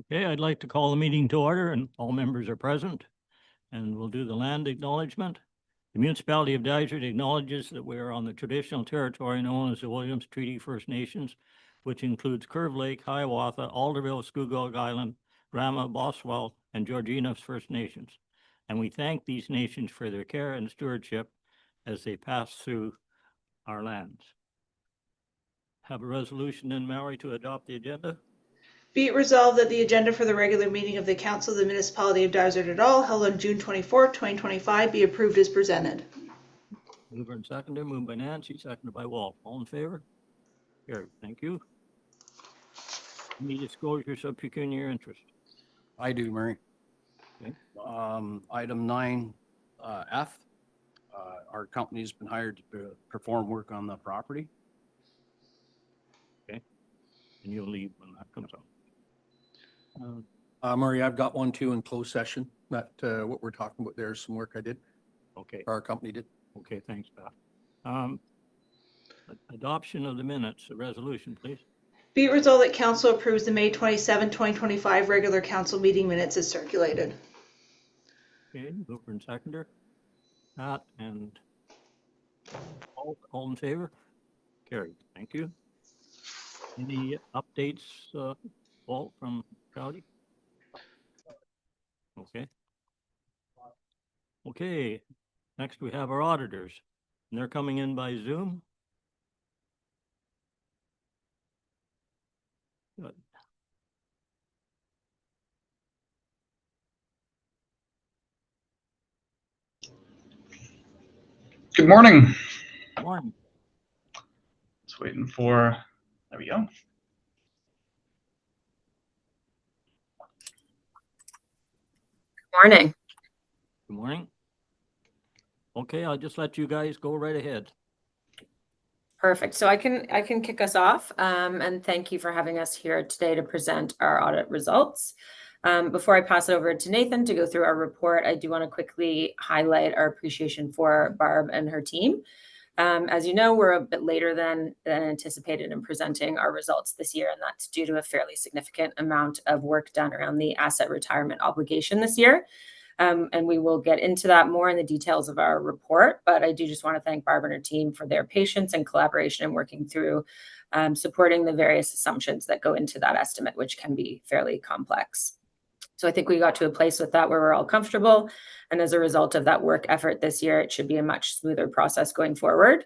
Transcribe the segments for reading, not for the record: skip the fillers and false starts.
Okay, I'd like to call the meeting to order and all members are present. And we'll do the land acknowledgement. The municipality of Dysart acknowledges that we are on the traditional territory known as the Williams Treaty First Nations, which includes Curve Lake, Hiawatha, Alderville, Scugog Island, Rama, Boswell, and Georginos First Nations. And we thank these nations for their care and stewardship as they pass through our lands. Have a resolution then, Mallory, to adopt the agenda? Be it resolved that the agenda for the regular meeting of the Council of the Municipality of Dysart et al., held on June 24th, 2025, be approved as presented. Mover and seconder, moved by Nancy, seconded by Walt. All in favor? Carried. Thank you. Any disclosures of pecuniary interest? I do, Murray. Okay. Item 9F, our company's been hired to perform work on the property. Okay. And you'll leave when that comes up. Murray, I've got one too in closed session. That what we're talking about there is some work I did, Okay. or our company did. Okay, thanks, Beth. Adoption of the minutes, a resolution, please. Be it resolved that Council approves the May 27, 2025 regular Council meeting minutes as circulated. Okay, mover and seconder. Pat and all in favor? Carried. Thank you. Any updates, Walt, from Crowdy? Okay. Okay, next we have our auditors, and they're coming in by Zoom. Good. Good morning. Morning. Just waiting for, there we go. Morning. Good morning. Okay, I'll just let you guys go right ahead. Perfect. So I can kick us off, and thank you for having us here today to present our audit results. Before I pass it over to Nathan to go through our report, I do want to quickly highlight our appreciation for Barb and her team. As you know, we're a bit later than anticipated in presenting our results this year, and that's due to a fairly significant amount of work done around the asset retirement obligation this year. And we will get into that more in the details of our report, but I do just want to thank Barb and her team for their patience and collaboration in working through supporting the various assumptions that go into that estimate, which can be fairly complex. So I think we got to a place with that where we're all comfortable. And as a result of that work effort this year, it should be a much smoother process going forward.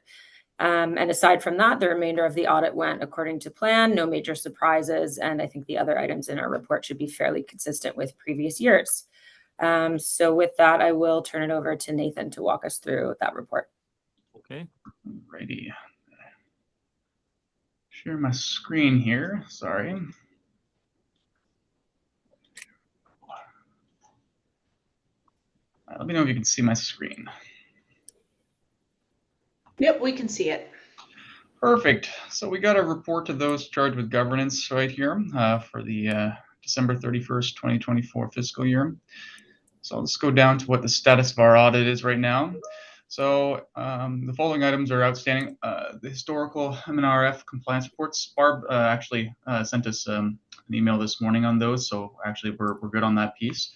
And aside from that, the remainder of the audit went according to plan, no major surprises. And I think the other items in our report should be fairly consistent with previous years. So with that, I will turn it over to Nathan to walk us through that report. Okay. Alrighty. Share my screen here. Sorry. Let me know if you can see my screen. Yep, we can see it. Perfect. So we got a report to those charged with governance right here for the December 31st, 2024 fiscal year. So let's go down to what the status of our audit is right now. So the following items are outstanding. The historical MNRF compliance reports. Barb actually sent us an email this morning on those, so actually we're good on that piece.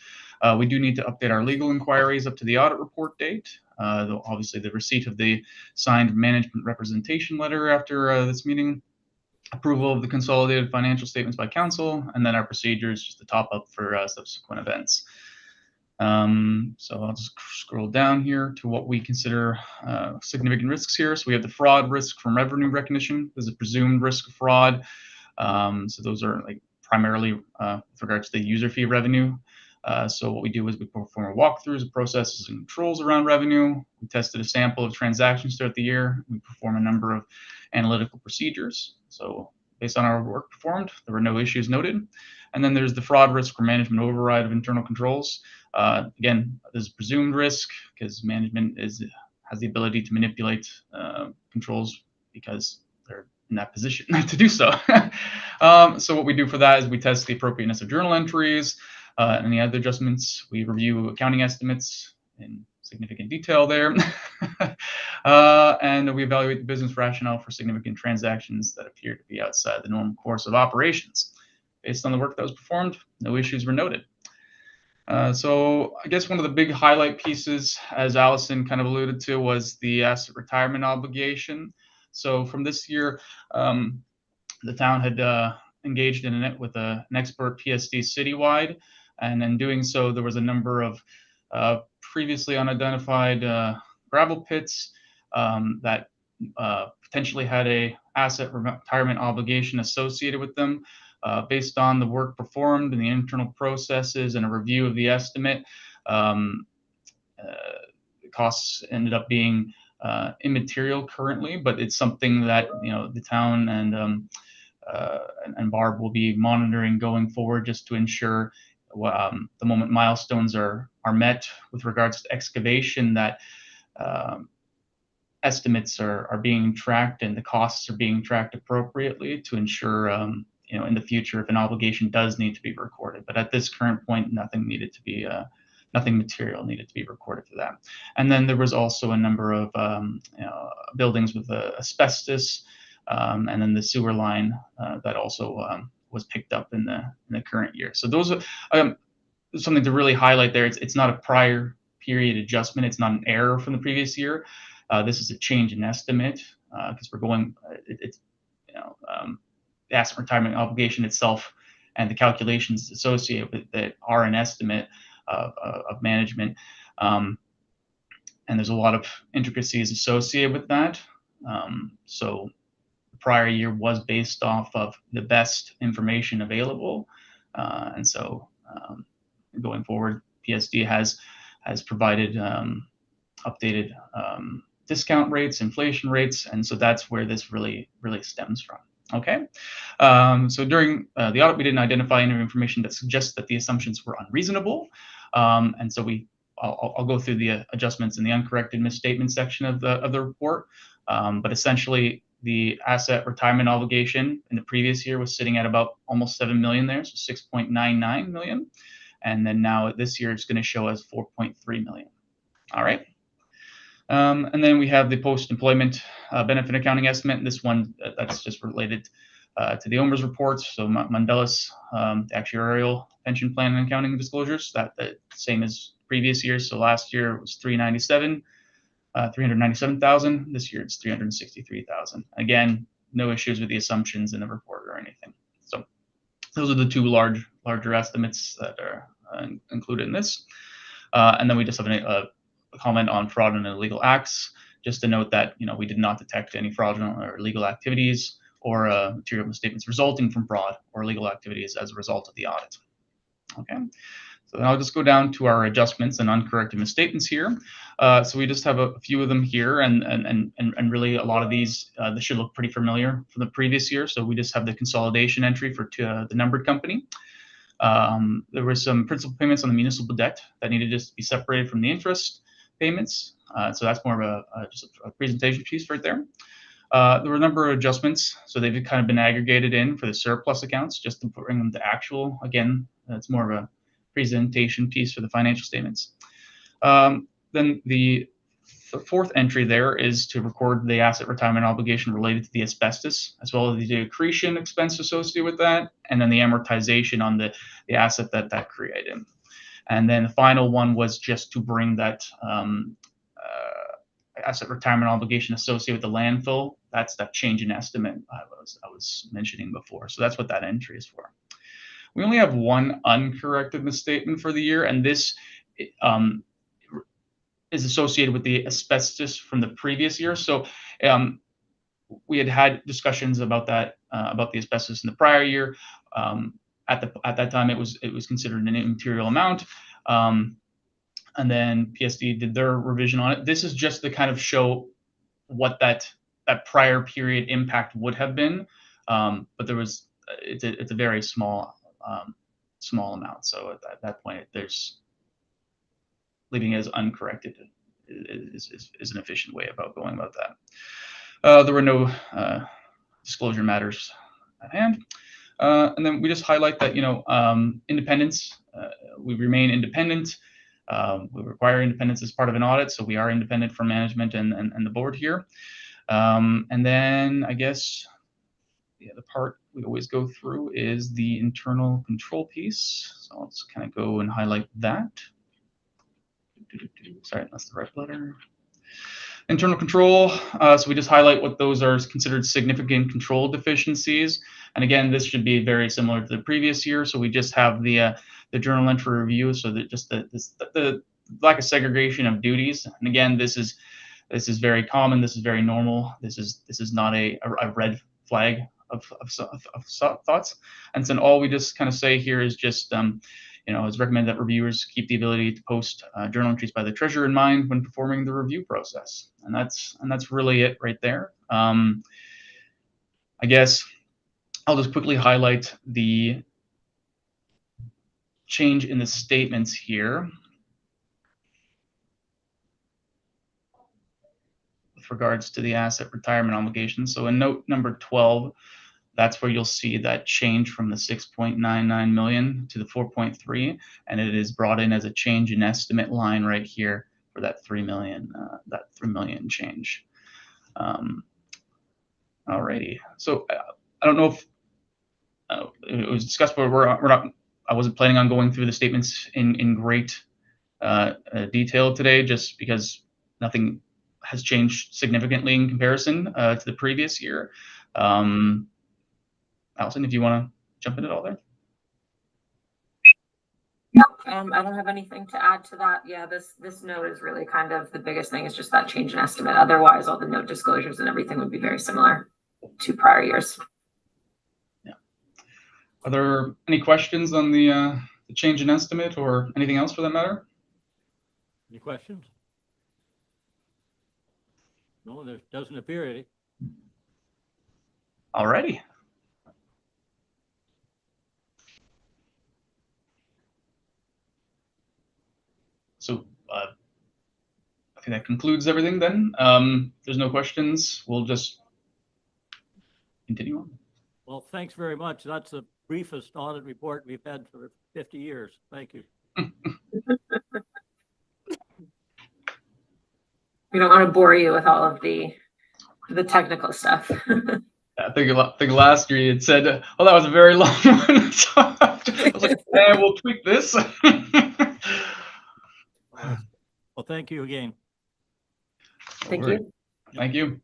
We do need to update our legal inquiries up to the audit report date. Though obviously the receipt of the signed management representation letter after this meeting, approval of the consolidated financial statements by council, and then our procedures just to top up for subsequent events. So I'll just scroll down here to what we consider significant risks here. So we have the fraud risk from revenue recognition. There's a presumed risk of fraud. So those are like primarily with regards to the user fee revenue. So what we do is we perform walkthroughs of processes and controls around revenue. We tested a sample of transactions throughout the year. We perform a number of analytical procedures. So based on our work performed, there were no issues noted. And then there's the fraud risk for management override of internal controls. Again, there's a presumed risk because management has the ability to manipulate controls because they're in that position to do so. So what we do for that is we test the appropriateness of journal entries, any other adjustments. We review accounting estimates in significant detail there. And we evaluate the business rationale for significant transactions that appear to be outside the normal course of operations. based on the work that was performed, no issues were noted. So I guess one of the big highlight pieces, as Allison kind of alluded to, was the asset retirement obligation. So from this year, the town had engaged in it with an expert PSD citywide, and in doing so, there was a number of previously unidentified gravel pits that potentially had a asset retirement obligation associated with them. Based on the work performed and the internal processes and a review of the estimate, the costs ended up being immaterial currently, but it's something that the town and Barb will be monitoring going forward, just to ensure the moment milestones are met with regards to excavation, that estimates are being tracked and the costs are being tracked appropriately to ensure in the future if an obligation does need to be recorded. But at this current point, nothing material needed to be recorded for that. And then there was also a number of buildings with asbestos, and then the sewer line that also was picked up in the current year. So those are something to really highlight there. It's not a prior period adjustment. It's not an error from the previous year. This is a change in estimate because we're going. The asset retirement obligation itself and the calculations associated with it are an estimate of management, and there's a lot of intricacies associated with that. So the prior year was based off of the best information available, and so going forward, PSD has provided updated discount rates, inflation rates, and so that's where this really stems from. Okay, so during the audit, we didn't identify any information that suggests that the assumptions were unreasonable, and so I'll go through the adjustments in the uncorrected misstatement section of the report. But essentially, the asset retirement obligation in the previous year was sitting at about almost 7 million there, so 6.99 million, and then now this year it's going to show as 4.3 million. All right. And then we have the post-employment benefit accounting estimate. This one, that's just related to the OMERS reports. So Mondelez actuarial pension plan and accounting disclosures, that the same as previous years. So last year it was 397,000. This year it's 363,000. Again, no issues with the assumptions in the report or anything. So those are the two larger estimates that are included in this. And then we just have a comment on fraud and illegal acts, just to note that we did not detect any fraudulent or illegal activities or material misstatements resulting from fraud or illegal activities as a result of the audit. Okay, so then I'll just go down to our adjustments and uncorrected misstatements here. So we just have a few of them here, and really a lot of these this should look pretty familiar from the previous year. So we just have the consolidation entry for the numbered company. There were some principal payments on the municipal debt that needed just to be separated from the interest payments. So that's more of just a presentation piece right there. There were a number of adjustments, so they've kind of been aggregated in for the surplus accounts just to bring them to actual. Again, that's more of a presentation piece for the financial statements. Then the fourth entry there is to record the asset retirement obligation related to the asbestos, as well as the accretion expense associated with that, and then the amortization on the asset that created. And then the final one was just to bring that asset retirement obligation associated with the landfill. That's that change in estimate I was mentioning before. So that's what that entry is for. We only have one uncorrected misstatement for the year, and this is associated with the asbestos from the previous year. So we had discussions about that, about the asbestos in the prior year. At that time, it was considered an immaterial amount, and then PSD did their revision on it. This is just to kind of show what that prior period impact would have been, but it's a very small amount. So at that point, there's leaving it as uncorrected is an efficient way about going about that. There were no disclosure matters at hand. And then we just highlight that, independence, we remain independent. We require independence as part of an audit, so we are independent from management and the board here. And then I guess the part we always go through is the internal control piece. So let's kind of go and highlight that. Sorry, that's the right letter. Internal control, so we just highlight what those are considered significant control deficiencies. And again, this should be very similar to the previous year. So we just have the journal entry review, so that just the lack of segregation of duties. And again, this is very common. This is very normal. This is not a red flag of thoughts. And so all we just kind of say here is just it's recommended that reviewers keep the ability to post journal entries by the treasurer in mind when performing the review process. And that's really it right there. I guess I'll just quickly highlight the change in the statements here with regards to the asset retirement obligations. So in note number 12, that's where you'll see that change from the 6.99 million to the 4.3, and it is brought in as a change in estimate line right here for that 3 million, change. Alrighty, so I don't know if it was discussed, but I wasn't planning on going through the statements in great detail today, just because nothing has changed significantly in comparison to the previous year. Allison, if you want to jump in at all there. I don't have anything to add to that. Yeah, this note is really kind of the biggest thing, is just that change in estimate. Otherwise, all the note disclosures and everything would be very similar to prior years. Yeah. Are there any questions on the change in estimate or anything else for that matter? Any questions? No, there doesn't appear any. Alrighty. So I think that concludes everything then. If there's no questions, we'll just continue on. Well, thanks very much. That's the briefest audit report we've had for 50 years. Thank you. We don't want to bore you with all of the technical stuff. I think last year it said, "Oh, that was a very long one." So I was like, we'll tweak this." Well, thank you again. Thank All right. you. Thank you.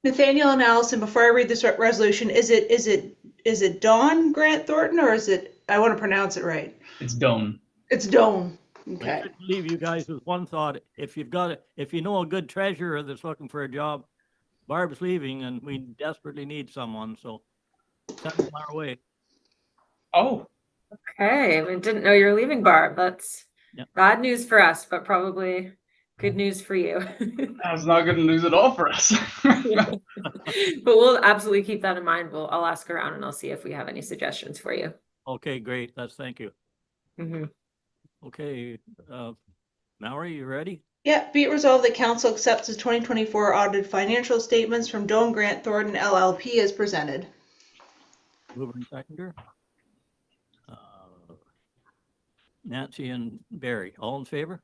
Nathaniel and Allison, before I read this resolution, is it Dawn Grant Thornton, or is it, I want to pronounce it right? It's Doan. It's Doan. I Okay. should leave you guys with one thought. If you know a good treasurer that's looking for a job, Barb's leaving and we desperately need someone, so send them our way. Oh, Okay, we didn't know you were leaving, Barb. That's Yep. bad news for us, but probably good news for you. that's not good news at all for us. But we'll absolutely keep that in mind. I'll ask around and I'll see if we have any suggestions for you. Okay, great. Thank you. Mhm. Okay, Mallory, you ready? Yeah, be it resolved that council accepts the 2024 audited financial statements from Doan Grant Thornton LLP as presented. Mover and seconder. Nancy and Barry, all in favor?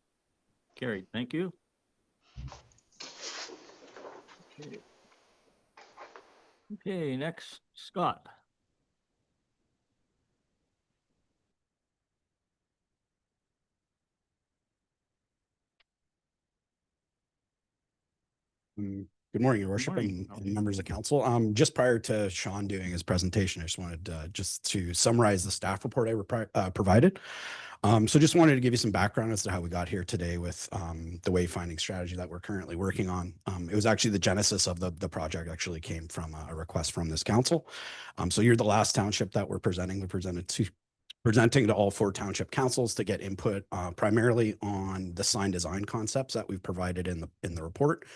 Carried. Thank you. Okay, next, Scott. Good morning, Your Worship, morning. and members of council. Just prior to Sean doing his presentation, I just wanted just to summarize the staff report I provided. So just wanted to give you some background as to how we got here today with the wayfinding strategy that we're currently working on. It was actually the genesis of the project actually came from a request from this council. So you're the last township that we're presenting. We presenting to all 4 township councils to get input primarily on the sign design concepts that we've provided in the report.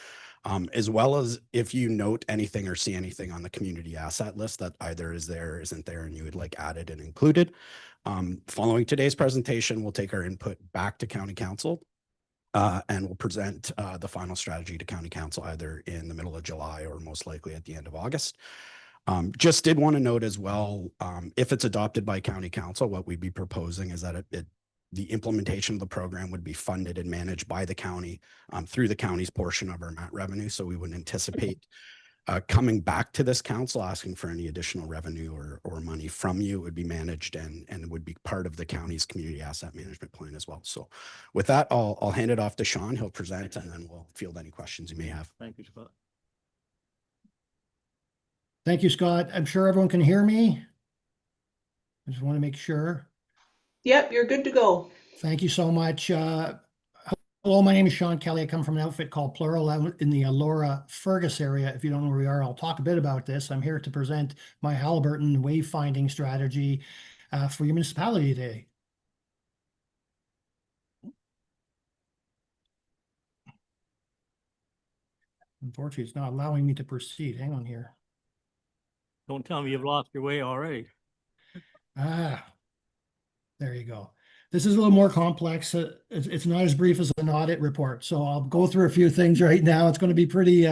As well as if you note anything or see anything on the community asset list that either is there, isn't there, and you would like added and included. Following today's presentation, we'll take our input back to County Council and we'll present the final strategy to County Council either in the middle of July or most likely at the end of August. Just did want to note as well, if it's adopted by County Council, what we'd be proposing is that the implementation of the program would be funded and managed by the county through the county's portion of our MAT revenue. So we would anticipate coming back to this council, asking for any additional revenue or money from you. It would be managed and would be part of the county's community asset management plan as well. So with that, I'll hand it off to Sean. He'll present and then we'll field any questions you may have. Thank you, Scott. Thank you, Scott. I'm sure everyone can hear me. I just want to make sure. Yep, you're good to go. Thank you so much. Hello, my name is Sean Kelly. I come from an outfit called Plural out in the Laura Fergus area. If you don't know where we are, I'll talk a bit about this. I'm here to present my Haliburton wayfinding strategy for your municipality today. Unfortunately, it's not allowing me to proceed. Hang on here. Don't tell me you've lost your way already. Ah, there you go. This is a little more complex. It's not as brief as an audit report. So I'll go through a few things right now. It's going to be pretty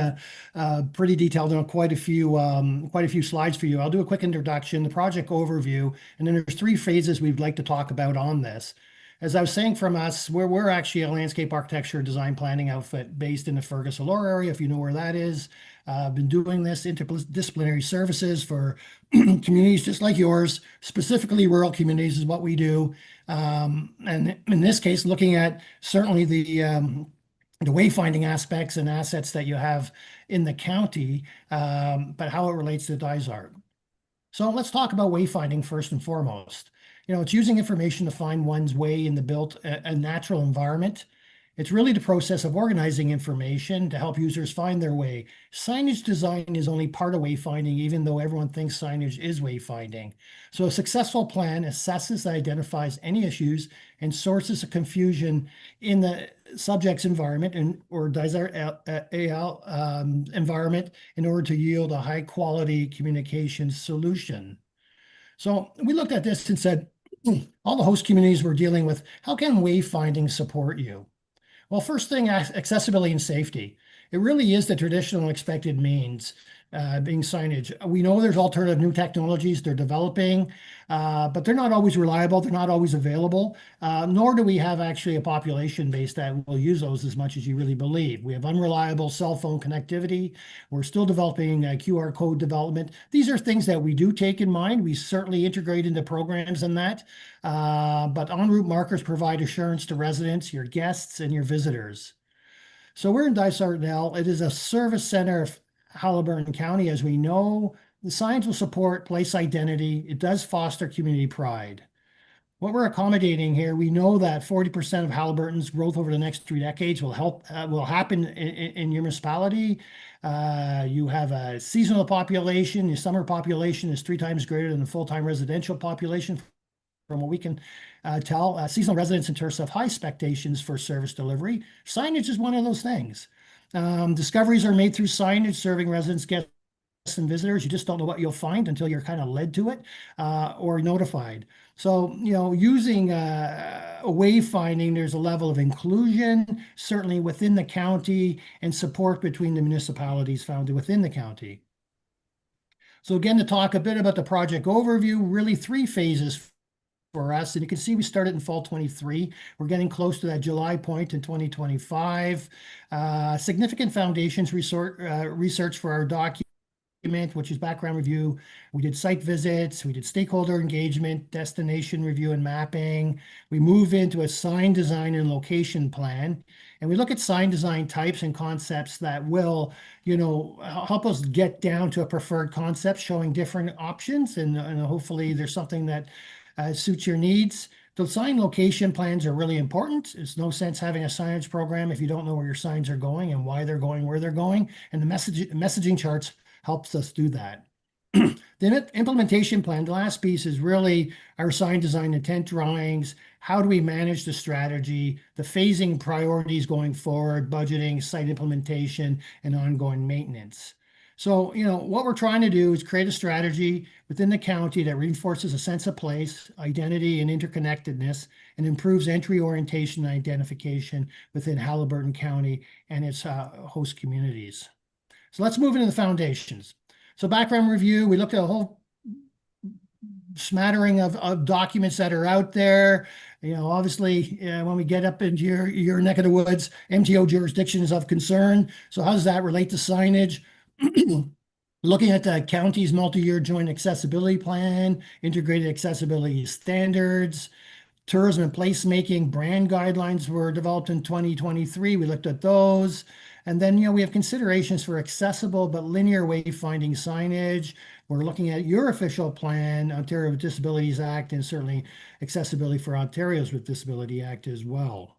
detailed on quite a few slides for you. I'll do a quick introduction, the project overview, and then there's 3 phases we'd like to talk about on this. As I was saying from us, we're actually a landscape architecture design planning outfit based in the Fergus Aurora area, if you know where that is. I've been doing this interdisciplinary services for communities just like yours, specifically rural communities is what we do. And in this case, looking at certainly the wayfinding aspects and assets that you have in the county, but how it relates to Dysart. So let's talk about wayfinding first and foremost. You know, it's using information to find one's way in the built a natural environment. It's really the process of organizing information to help users find their way. Signage design is only part of wayfinding, even though everyone thinks signage is wayfinding. So a successful plan assesses and identifies any issues and sources of confusion in the subject's environment or Dysart AL environment in order to yield a high quality communication solution. So we looked at this and said, all the host communities were dealing with, how can wayfinding support you? Well, first thing, accessibility and safety. It really is the traditional expected means, being signage. We know there's alternative new technologies they're developing, but they're not always reliable. They're not always available, nor do we have actually a population base that will use those as much as you really believe. We have unreliable cell phone connectivity. We're still developing QR code development. These are things that we do take in mind. We certainly integrate into programs and that, but en route markers provide assurance to residents, your guests, and your visitors. So we're in Dysart now. It is a service center of Haliburton County. As we know, the signs will support place identity. It does foster community pride. What we're accommodating here, we know that 40% of Haliburton's growth over the next 3 decades will happen in your municipality. You have a seasonal population. Your summer population is 3 times greater than the full-time residential population. From what we can tell, seasonal residents in terms of high expectations for service delivery. Signage is one of those things. Discoveries are made through signage serving residents, guests, and visitors. You just don't know what you'll find until you're kind of led to it or notified. So, you know, using wayfinding, there's a level of inclusion, certainly within the county, and support between the municipalities found within the county. So again, to talk a bit about the project overview, really 3 phases for us. And you can see we started in fall 23. We're getting close to that July point in 2025. Significant foundations research for our document, which is background review. We did site visits, we did stakeholder engagement, destination review and mapping. We move into a sign design and location plan. And we look at sign design types and concepts that will, you know, help us get down to a preferred concept, showing different options. And hopefully there's something that suits your needs. The sign location plans are really important. It's no sense having a signage program if you don't know where your signs are going and why they're going, where they're going. And the messaging charts helps us do that. The implementation plan, the last piece is really our sign design intent drawings. How do we manage the strategy, the phasing priorities going forward, budgeting, site implementation, and ongoing maintenance. So, you know, what we're trying to do is create a strategy within the county that reinforces a sense of place, identity, and interconnectedness, and improves entry orientation and identification within Haliburton County and its host communities. So let's move into the foundations. So background review, we looked at a whole smattering of documents that are out there. You know, obviously, when we get up into your neck of the woods, MTO jurisdiction is of concern. So how does that relate to signage? Looking at the county's multi-year joint accessibility plan, integrated accessibility standards, tourism and placemaking brand guidelines were developed in 2023. We looked at those. And then, we have considerations for accessible but linear wayfinding signage. We're looking at your official plan, Ontario with Disabilities Act, and certainly accessibility for Ontario's with Disability Act as well.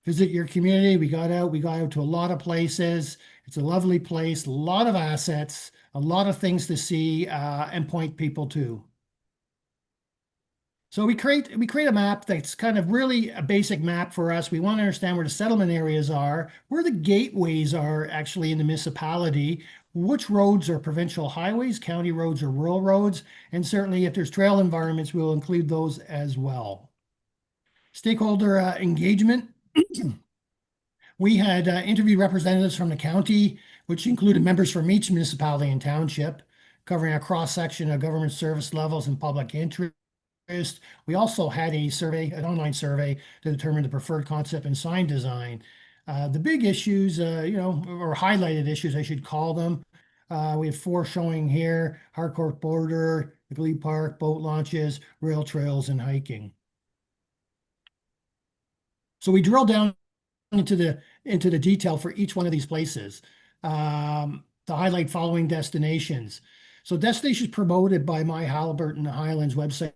Visit your community. We got out to a lot of places. It's a lovely place, a lot of assets, a lot of things to see and point people to. So we create a map that's kind of really a basic map for us. We want to understand where the settlement areas are, where the gateways are actually in the municipality, which roads are provincial highways, county roads, or rural roads, and certainly if there's trail environments, we'll include those as well. Stakeholder engagement. We had interviewed representatives from the county, which included members from each municipality and township, covering a cross-section of government service levels and public interest. We also had a survey, an online survey, to determine the preferred concept and sign design. The big issues, or highlighted issues, I should call them. We have 4 showing here: Harcourt Border, the Glebe Park, boat launches, rail trails, and hiking. So we drill down into the detail for each one of these places to highlight following destinations. So destinations promoted by My Haliburton Highlands website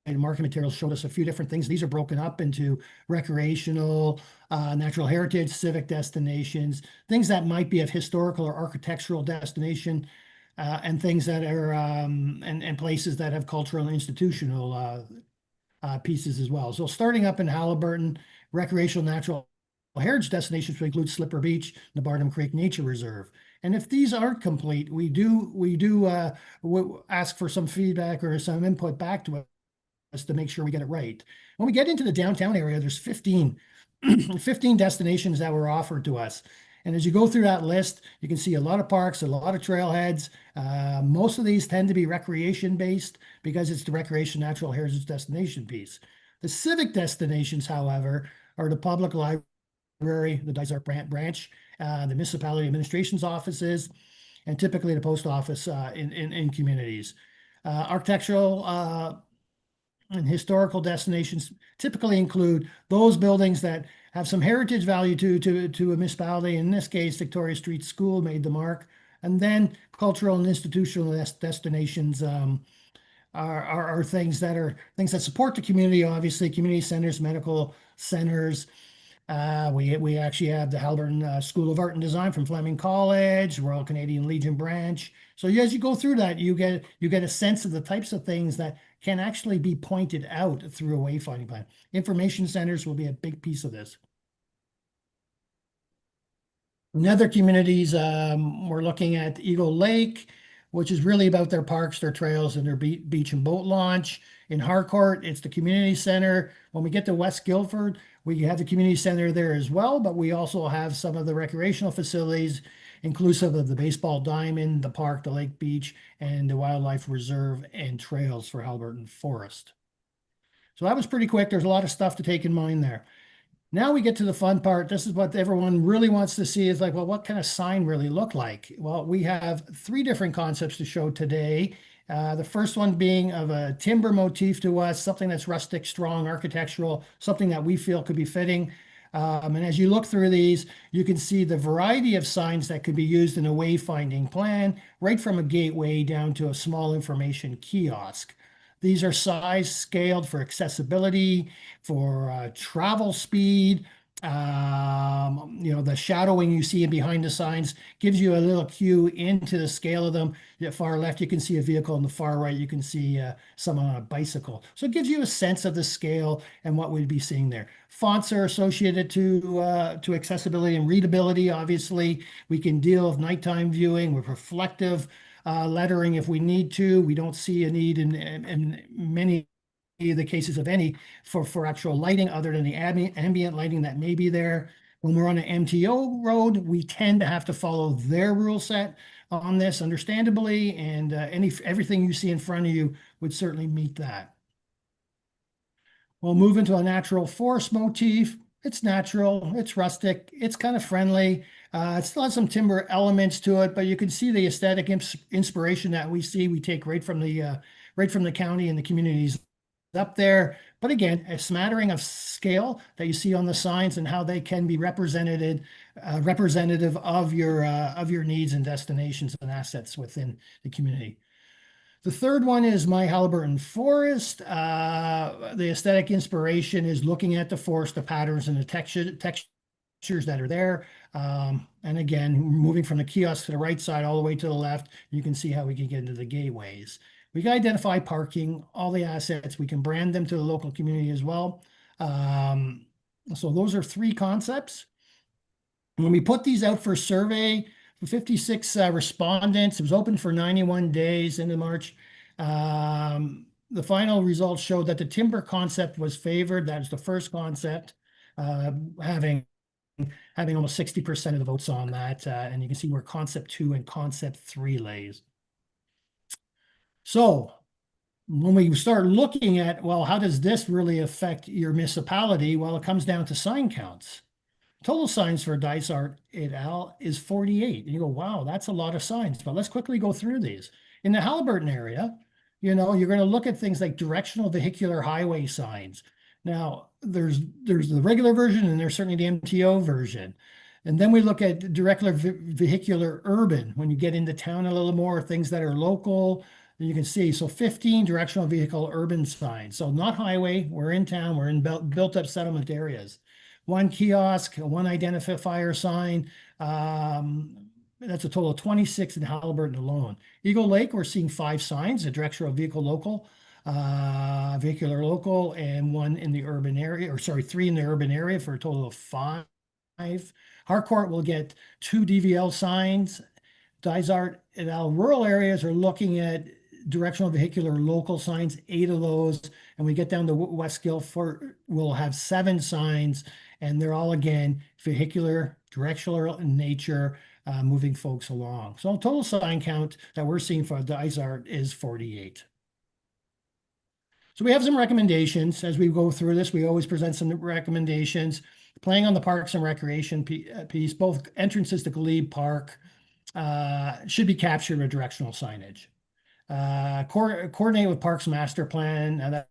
and marketing materials showed us a few different things. These are broken up into recreational, natural heritage, civic destinations, things that might be of historical or architectural destination, and things that are and places that have cultural and institutional pieces as well. So starting up in Haliburton, recreational natural heritage destinations would include Slipper Beach, Nabardum Creek Nature Reserve. And if these aren't complete, we do ask for some feedback or some input back to us to make sure we get it right. When we get into the downtown area, there's 15 destinations that were offered to us. And as you go through that list, you can see a lot of parks, a lot of trailheads. Most of these tend to be recreation based because it's the recreation natural heritage destination piece. The civic destinations, however, are the public library, the Dysart branch, the municipality administration's offices, and typically the post office in communities. Architectural and historical destinations typically include those buildings that have some heritage value to a municipality. In this case, Victoria Street School made the mark. And then cultural and institutional destinations are things that support the community, obviously, community centers, medical centers. We actually have the Haliburton School of Art and Design from Fleming College, Royal Canadian Legion branch. So as you go through that, you get a sense of the types of things that can actually be pointed out through a wayfinding plan. Information centers will be a big piece of this. In other communities, we're looking at Eagle Lake, which is really about their parks, their trails, and their beach and boat launch. In Harcourt, it's the community center. When we get to West Guildford, we have the community center there as well, but we also have some of the recreational facilities, inclusive of the baseball diamond, the park, the lake beach, and the wildlife reserve and trails for Haliburton Forest. So that was pretty quick. There's a lot of stuff to take in mind there. Now we get to the fun part. This is what everyone really wants to see, is like, well, what kind of sign really look like? Well, we have 3 different concepts to show today. The first one being of a timber motif to us, something that's rustic, strong, architectural, something that we feel could be fitting. And as you look through these, you can see the variety of signs that could be used in a wayfinding plan, right from a gateway down to a small information kiosk. These are size scaled for accessibility, for travel speed. The shadowing you see behind the signs gives you a little cue into the scale of them. At far left, you can see a vehicle. On the far right, you can see someone on a bicycle. So it gives you a sense of the scale and what we'd be seeing there. Fonts are associated to accessibility and readability. Obviously, we can deal with nighttime viewing with reflective lettering if we need to. We don't see a need in many of the cases of any for actual lighting other than the ambient lighting that may be there. When we're on an MTO road, we tend to have to follow their rule set on this, understandably, and everything you see in front of you would certainly meet that. We'll move into a natural forest motif. It's natural, it's rustic, it's kind of friendly. It still has some timber elements to it, but you can see the aesthetic inspiration that we see. We take right from the county and the communities up there. But again, a smattering of scale that you see on the signs and how they can be representative of your needs and destinations and assets within the community. The third one is my Haliburton Forest. The aesthetic inspiration is looking at the forest, the patterns and the textures that are there. And again, moving from the kiosk to the right side all the way to the left, you can see how we can get into the gateways. We can identify parking, all the assets. We can brand them to the local community as well. So those are 3 concepts. When we put these out for survey, 56 respondents, it was open for 91 days into March. The final results showed that the timber concept was favored. That is the first concept, having almost 60% of the votes on that. And you can see where concept 2 and concept 3 lays. So when we start looking at, well, how does this really affect your municipality? Well, it comes down to sign counts. Total signs for Dysart et al. Is 48. And you go, wow, that's a lot of signs. But let's quickly go through these. In the Haliburton area, you're going to look at things like directional vehicular highway signs. Now, there's the regular version and there's certainly the MTO version. And then we look at directional vehicular urban. When you get into town a little more, things that are local, you can see. So 15 directional vehicle urban signs. So not highway, we're in town, we're in built up settlement areas. 1 kiosk, 1 identifier sign. That's a total of 26 in Haliburton alone. Eagle Lake, we're seeing 5 signs, a directional vehicle local, vehicular local, and 1 in the urban area, or sorry, 3 in the urban area for a total of 5. Harcourt will get 2 DVL signs. Dysart et al. Rural areas are looking at directional vehicular local signs, 8 of those. And we get down to West Guilford, we'll have 7 signs, and they're all, again, vehicular, directional in nature, moving folks along. So total sign count that we're seeing for Dysart is 48. So we have some recommendations. As we go through this, we always present some recommendations. Playing on the Parks and Recreation piece, both entrances to Glebe Park should be captured with directional signage. Coordinate with Parks Master Plan,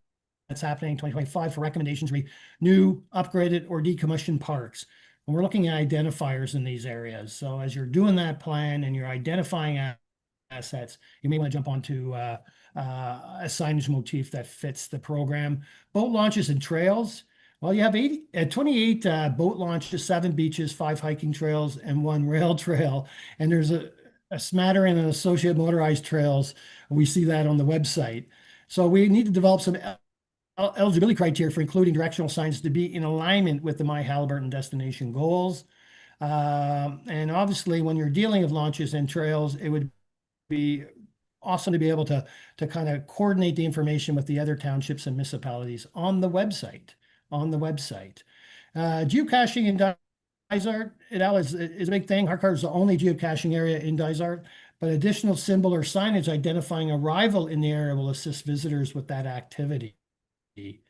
that's happening in 2025 for recommendations to be new, upgraded, or decommissioned parks. And we're looking at identifiers in these areas. So as you're doing that plan and you're identifying assets, you may want to jump onto a signage motif that fits the program. Boat launches and trails. Well, you have 28 boat launches, 7 beaches, 5 hiking trails, and 1 rail trail. And there's a smattering of associated motorized trails. We see that on the website. So we need to develop some eligibility criteria for including directional signs to be in alignment with the My Haliburton destination goals. And obviously, when you're dealing with launches and trails, it would be awesome to be able to kind of coordinate the information with the other townships and municipalities on the website. Geocaching in Dysart et al. is a big thing. Harcourt is the only geocaching area in Dysart, but additional symbol or signage identifying arrival in the area will assist visitors with that activity. The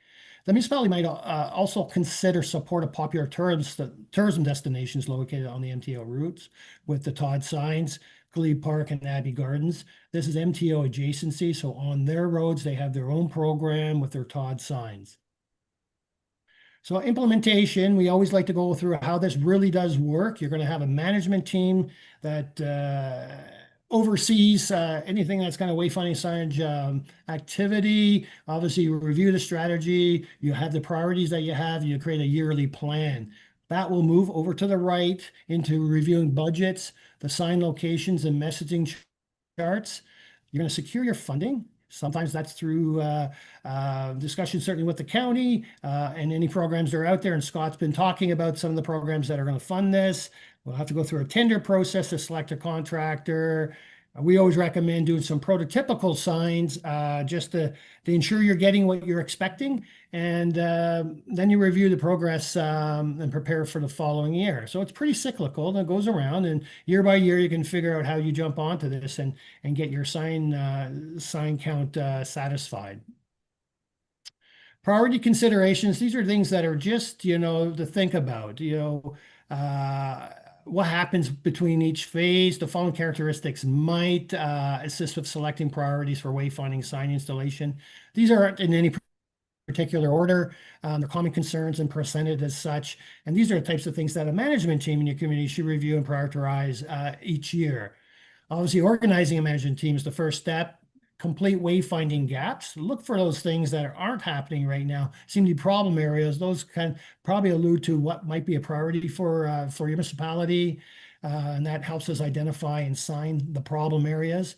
municipality might also consider support of popular tourism destinations located on the MTO routes with the Todd signs, Glebe Park and Abbey Gardens. This is MTO adjacency, so on their roads, they have their own program with their Todd signs. So implementation, we always like to go through how this really does work. You're going to have a management team that oversees anything that's kind of wayfinding signage activity. Obviously, you review the strategy. You have the priorities that you have. You create a yearly plan. That will move over to the right into reviewing budgets, the sign locations and messaging charts. You're going to secure your funding. Sometimes that's through discussion, certainly with the county and any programs that are out there. And Scott's been talking about some of the programs that are going to fund this. We'll have to go through a tender process to select a contractor. We always recommend doing some prototypical signs just to ensure you're getting what you're expecting. And then you review the progress and prepare for the following year. So it's pretty cyclical and it goes around, and year by year you can figure out how you jump onto this and get your sign count satisfied. priority considerations, these are things that are just, to think about, what happens between each phase. The following characteristics might assist with selecting priorities for wayfinding sign installation. These aren't in any particular order. They're common concerns and presented as such. And these are the types of things that a management team in your community should review and prioritize each year. Obviously, organizing a management team is the first step. Complete wayfinding gaps. Look for those things that aren't happening right now, seem to be problem areas. Those can probably allude to what might be a priority for your municipality, and that helps us identify and sign the problem areas.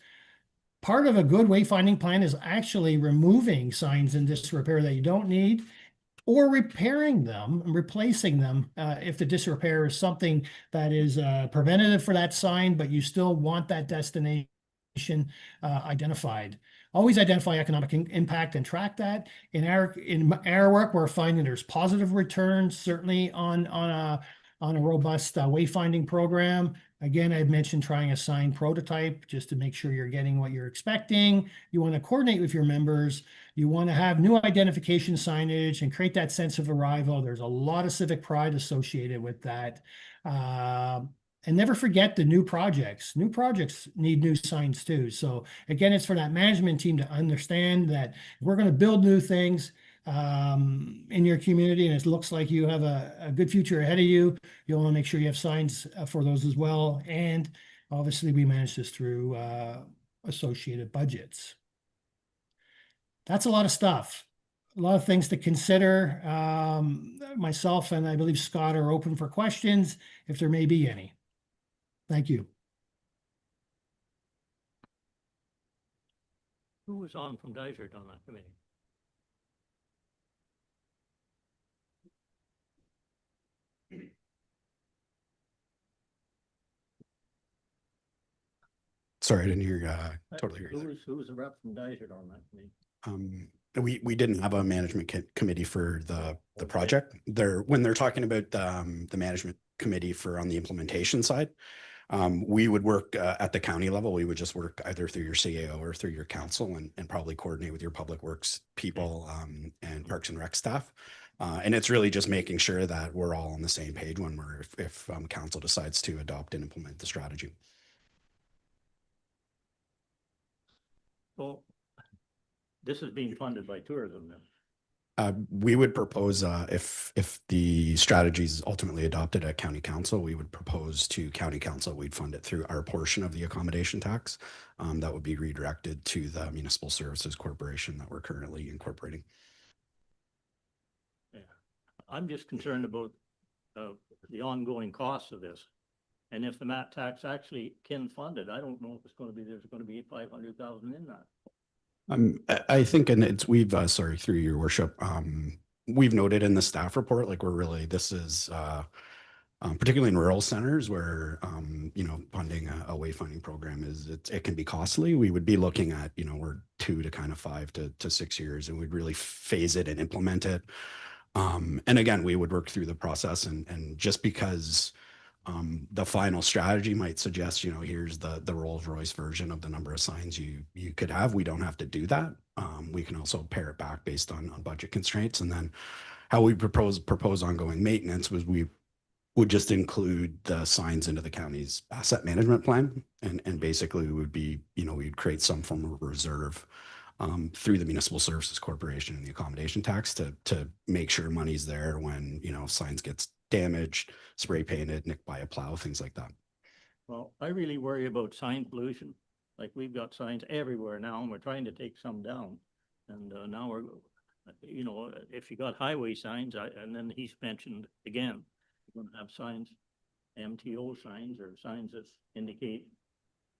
Part of a good wayfinding plan is actually removing signs in disrepair that you don't need, or repairing them and replacing them if the disrepair is something that is preventative for that sign, but you still want that destination identified. Always identify economic impact and track that. In our work, we're finding there's positive returns, certainly on a robust wayfinding program. Again, I've mentioned trying a sign prototype just to make sure you're getting what you're expecting. You want to coordinate with your members. You want to have new identification signage and create that sense of arrival. There's a lot of civic pride associated with that. And never forget the new projects. New projects need new signs too. So again, it's for that management team to understand that if we're going to build new things in your community, and it looks like you have a good future ahead of you, you'll want to make sure you have signs for those as well. And obviously we manage this through associated budgets. That's a lot of stuff. A lot of things to consider. Myself and I believe Scott are open for questions if there may be any. Thank you. Who was on from Dysart on that committee? Sorry, I didn't hear, totally hear you. Who was the rep from Dysart on that committee? We didn't have a management committee for the project. When they're talking about the management committee for on the implementation side, we would work at the county level. We would just work either through your CAO or through your council and probably coordinate with your public works people and parks and rec staff. And it's really just making sure that we're all on the same page when if council decides to adopt and implement the strategy. Well, this is being funded by tourism then. We would propose if the strategy is ultimately adopted at county council, we would propose to county council, we'd fund it through our portion of the accommodation tax that would be redirected to the Municipal Services Corporation that we're currently incorporating. Yeah, I'm just concerned about the ongoing costs of this. And if the MAT tax actually can fund it, I don't know if there's going to be 500,000 in that. I think, and we've sorry, through your worship, we've noted in the staff report, like this is particularly in rural centers where funding a wayfinding program it can be costly. We would be looking at we're 2 to kind of 5 to 6 years, and we'd really phase it and implement it. And again, we would work through the process, and just because the final strategy might suggest, here's the Rolls-Royce version of the number of signs you could have. We don't have to do that. We can also pare it back based on budget constraints. And then how we propose ongoing maintenance was we would just include the signs into the county's asset management plan. And basically we would be, we'd create some form of reserve through the Municipal Services Corporation and the accommodation tax to make sure money's there when, signs gets damaged, spray painted, nicked by a plow, things like that. Well, I really worry about sign pollution. Like we've got signs everywhere now, and we're trying to take some down. And now we're, if you got highway signs, and then he's mentioned again, you're going to have signs, MTO signs or signs that indicate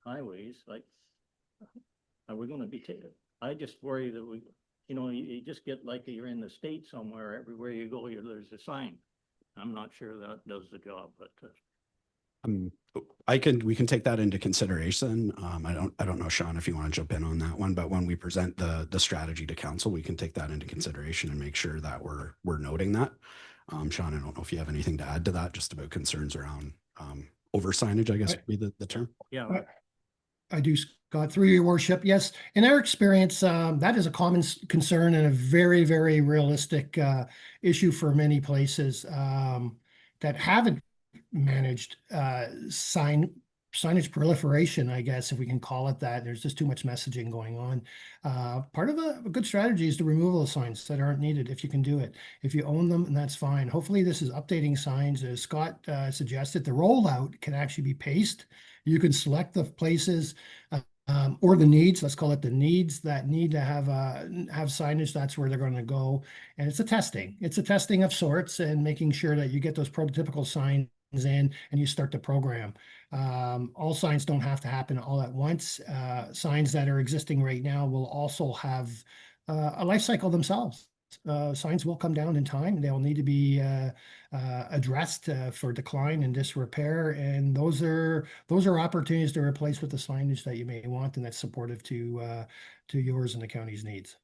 highways. Like, are we going to be? I just worry that you just get like you're in the state somewhere. Everywhere you go, there's a sign. I'm not sure that does the job, but we can take that into consideration. I don't know, Sean, if you want to jump in on that one, but when we present the strategy to council, we can take that into consideration and make sure that we're noting that. Sean, I don't know if you have anything to add to that, just about concerns around over signage, I guess would be the term. yeah. I do, Scott, through your worship. Yes, in our experience, that is a common concern and a very, very realistic issue for many places that haven't managed signage proliferation, I guess, if we can call it that. There's just too much messaging going on. Part of a good strategy is the removal of signs that aren't needed if you can do it. If you own them, and that's fine. Hopefully this is updating signs. As Scott suggested, the rollout can actually be paced. You can select the places or the needs, let's call it the needs that need to have signage. That's where they're going to go. And it's a testing. It's a testing of sorts and making sure that you get those prototypical signs in and you start the program. All signs don't have to happen all at once. Signs that are existing right now will also have a life cycle themselves. Signs will come down in time. They'll need to be addressed for decline and disrepair. And those are opportunities to replace with the signage that you may want and that's supportive to yours and the county's needs.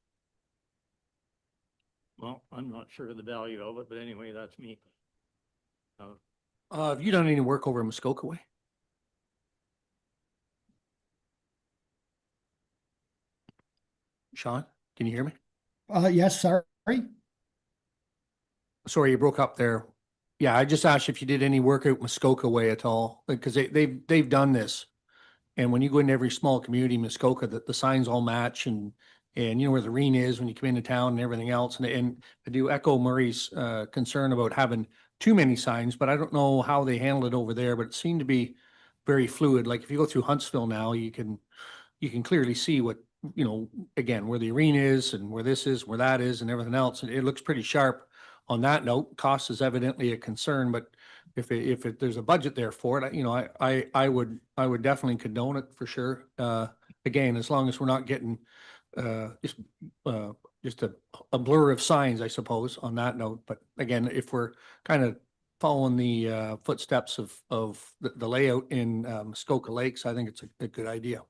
Well, I'm not sure of the value of it, but anyway, that's me. Have you done any work over in Muskoka Way? Sean, can you hear me? Yes, sorry. Sorry, you broke up there. Yeah, I just asked if you did any work out Muskoka Way at all, because they've done this. And when you go into every small community in Muskoka, the signs all match and you know where the Reen is when you come into town and everything else. And I do echo Murray's concern about having too many signs, but I don't know how they handle it over there, but it seemed to be very fluid. Like if you go through Huntsville now, you can clearly see what, you know, again, where the arena is and where this is, where that is and everything else. And it looks pretty sharp. On that note, cost is evidently a concern, but if there's a budget there for it, you know, I would definitely condone it for sure. Again, as long as we're not getting just a blur of signs, I suppose, on that note. But again, if we're kind of following the footsteps of the layout in Muskoka Lakes, I think it's a good idea.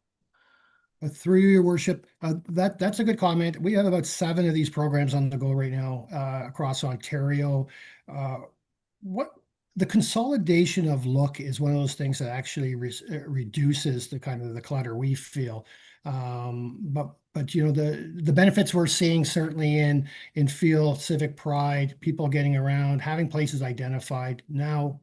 Through your worship, that's a good comment. We have about 7 of these programs on the go right now across Ontario. What the consolidation of look is one of those things that actually reduces the kind of the clutter we feel. But you know the benefits we're seeing certainly in feel, civic pride, people getting around, having places identified now.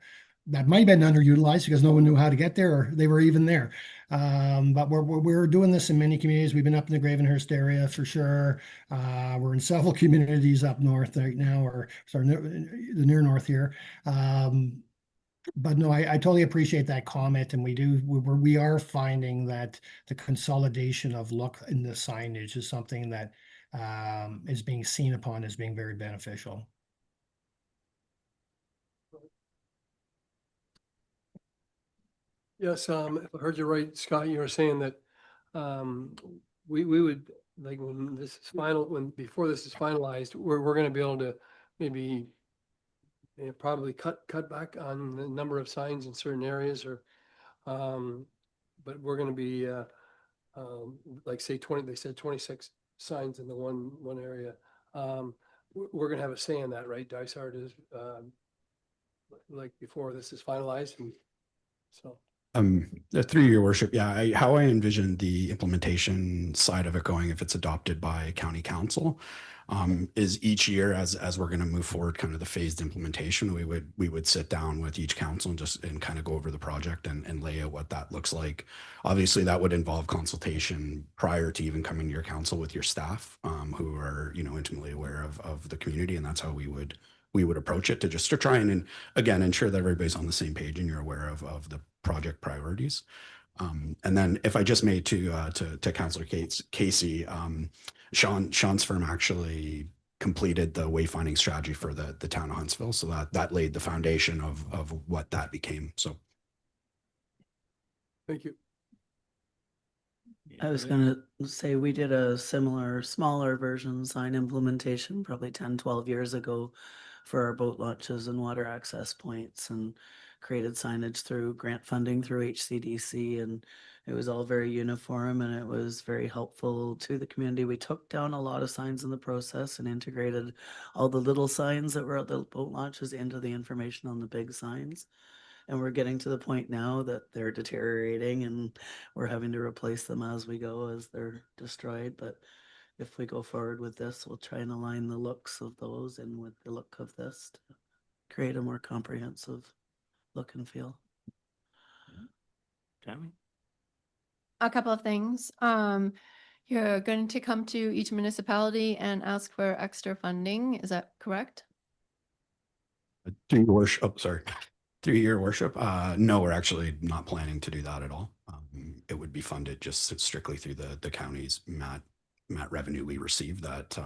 That might have been underutilized because no one knew how to get there or they were even there. But we're doing this in many communities. We've been up in the Gravenhurst area for sure. We're in several communities up north right now, or sorry, the near north here. But no, I totally appreciate that comment, and we are finding that the consolidation of look in the signage is something that is being seen upon as being very beneficial. Yes, if I heard you right, Scott, you were saying that we would, like, when this is before this is finalized, we're gonna be able to maybe probably cut back on the number of signs in certain areas, or but we're gonna be like say 20, they said 26 signs in the one area. We're gonna have a say in that, right? Dysart is like before this is finalized, and so. Through your worship, yeah, how I envision the implementation side of it going, if it's adopted by county council, is each year as we're going to move forward, kind of the phased implementation, we would sit down with each council and kind of go over the project and lay out what that looks like. Obviously, that would involve consultation prior to even coming to your council with your staff, who are, you know, intimately aware of the community, and that's how we would approach it, to try and again ensure that everybody's on the same page and you're aware of the project priorities. And then if I just made to Councillor Casey, Sean's firm actually completed the wayfinding strategy for the town of Huntsville, so that laid the foundation of what that became. So Thank you. I was going to say we did a similar, smaller version sign implementation probably 10, 12 years ago for our boat launches and water access points, and created signage through grant funding through HCDC, and it was all very uniform and it was very helpful to the community. We took down a lot of signs in the process and integrated all the little signs that were at the boat launches into the information on the big signs. And we're getting to the point now that they're deteriorating and we're having to replace them as we go as they're destroyed. But if we go forward with this, we'll try and align the looks of those and with the look of this to create a more comprehensive look and feel. Tammy? A couple of things. You're going to come to each municipality and ask for extra funding. Is that correct? Through your worship, oh, sorry, through your worship. No, we're actually not planning to do that at all. It would be funded just strictly through the county's MAT revenue we receive. That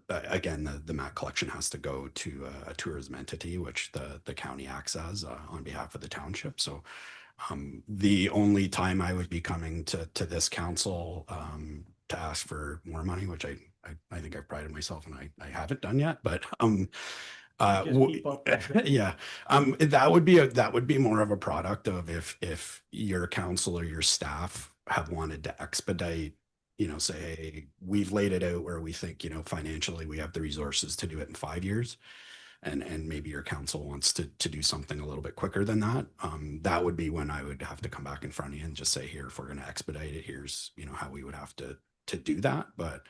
again, the MAT collection has to go to a tourism entity, which the county acts as on behalf of the township. So the only time I would be coming to this council to ask for more money, which I think I've prided myself and I haven't done yet, but Just keep up with it. yeah, that would be more of a product of if your council or your staff have wanted to expedite, you know, say, hey, we've laid it out where we think, you know, financially we have the resources to do it in 5 years. And maybe your council wants to do something a little bit quicker than that. That would be when I would have to come back in front of you and just say, here, if we're going to expedite it, here's, you know, how we would have to do that. But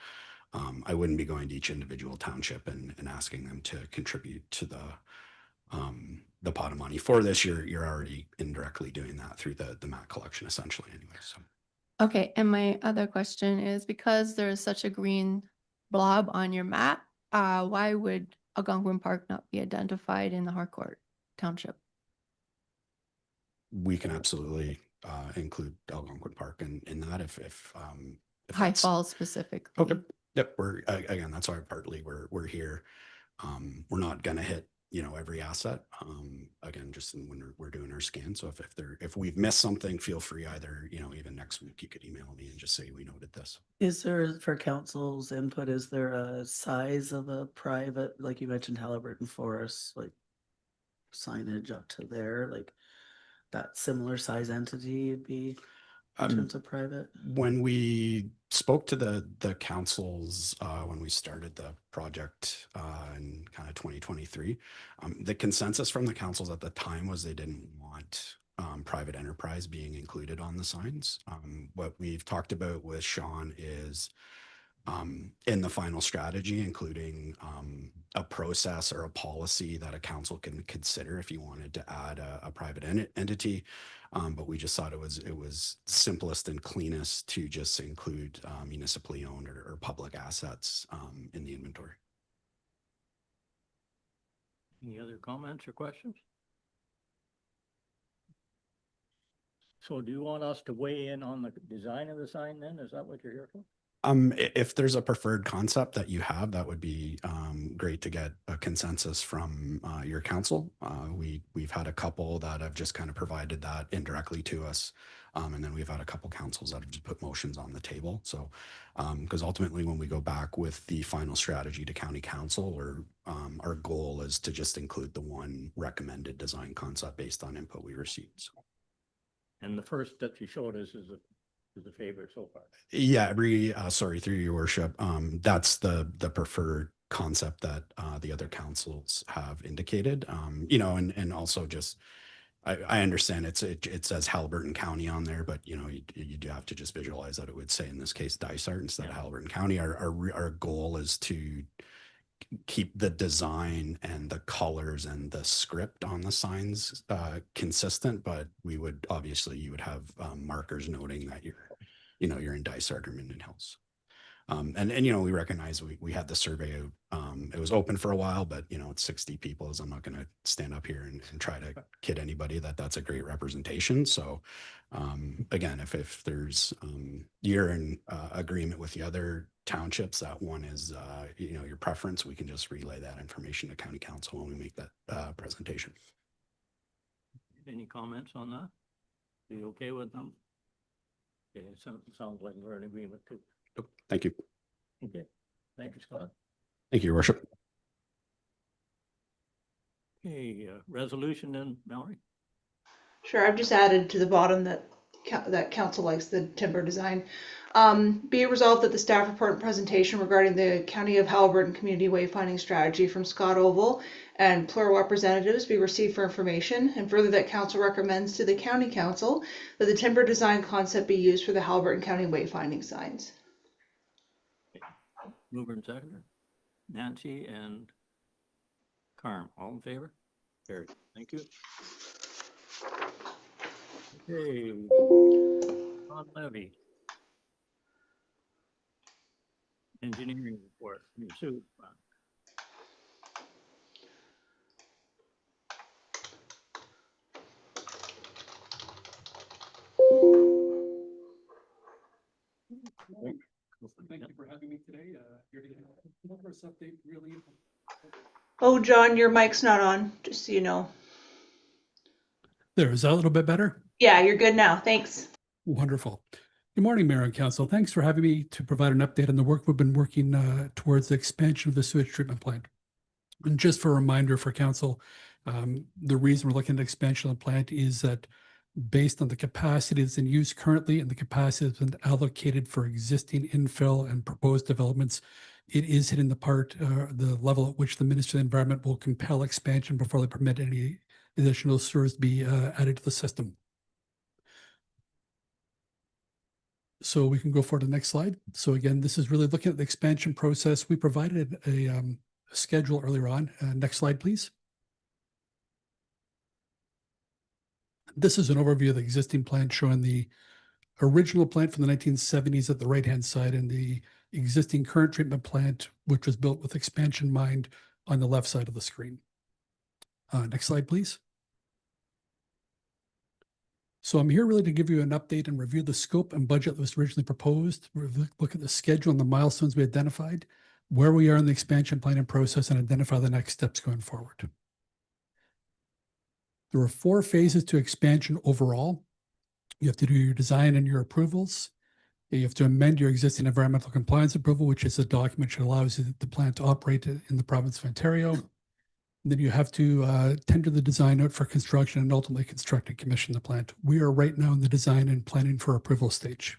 I wouldn't be going to each individual township and asking them to contribute to the pot of money for this. You're already indirectly doing that through the MAT collection essentially anyway. So. Okay, and my other question is, because there is such a green blob on your map, why would Algonquin Park not be identified in the Harcourt Township? We can absolutely include Algonquin Park in that if High that's- Falls specifically. Okay. Yep. We're again, that's why partly we're here. We're not gonna hit, you know, every asset. Again, just when we're doing our scan. So if we've missed something, feel free either, you know, even next week you could email me and just say we noted this. Is there, for council's input, is there a size of a private, like you mentioned Halliburton Forest, like signage up to there, like that similar size entity would be in terms of private? When we spoke to the councils when we started the project in kind of 2023, the consensus from the councils at the time was they didn't want private enterprise being included on the signs. What we've talked about with Sean is in the final strategy, including a process or a policy that a council can consider if you wanted to add a private entity. But we just thought it was simplest and cleanest to just include municipally owned or public assets in the inventory. Any other comments or questions? So do you want us to weigh in on the design of the sign then? Is that what you're here for? If there's a preferred concept that you have, that would be great to get a consensus from your council. We've had a couple that have just kind of provided that indirectly to us. And then we've had a couple councils that have just put motions on the table. So, because ultimately when we go back with the final strategy to county council, or our goal is to just include the one recommended design concept based on input we received. So. And the first that you showed us is the favorite so far. Yeah, sorry, through your worship, that's the preferred concept that the other councils have indicated. You know, and also just I understand it says Halliburton County on there, but you know, you do have to just visualize that it would say in this case Dysart instead of Halliburton County. Our goal is to keep the design and the colors and the script on the signs consistent, but we would obviously, you would have markers noting that you're in Dysart or Minden Hills. And you know, we recognize we had the survey out. It was open for a while, but you know, it's 60 people. So I'm not going to stand up here and try to kid anybody that that's a great representation. So again, if there's you're in agreement with the other townships, that one is you know, your preference, we can just relay that information to county council when we make that presentation. Any comments on that? Are you okay with them? Okay, sounds like we're in agreement too. Thank you. Okay, thank you, Scott. Thank you, Your Worship. Okay, resolution then, Mallory? Sure, I've just added to the bottom that that council likes the timber design. Be it resolved that the staff report and presentation regarding the County of Haliburton Community Wayfinding Strategy from Scott Oval and plural representatives be received for information, and further that council recommends to the county council that the timber design concept be used for the Haliburton County wayfinding signs. Mover and seconder, Nancy and Carm, all in favor? Carried. Thank you. Okay. Ron Levy. Engineering report. Sue. Thank you for having me today. Here to get a progress update, really. Oh, John, your mic's not on, just so you know. There, is that a little bit better? Yeah, you're good now. Thanks. Wonderful. Good morning, Mayor and Council. Thanks for having me to provide an update on the work we've been working towards the expansion of the sewage treatment plant. And just for a reminder for Council, the reason we're looking at expansion of the plant is that based on the capacity that's in use currently and the capacity that's been allocated for existing infill and proposed developments, it is hitting the level at which the Ministry of the Environment will compel expansion before they permit any additional sewers to be added to the system. So we can go forward to the next slide. So again, this is really looking at the expansion process. We provided a schedule earlier on. Next slide, please. This is an overview of the existing plant showing the original plant from the 1970s at the right-hand side and the existing current treatment plant, which was built with expansion in mind, on the left side of the screen. Next slide, please. So I'm here really to give you an update and review the scope and budget that was originally proposed, look at the schedule and the milestones we identified, where we are in the expansion planning process, and identify the next steps going forward. There are 4 phases to expansion overall. You have to do your design and your approvals. You have to amend your existing environmental compliance approval, which is a document that allows the plant to operate in the province of Ontario. And then you have to tender the design out for construction and ultimately construct and commission the plant. We are right now in the design and planning for approval stage.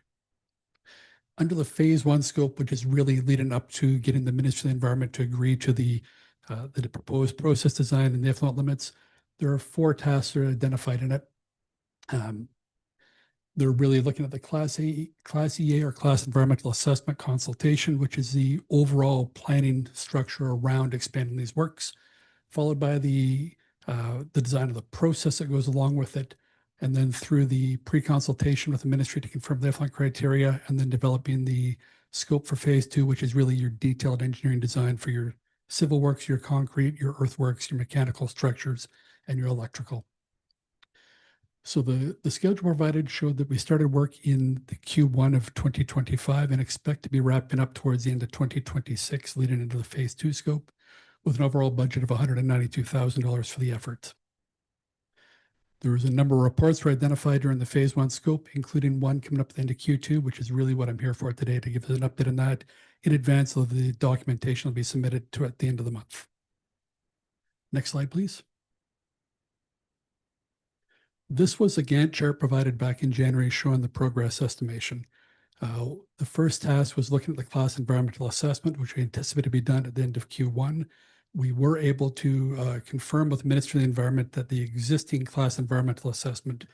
Under the phase 1 scope, which is really leading up to getting the Ministry of the Environment to agree to the proposed process design and the effluent limits, there are 4 tasks that are identified in it. They're really looking at the Class EA or Class Environmental Assessment consultation, which is the overall planning structure around expanding these works, followed by the design of the process that goes along with it, and then through the pre-consultation with the ministry to confirm the effluent criteria, and then developing the scope for phase 2, which is really your detailed engineering design for your civil works, your concrete, your earthworks, your mechanical structures, and your electrical. So the schedule provided showed that we started work in the Q1 of 2025 and expect to be wrapping up towards the end of 2026, leading into the phase 2 scope, with an overall budget of $192,000 for the effort. There was a number of reports were identified during the phase 1 scope, including one coming up at the end of Q2, which is really what I'm here for today, to give us an update on that in advance of the documentation will be submitted to at the end of the month. Next slide, please. This was a Gantt chart provided back in January showing the progress estimation. The first task was looking at the class environmental assessment, which we anticipate to be done at the end of Q1. We were able to confirm with the Ministry of the Environment that the existing class environmental assessment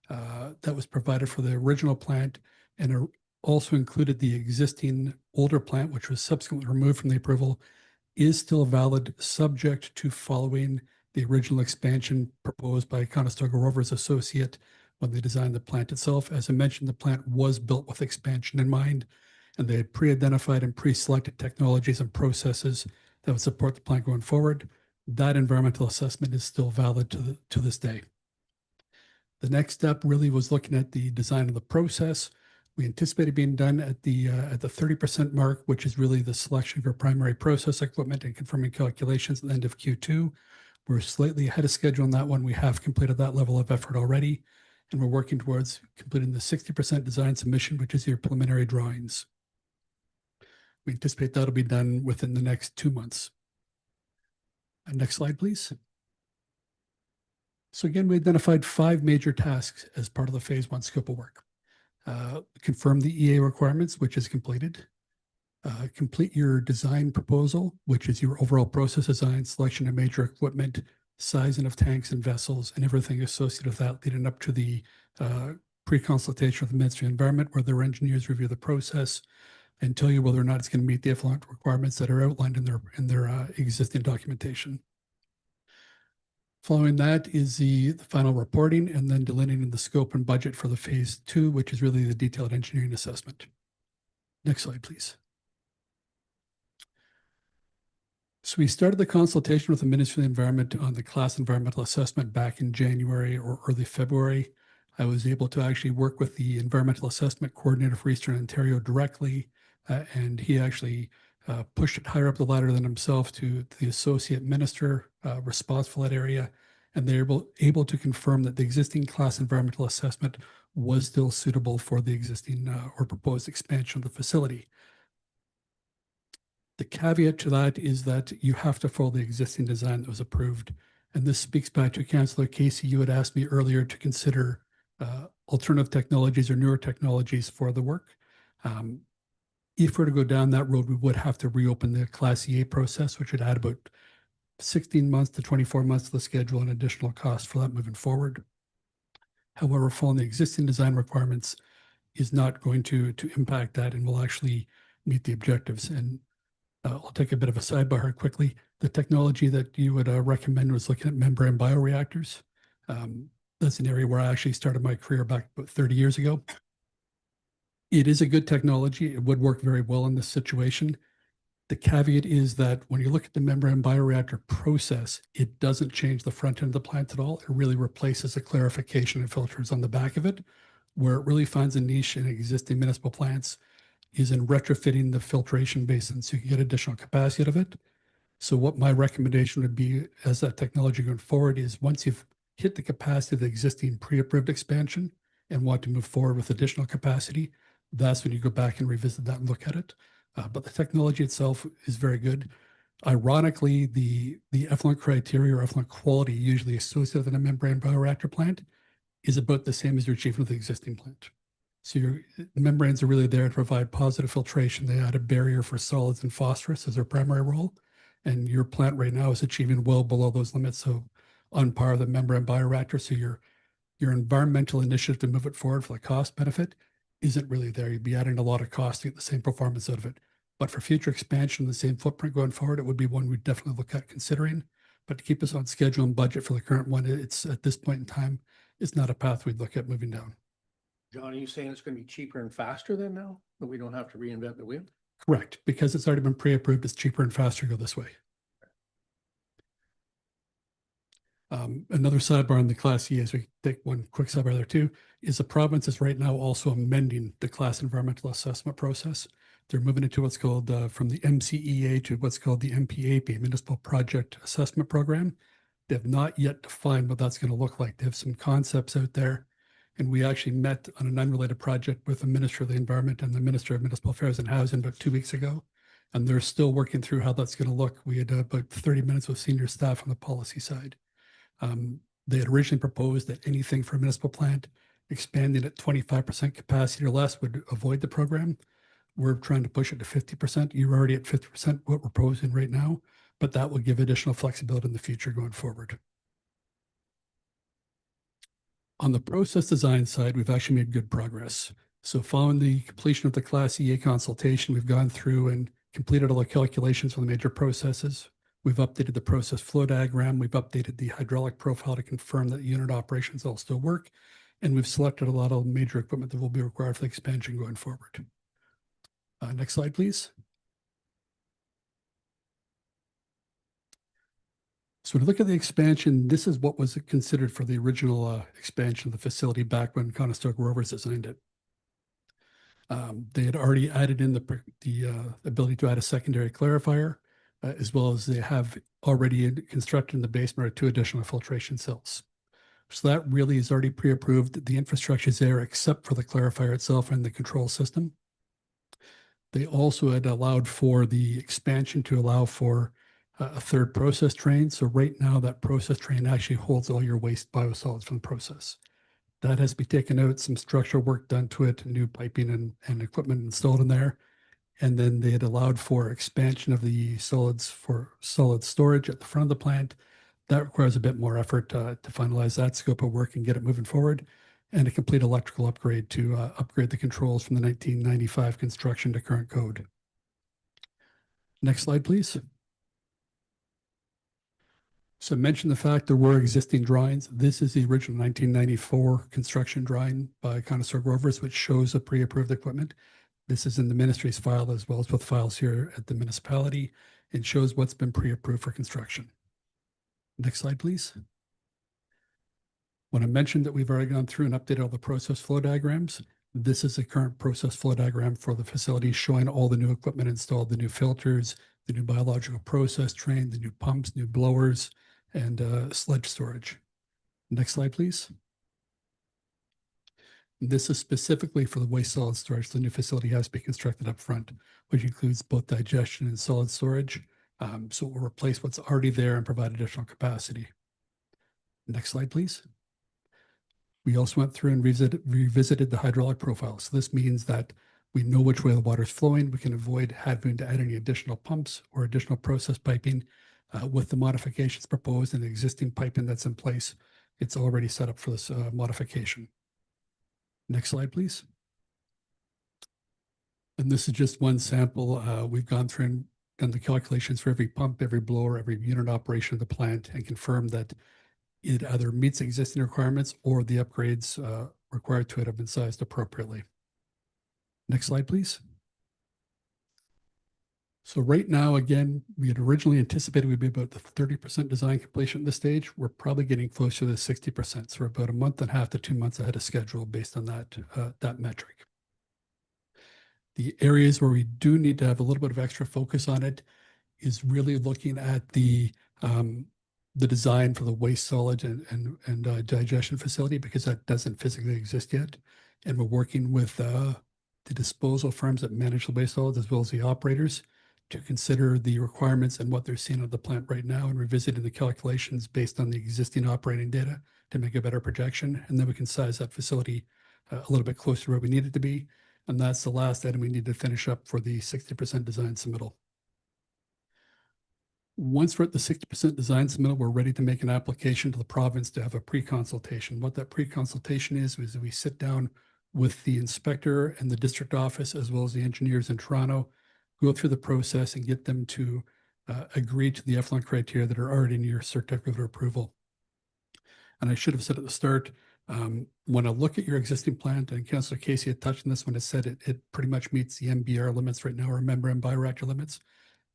that was provided for the original plant and also included the existing older plant, which was subsequently removed from the approval, is still valid, subject to following the original expansion proposed by Conestoga Rovers Associate when they designed the plant itself. As I mentioned, the plant was built with expansion in mind, and they had pre-identified and pre-selected technologies and processes that would support the plant going forward. That environmental assessment is still valid to this day. The next step really was looking at the design of the process. We anticipated being done at the 30% mark, which is really the selection of your primary process equipment and confirming calculations at the end of Q2. We're slightly ahead of schedule on that one. We have completed that level of effort already, and we're working towards completing the 60% design submission, which is your preliminary drawings. We anticipate that'll be done within the next 2 months. Next slide, please. So again, we identified 5 major tasks as part of the phase 1 scope of work. Confirm the EA requirements, which is completed. Complete your design proposal, which is your overall process design, selection of major equipment, sizing of tanks and vessels, and everything associated with that leading up to the pre-consultation with the Ministry of Environment, where their engineers review the process and tell you whether or not it's going to meet the effluent requirements that are outlined in their existing documentation. Following that is the final reporting and then delineating the scope and budget for the phase 2, which is really the detailed engineering assessment. Next slide, please. So we started the consultation with the Ministry of the Environment on the class environmental assessment back in January or early February. I was able to actually work with the environmental assessment coordinator for Eastern Ontario directly, and he actually pushed it higher up the ladder than himself to the associate minister responsible for that area, and they were able to confirm that the existing class environmental assessment was still suitable for the existing or proposed expansion of the facility. The caveat to that is that you have to follow the existing design that was approved. And this speaks back to Councillor Casey. You had asked me earlier to consider alternative technologies or newer technologies for the work. If we're to go down that road, we would have to reopen the Class EA process, which would add about 16 months to 24 months to the schedule and additional cost for that moving forward. However, following the existing design requirements is not going to impact that and will actually meet the objectives. And I'll take a bit of a sidebar here quickly. The technology that you would recommend was looking at membrane bioreactors. That's an area where I actually started my career back about 30 years ago. It is a good technology. It would work very well in this situation. The caveat is that when you look at the membrane bioreactor process, it doesn't change the front end of the plant at all. It really replaces the clarification and filters on the back of it. Where it really finds a niche in existing municipal plants is in retrofitting the filtration basin so you can get additional capacity out of it. So what my recommendation would be as that technology going forward is once you've hit the capacity of the existing pre-approved expansion and want to move forward with additional capacity, that's when you go back and revisit that and look at it. But the technology itself is very good. Ironically, the effluent criteria or effluent quality usually associated with a membrane bioreactor plant is about the same as you're achieving with the existing plant. So the membranes are really there to provide positive filtration. They add a barrier for solids and phosphorus as their primary role. And your plant right now is achieving well below those limits. So on par with the membrane bioreactor. So your environmental initiative to move it forward for the cost benefit isn't really there. You'd be adding a lot of cost to get the same performance out of it. But for future expansion, the same footprint going forward, it would be one we'd definitely look at considering. But to keep us on schedule and budget for the current one, it's at this point in time, it's not a path we'd look at moving down. John, are you saying it's going to be cheaper and faster than now, that we don't have to reinvent the wheel? Correct. Because it's already been pre-approved, it's cheaper and faster to go this way. Another sidebar on the Class E, as we take one quick sidebar there too, is the province is right now also amending the class environmental assessment process. They're moving into what's called from the MCEA to what's called the MPAP, Municipal Project Assessment Program. They have not yet defined what that's going to look like. They have some concepts out there. And we actually met on an unrelated project with the Minister of the Environment and the Minister of Municipal Affairs and Housing about 2 weeks ago. And they're still working through how that's going to look. We had about 30 minutes with senior staff on the policy side. They had originally proposed that anything for a municipal plant expanding at 25% capacity or less would avoid the program. We're trying to push it to 50%. You're already at 50% what we're proposing right now, but that will give additional flexibility in the future going forward. On the process design side, we've actually made good progress. So following the completion of the Class EA consultation, we've gone through and completed all the calculations for the major processes. We've updated the process flow diagram. We've updated the hydraulic profile to confirm that unit operations all still work. And we've selected a lot of major equipment that will be required for the expansion going forward. Next slide, please. So to look at the expansion, this is what was considered for the original expansion of the facility back when Conestoga Rovers designed it. They had already added in the ability to add a secondary clarifier, as well as they have already constructed in the basement 2 additional filtration cells. So that really is already pre-approved. The infrastructure is there except for the clarifier itself and the control system. They also had allowed for the expansion to allow for a third process train. So right now that process train actually holds all your waste biosolids from the process. That has to be taken out, some structural work done to it, new piping and equipment installed in there. And then they had allowed for expansion of the solids for solid storage at the front of the plant. That requires a bit more effort to finalize that scope of work and get it moving forward, and a complete electrical upgrade to upgrade the controls from the 1995 construction to current code. Next slide, please. So I mentioned the fact there were existing drawings. This is the original 1994 construction drawing by Connoisseur Rovers, which shows the pre-approved equipment. This is in the ministry's file as well as with files here at the municipality. It shows what's been pre-approved for construction. Next slide, please. When I mentioned that we've already gone through and updated all the process flow diagrams, this is the current process flow diagram for the facility showing all the new equipment installed, the new filters, the new biological process train, the new pumps, new blowers, and sludge storage. Next slide, please. This is specifically for the waste solid storage. The new facility has to be constructed up front, which includes both digestion and solid storage. So we'll replace what's already there and provide additional capacity. Next slide, please. We also went through and revisited the hydraulic profile. So this means that we know which way the water is flowing. We can avoid having to add any additional pumps or additional process piping with the modifications proposed and the existing piping that's in place. It's already set up for this modification. Next slide, please. And this is just one sample. We've gone through and done the calculations for every pump, every blower, every unit operation of the plant, and confirmed that it either meets existing requirements or the upgrades required to it have been sized appropriately. Next slide, please. So right now, again, we had originally anticipated we'd be about the 30% design completion at this stage. We're probably getting closer to the 60%. So we're about a month and a half to 2 months ahead of schedule based on that metric. The areas where we do need to have a little bit of extra focus on it is really looking at the design for the waste solid and digestion facility, because that doesn't physically exist yet. And we're working with the disposal firms that manage the waste solids as well as the operators to consider the requirements and what they're seeing of the plant right now and revisiting the calculations based on the existing operating data to make a better projection. And then we can size that facility a little bit closer to where we need it to be. And that's the last item we need to finish up for the 60% design submittal. Once we're at the 60% design submittal, we're ready to make an application to the province to have a pre-consultation. What that pre-consultation is we sit down with the inspector and the district office, as well as the engineers in Toronto, go through the process and get them to agree to the effluent criteria that are already in your certificate of approval. And I should have said at the start, when I look at your existing plant, and Councillor Casey had touched on this when it said it pretty much meets the MBR limits right now, or membrane bioreactor limits.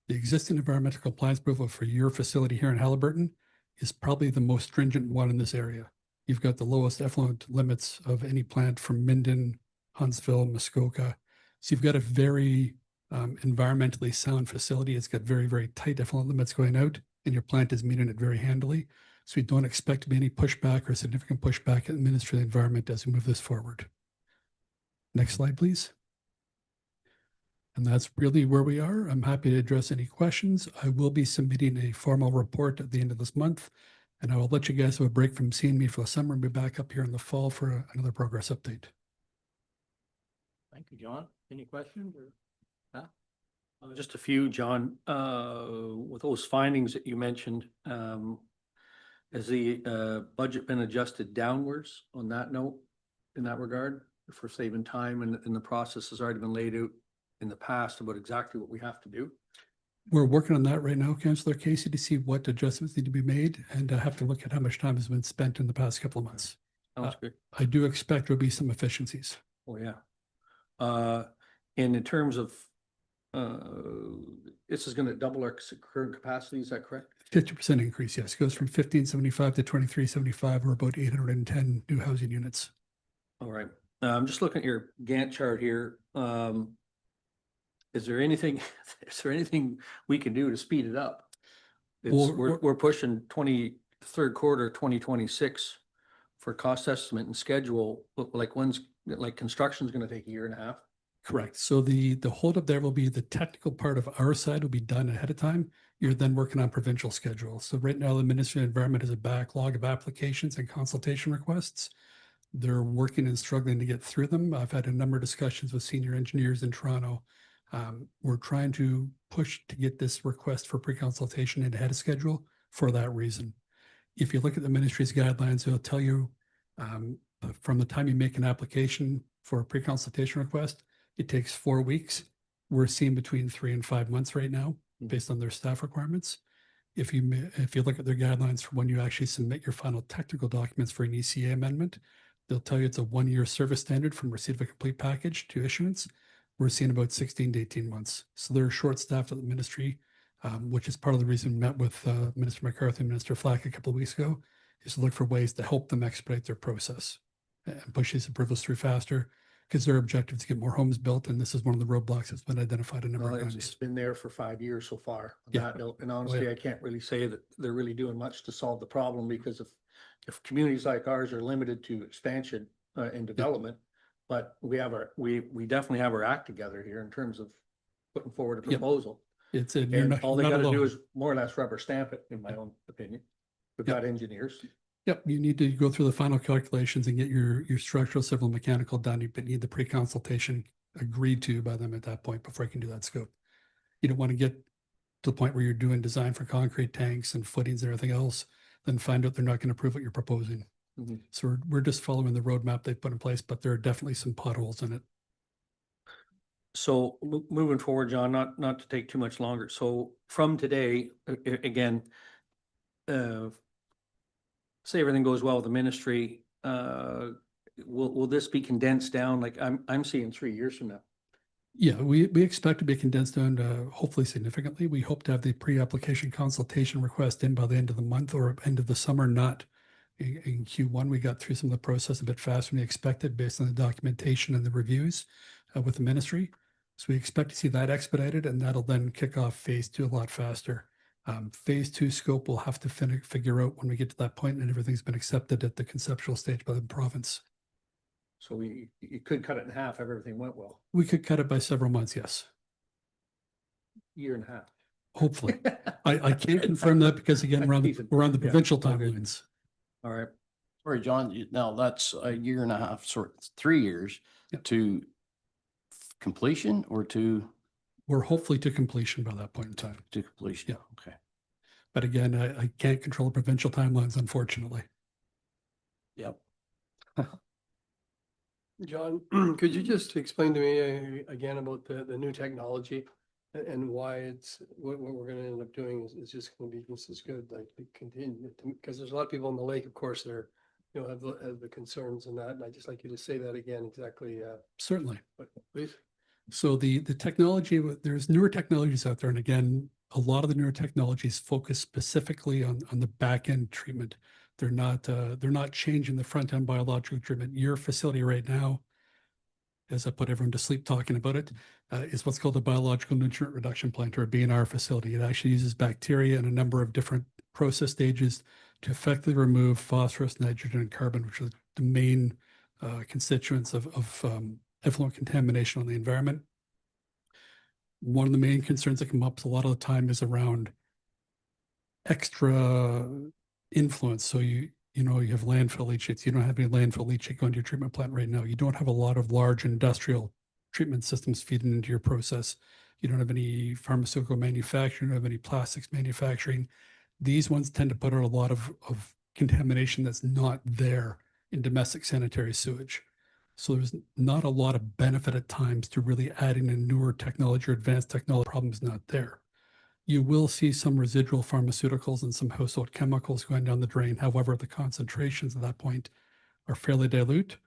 The existing environmental compliance approval for your facility here in Haliburton is probably the most stringent one in this area. You've got the lowest effluent limits of any plant from Minden, Huntsville, Muskoka. So you've got a very environmentally sound facility. It's got very, very tight effluent limits going out, and your plant is meeting it very handily. So we don't expect to be any pushback or significant pushback at the Ministry of the Environment as we move this forward. Next slide, please. And that's really where we are. I'm happy to address any questions. I will be submitting a formal report at the end of this month, and I will let you guys have a break from seeing me for the summer and be back up here in the fall for another progress update. Thank you, John. Any questions or? Just a few, John. With those findings that you mentioned, has the budget been adjusted downwards on that note, in that regard, for saving time, and the process has already been laid out in the past about exactly what we have to do? We're working on that right now, Councillor Casey, to see what adjustments need to be made, and I have to look at how much time has been spent in the past couple of months. Sounds good. I do expect there'll be some efficiencies. Oh, yeah. And in terms of, this is going to double our current capacity, is that correct? 50% increase, yes. It goes from 1575 to 2375, or about 810 new housing units. All right. I'm just looking at your Gantt chart here. Is there anything we can do to speed it up? Well, We're pushing third quarter 2026 for cost estimate and schedule. Like construction's going to take a year and a half. Correct. So the holdup there will be the technical part of our side will be done ahead of time. You're then working on provincial schedules. So right now, the Ministry of Environment has a backlog of applications and consultation requests. They're working and struggling to get through them. I've had a number of discussions with senior engineers in Toronto. We're trying to push to get this request for pre-consultation and ahead of schedule for that reason. If you look at the ministry's guidelines, it'll tell you from the time you make an application for a pre-consultation request, it takes 4 weeks. We're seeing between 3 and 5 months right now, based on their staff requirements. If you look at their guidelines for when you actually submit your final technical documents for an ECA amendment, they'll tell you it's a 1-year service standard from receipt of a complete package to issuance. We're seeing about 16 to 18 months. So they're short-staffed at the ministry, which is part of the reason we met with Minister McCarthy and Minister Flack a couple of weeks ago, is to look for ways to help them expedite their process and push these approvals through faster, because their objective is to get more homes built, and this is one of the roadblocks that's been identified a number Well, of it's times. been there for 5 years so far. on Yeah. that note. And honestly, I can't really say that they're really doing much to solve the problem, because if communities like ours are limited to expansion and development, but we definitely have our act together here in terms of putting forward a Yep. proposal. You're And not, all they not gotta do alone. is more or less rubber stamp it, in my own opinion. We've Yep. got engineers. Yep, you need to go through the final calculations and get your structural, civil, and mechanical done, but you need the pre-consultation agreed to by them at that point before you can do that scope. You don't want to get to the point where you're doing design for concrete tanks and footings and everything else, then find out they're not going to approve what you're proposing. Mhm. So we're just following the roadmap they've put in place, but there are definitely some potholes in it. So moving forward, John, not to take too much longer. So from today, again, say everything goes well with the ministry, will this be condensed down? Like I'm seeing 3 years from now. Yeah, we expect to be condensed down to hopefully significantly. We hope to have the pre-application consultation request in by the end of the month or end of the summer, not in Q1. We got through some of the process a bit faster than we expected based on the documentation and the reviews with the ministry. So we expect to see that expedited, and that'll then kick off phase 2 a lot faster. Phase 2 scope we'll have to figure out when we get to that point and everything's been accepted at the conceptual stage by the province. So you could cut it in half if everything went well. We could cut it by several months, yes, Year and a half. hopefully. I can't confirm that because again, we're on the Yeah, provincial all good. timelines. All right. Sorry, John, now that's a year and a half, sort of 3 years Yep. to completion or We're hopefully to completion by that point in time. to completion? Yeah. Okay. But again, I can't control the provincial timelines, unfortunately. Yep. John, could you just explain to me again about the new technology and why it's, what we're gonna end up doing is just gonna be just as good, like to continue, because there's a lot of people on the lake, of course, that are, you know, have the concerns and that, and I'd just like you to say that again, exactly, Certainly. please. So the technology, there's newer technologies out there. And again, a lot of the newer technologies focus specifically on the back end treatment. They're not changing the front end biological treatment. Your facility right now, as I put everyone to sleep talking about it, is what's called a biological nutrient reduction plant, or a BNR facility. It actually uses bacteria and a number of different process stages to effectively remove phosphorus, nitrogen, and carbon, which are the main constituents of effluent contamination on the environment. One of the main concerns that come up a lot of the time is around extra influence. So you have landfill leachates. You don't have any landfill leachate going to your treatment plant right now. You don't have a lot of large industrial treatment systems feeding into your process. You don't have any pharmaceutical manufacturing, you don't have any plastics manufacturing. These ones tend to put out a lot of contamination that's not there in domestic sanitary sewage. So there's not a lot of benefit at times to really adding in newer technology or advanced technology. Problem's not there. You will see some residual pharmaceuticals and some household chemicals going down the drain. However, the concentrations at that point are fairly dilute.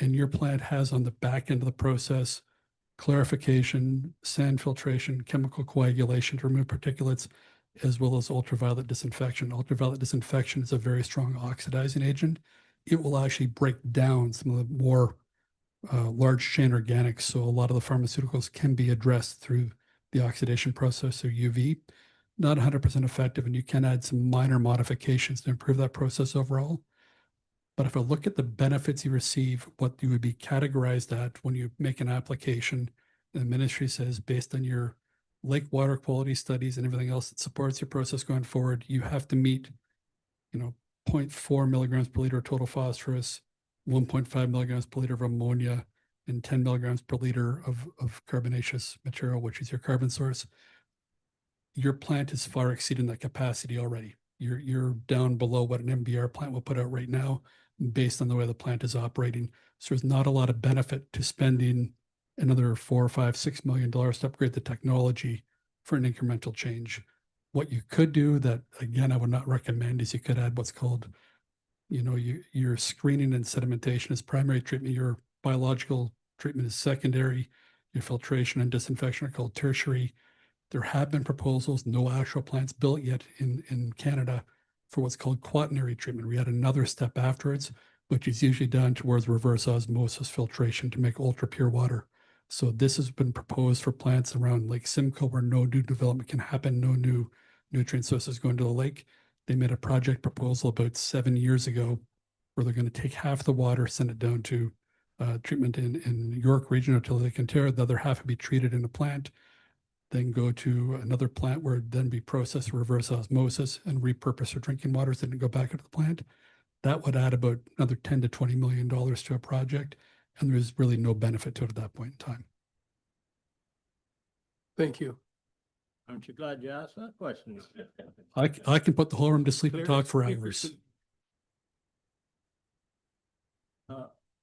And your plant has on the back end of the process clarification, sand filtration, chemical coagulation to remove particulates, as well as ultraviolet disinfection. Ultraviolet disinfection is a very strong oxidizing agent. It will actually break down some of the more large chain organics. So a lot of the pharmaceuticals can be addressed through the oxidation process or UV. Not 100% effective, and you can add some minor modifications to improve that process overall. But if I look at the benefits you receive, what you would be categorized at when you make an application, the ministry says based on your lake water quality studies and everything else that supports your process going forward, you have to meet, 0.4 milligrams per liter of total phosphorus, 1.5 milligrams per liter of ammonia, and 10 milligrams per liter of carbonaceous material, which is your carbon source. Your plant is far exceeding that capacity already. You're down below what an MBR plant will put out right now based on the way the plant is operating. So there's not a lot of benefit to spending another $4, $5, $6 million to upgrade the technology for an incremental change. What you could do that, again, I would not recommend is you could add what's called, your screening and sedimentation is primary treatment, your biological treatment is secondary, your filtration and disinfection are called tertiary. There have been proposals, no actual plants built yet in Canada for what's called quaternary treatment. We had another step afterwards, which is usually done towards reverse osmosis filtration to make ultra pure water. So this has been proposed for plants around Lake Simcoe where no new development can happen, no new nutrient sources go into the lake. They made a project proposal about 7 years ago where they're going to take half the water, send it down to treatment in York Region until they can tear. The other half would be treated in a plant, then go to another plant where it'd then be processed reverse osmosis and repurposed for drinking water, so then go back into the plant. That would add about another $10 to $20 million to a project, and there's really no benefit to it at that point in time. Thank you. Aren't you glad you asked that question? I can put the whole room to sleep and Clear- talk for clear- hours.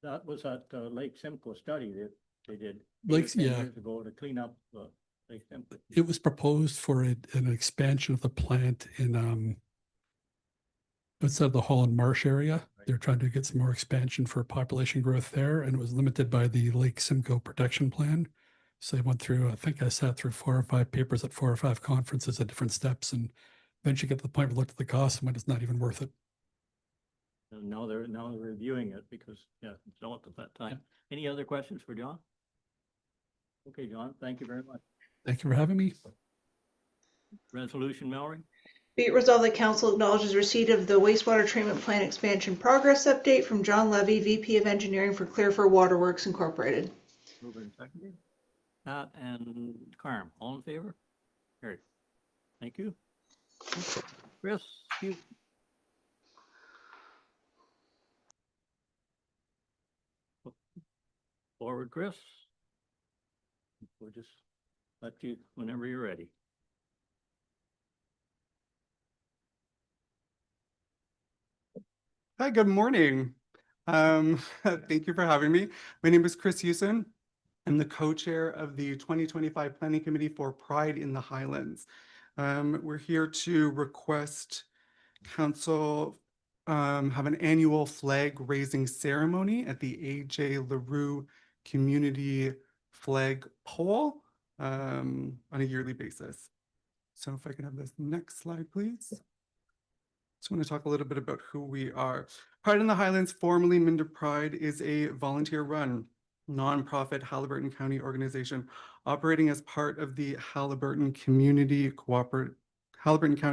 That was at Lake Simcoe study that they did. Lake- 8 or 10 yeah. years ago to clean up Lake Simcoe. It was proposed for an expansion of the plant in outside of the Holland Marsh area. They're trying to get some more expansion for population growth there, and it was limited by the Lake Simcoe Protection Plan. So they went through, I think I sat through 4 or 5 papers at 4 or 5 conferences at different steps, and eventually get to the point where we looked at the cost and went, it's not even worth it. And now they're reviewing it because, it's not at that time. Any other questions for John? Okay, John, thank you very much. Thank you for having me. Resolution, Mallory? Be it resolved that council acknowledges receipt of the wastewater treatment plant expansion progress update from John Levy, VP of Engineering for Clearford Waterworks Incorporated. Mover and seconded. Pat and Carm, all in favor? Carried. Thank you. Chris, you. Forward, Chris. We'll just let you whenever you're ready. Hi, good morning. Thank you for having me. My name is Chris Hewson. I'm the co-chair of the 2025 Planning Committee for Pride in the Highlands. We're here to request council have an annual flag raising ceremony at the AJ LaRue Community Flag Pole on a yearly basis. So if I can have this next slide, please. Just want to talk a little bit about who we are. Pride in the Highlands, formerly Minder Pride, is a volunteer-run, nonprofit Haliburton County organization operating as part of the Haliburton County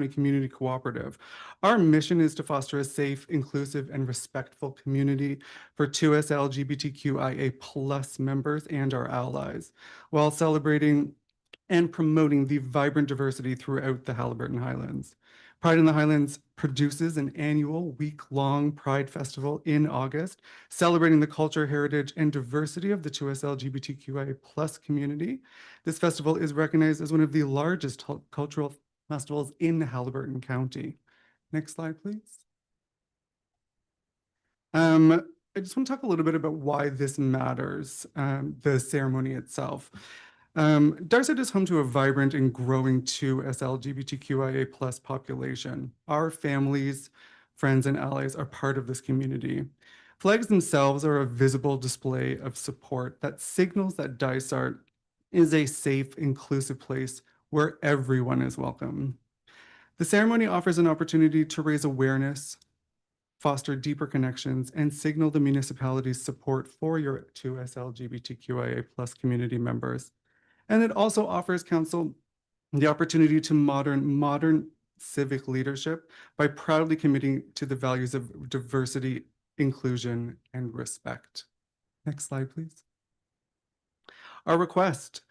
Community Cooperative. Our mission is to foster a safe, inclusive, and respectful community for 2S LGBTQIA+ members and our allies, while celebrating and promoting the vibrant diversity throughout the Haliburton Highlands. Pride in the Highlands produces an annual week-long Pride Festival in August, celebrating the culture, heritage, and diversity of the 2S LGBTQIA+ community. This festival is recognized as one of the largest cultural festivals in Haliburton County. Next slide, please. I just want to talk a little bit about why this matters, the ceremony itself. Dartmouth is home to a vibrant and growing 2S LGBTQIA+ population. Our families, friends, and allies are part of this community. Flags themselves are a visible display of support that signals that Dysart is a safe, inclusive place where everyone is welcome. The ceremony offers an opportunity to raise awareness, foster deeper connections, and signal the municipality's support for your 2S LGBTQIA+ community members. And it also offers council the opportunity to modern civic leadership by proudly committing to the values of diversity, inclusion, and respect. Next slide, please. Our request.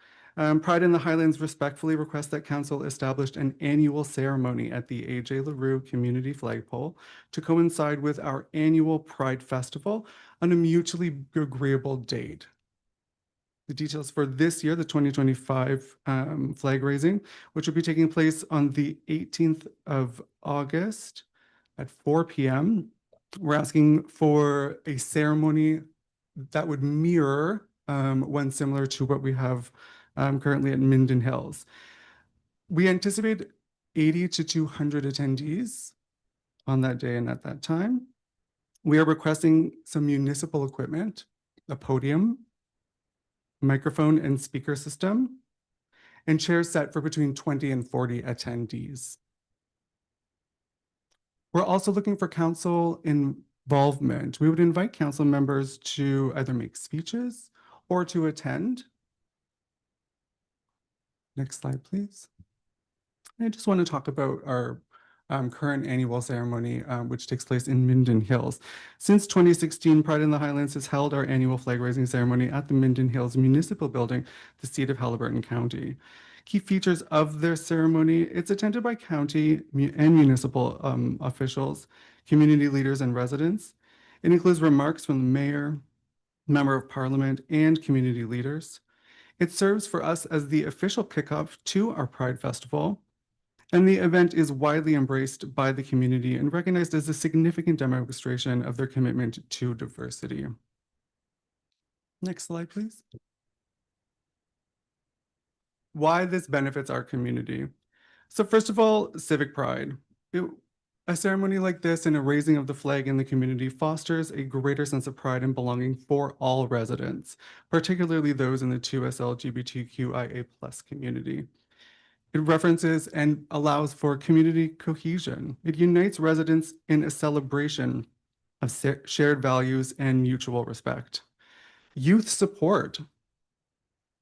Pride in the Highlands respectfully requests that council establish an annual ceremony at the AJ LaRue Community Flagpole to coincide with our annual Pride Festival on a mutually agreeable date. The details for this year, the 2025 flag raising, which will be taking place on the 18th of August at 4 p.m. We're asking for a ceremony that would mirror one similar to what we have currently at Minden Hills. We anticipate 80 to 200 attendees on that day and at that time. We are requesting some municipal equipment, a podium, microphone and speaker system, and chairs set for between 20 and 40 attendees. We're also looking for council involvement. We would invite council members to either make speeches or to attend. Next slide, please. I just want to talk about our current annual ceremony, which takes place in Minden Hills. Since 2016, Pride in the Highlands has held our annual flag raising ceremony at the Minden Hills Municipal Building, the seat of Haliburton County. Key features of their ceremony: it's attended by county and municipal officials, community leaders, and residents. It includes remarks from the mayor, member of parliament, and community leaders. It serves for us as the official kickoff to our Pride Festival, and the event is widely embraced by the community and recognized as a significant demonstration of their commitment to diversity. Next slide, please. Why this benefits our community. So first of all, civic pride. A ceremony like this and a raising of the flag in the community fosters a greater sense of pride and belonging for all residents, particularly those in the 2S LGBTQIA+ community. It references and allows for community cohesion. It unites residents in a celebration of shared values and mutual respect. Youth support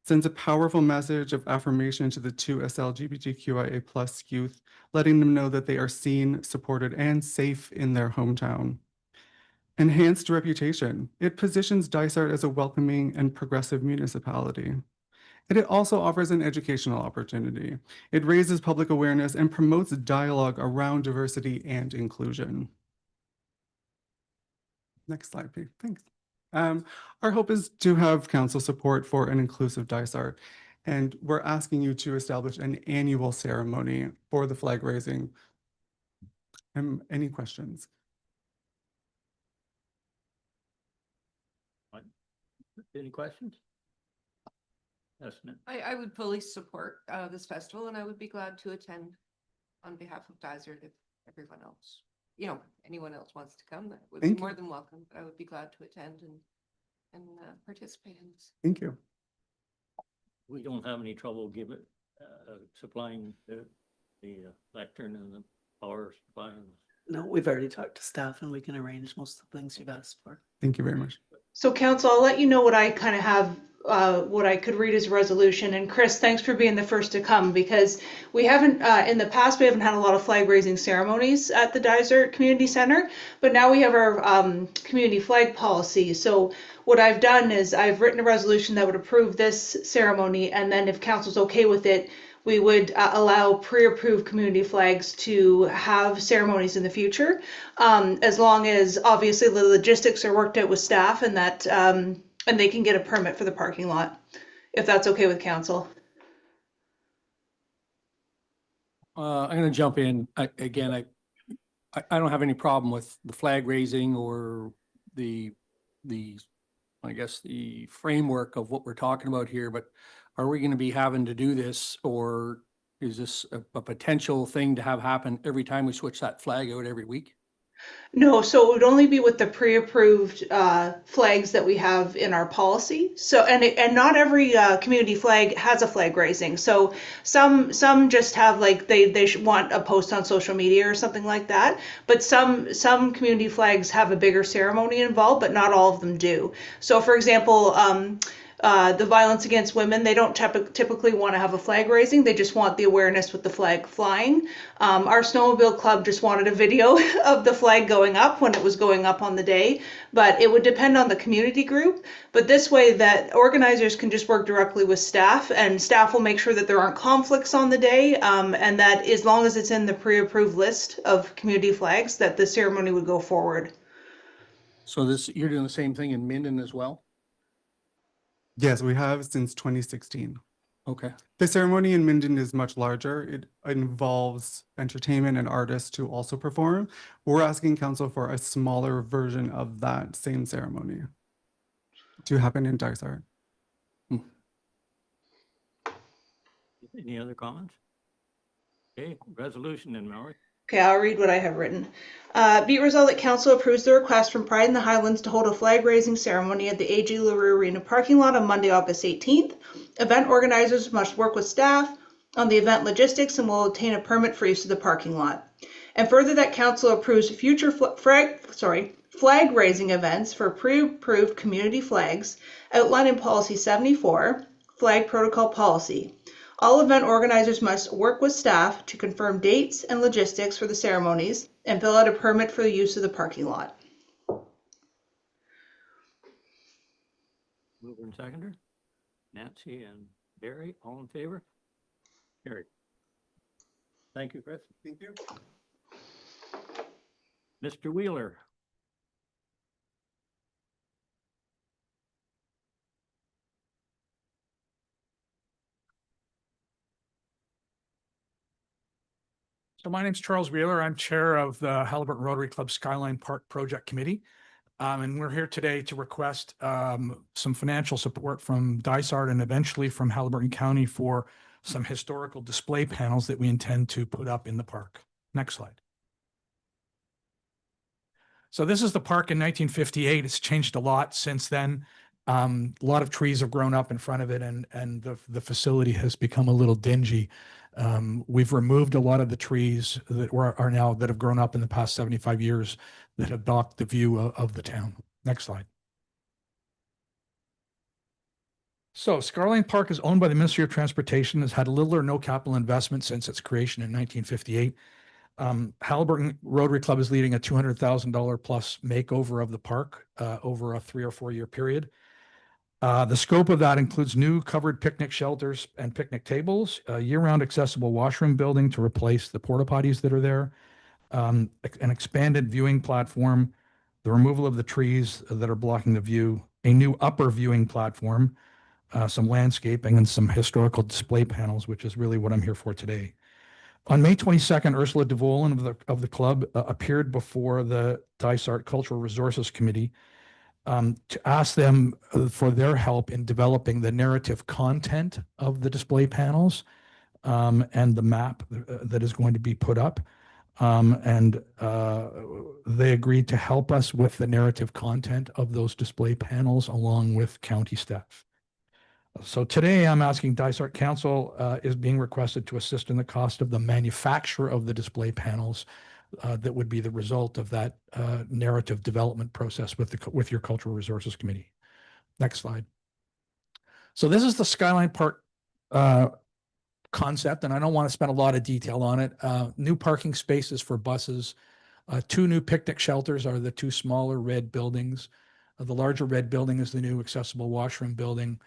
sends a powerful message of affirmation to the 2S LGBTQIA+ youth, letting them know that they are seen, supported, and safe in their hometown. Enhanced reputation. It positions Dysart as a welcoming and progressive municipality. And it also offers an educational opportunity. It raises public awareness and promotes dialogue around diversity and inclusion. Next slide, please. Thanks. Our hope is to have council support for an inclusive Dysart, and we're asking you to establish an annual ceremony for the flag raising. Any questions? Any questions? Yes, Nick. I would fully support this festival, and I would be glad to attend on behalf of Dysart if everyone else, anyone else wants to come, that would be more than welcome. I would be glad to attend and participate in this. Thank you. We don't have any trouble supplying the lectern and the power supply. No, we've already talked to staff and we can arrange most of the things you've asked for. Thank you very much. So council, I'll let you know what I kind of have, what I could read as a resolution. And Chris, thanks for being the first to come, because we haven't, in the past, we haven't had a lot of flag raising ceremonies at the Dysart Community Center, but now we have our community flag policy. So what I've done is I've written a resolution that would approve this ceremony, and then if council's okay with it, we would allow pre-approved community flags to have ceremonies in the future, as long as obviously the logistics are worked out with staff and that and they can get a permit for the parking lot, if that's okay with council. I'm going to jump in. I don't have any problem with the flag raising or the I guess the framework of what we're talking about here, but are we going to be having to do this, or is this a potential thing to have happen every time we switch that flag out every week? No, so it would only be with the pre-approved flags that we have in our policy. So, and not every community flag has a flag raising. So some just have, like, they want a post on social media or something like that. But some community flags have a bigger ceremony involved, but not all of them do. So for example, the violence against women, they don't typically want to have a flag raising. They just want the awareness with the flag flying. Our snowmobile club just wanted a video of the flag going up when it was going up on the day, but it would depend on the community group. But this way that organizers can just work directly with staff, and staff will make sure that there aren't conflicts on the day, and that as long as it's in the pre-approved list of community flags, that the ceremony would go forward. So this, you're doing the same thing in Minden as well? Yes, we have since 2016. Okay. The ceremony in Minden is much larger. It involves entertainment and artists to also perform. We're asking council for a smaller version of that same ceremony to happen in Dysart. Any other comments? Okay, resolution then, Mallory. Okay, I'll read what I have written. Be it resolved that council approves the request from Pride in the Highlands to hold a flag raising ceremony at the AG LaRue Arena parking lot on Monday, August 18th. Event organizers must work with staff on the event logistics and will obtain a permit for use of the parking lot. And further, that council approves future flag raising events for pre-approved community flags outlined in policy 74, flag protocol policy. All event organizers must work with staff to confirm dates and logistics for the ceremonies and fill out a permit for the use of the parking lot. Mover and seconder. Nancy and Barry, all in favor? Carried. Thank you, Chris. Thank you. Mr. Wheeler. So my name's Charles Wheeler. I'm chair of the Haliburton Rotary Club Skyline Park Project Committee. And we're here today to request some financial support from Dysart and eventually from Haliburton County for some historical display panels that we intend to put up in the park. Next slide. So this is the park in 1958. It's changed a lot since then. A lot of trees have grown up in front of it, and the facility has become a little dingy. We've removed a lot of the trees that that have grown up in the past 75 years that have blocked the view of the town. Next slide. So Skyline Park is owned by the Ministry of Transportation, has had little or no capital investment since its creation in 1958. Haliburton Rotary Club is leading a $200,000 plus makeover of the park over a 3 or 4 year period. The scope of that includes new covered picnic shelters and picnic tables, a year-round accessible washroom building to replace the porta potties that are there, an expanded viewing platform, the removal of the trees that are blocking the view, a new upper viewing platform, some landscaping, and some historical display panels, which is really what I'm here for today. On May 22nd, Ursula DeVolen of the club appeared before the Dysart Cultural Resources Committee to ask them for their help in developing the narrative content of the display panels and the map that is going to be put up. They agreed to help us with the narrative content of those display panels along with county staff. So today I'm asking Dysart Council is being requested to assist in the cost of the manufacture of the display panels that would be the result of that narrative development process with your Cultural Resources Committee. Next slide. So this is the Skyline Park concept, and I don't want to spend a lot of detail on it. New parking spaces for buses. 2 new picnic shelters are the 2 smaller red buildings. The larger red building is the new accessible washroom building.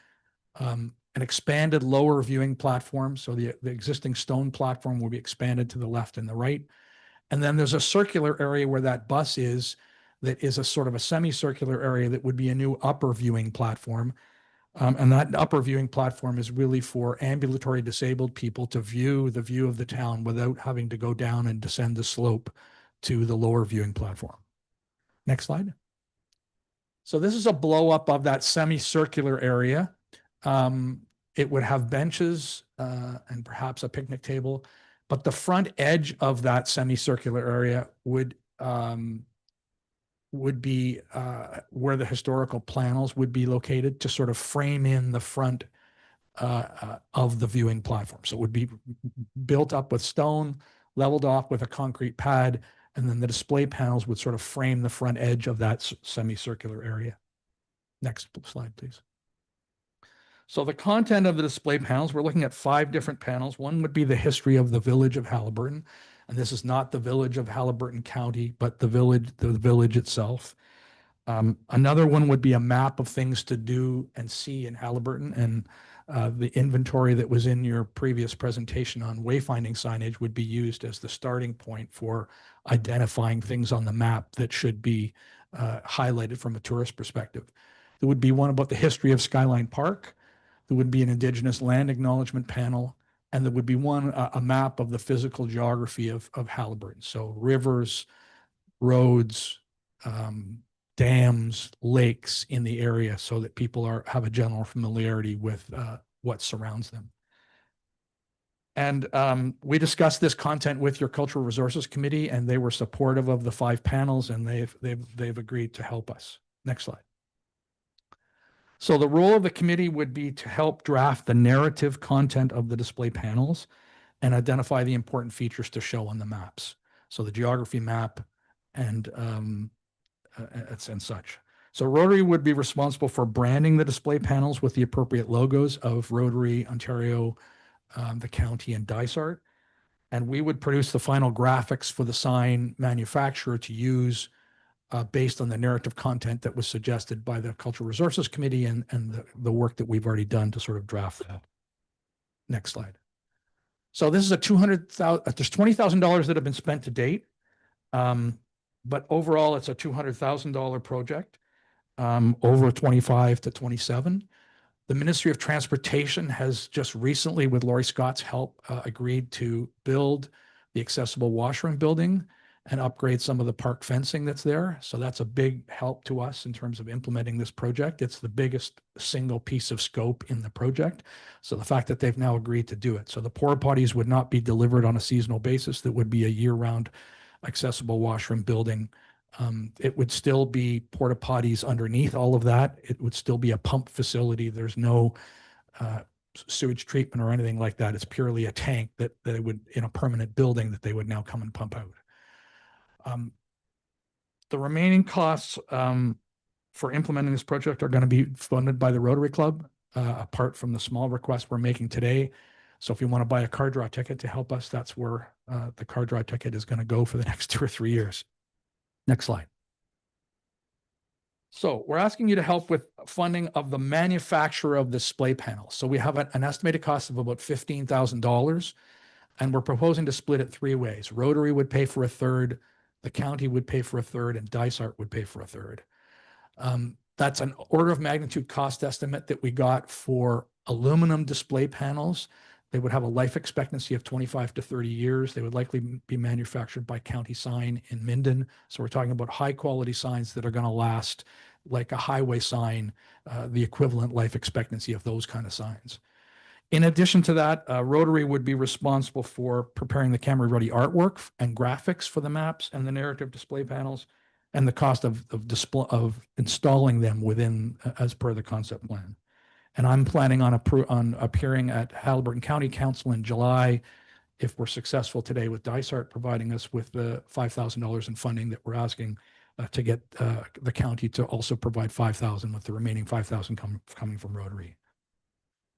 An expanded lower viewing platform. So the existing stone platform will be expanded to the left and the right. And then there's a circular area where that bus is, that is a sort of a semicircular area that would be a new upper viewing platform. And that upper viewing platform is really for ambulatory disabled people to view the view of the town without having to go down and descend the slope to the lower viewing platform. Next slide. So this is a blow up of that semicircular area. It would have benches and perhaps a picnic table, but the front edge of that semicircular area would be where the historical panels would be located to sort of frame in the front of the viewing platform. So it would be built up with stone, leveled off with a concrete pad, and then the display panels would sort of frame the front edge of that semicircular area. Next slide, please. So the content of the display panels, we're looking at 5 different panels. One would be the history of the village of Haliburton. And this is not the village of Haliburton County, but the village itself. Another one would be a map of things to do and see in Haliburton, and the inventory that was in your previous presentation on wayfinding signage would be used as the starting point for identifying things on the map that should be highlighted from a tourist perspective. There would be one about the history of Skyline Park. There would be an Indigenous land acknowledgement panel, and there would be one, a map of the physical geography of Haliburton. So rivers, roads, dams, lakes in the area, so that people have a general familiarity with what surrounds them. And we discussed this content with your Cultural Resources Committee, and they were supportive of the 5 panels, and they've agreed to help us. Next slide. So the role of the committee would be to help draft the narrative content of the display panels and identify the important features to show on the maps. So the geography map and such. So Rotary would be responsible for branding the display panels with the appropriate logos of Rotary, Ontario, the county, and Dysart. And we would produce the final graphics for the sign manufacturer to use based on the narrative content that was suggested by the Cultural Resources Committee and the work that we've already done to sort of draft that. Next slide. So this is a $200,000, there's $20,000 that have been spent to date. But overall, it's a $200,000 project over 25 to 27. The Ministry of Transportation has just recently, with Laurie Scott's help, agreed to build the accessible washroom building and upgrade some of the park fencing that's there. So that's a big help to us in terms of implementing this project. It's the biggest single piece of scope in the project. So the fact that they've now agreed to do it. So the porta potties would not be delivered on a seasonal basis. That would be a year-round accessible washroom building. It would still be porta potties underneath all of that. It would still be a pump facility. There's no sewage treatment or anything like that. It's purely a tank that it would, in a permanent building, that they would now come and pump out. The remaining costs for implementing this project are going to be funded by the Rotary Club, apart from the small request we're making today. So if you want to buy a car draw ticket to help us, that's where the car draw ticket is going to go for the next 2 or 3 years. Next slide. So we're asking you to help with funding of the manufacturer of display panels. So we have an estimated cost of about $15,000, and we're proposing to split it 3 ways. Rotary would pay for 1/3, the county would pay for 1/3, and Dysart would pay for 1/3. That's an order of magnitude cost estimate that we got for aluminum display panels. They would have a life expectancy of 25 to 30 years. They would likely be manufactured by County Sign in Minden. So we're talking about high quality signs that are going to last like a highway sign, the equivalent life expectancy of those kind of signs. In addition to that, Rotary would be responsible for preparing the camera ready artwork and graphics for the maps and the narrative display panels, and the cost of installing them within as per the concept plan. And I'm planning on appearing at Haliburton County Council in July, if we're successful today with Dysart providing us with the $5,000 in funding that we're asking to get the county to also provide $5,000, with the remaining $5,000 coming from Rotary.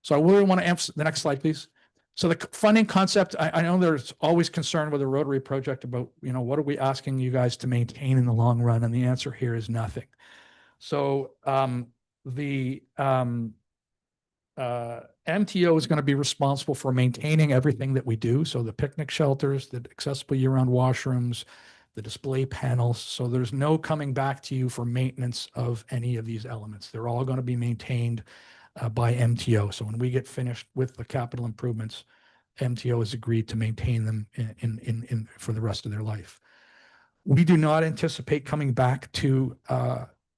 So I really want to emphasize the next slide, please. So the funding concept, I know there's always concern with a Rotary project about, what are we asking you guys to maintain in the long run? And the answer here is nothing. So the MTO is going to be responsible for maintaining everything that we do. So the picnic shelters, the accessible year-round washrooms, the display panels. So there's no coming back to you for maintenance of any of these elements. They're all going to be maintained by MTO. So when we get finished with the capital improvements, MTO has agreed to maintain them in for the rest of their life. We do not anticipate coming back to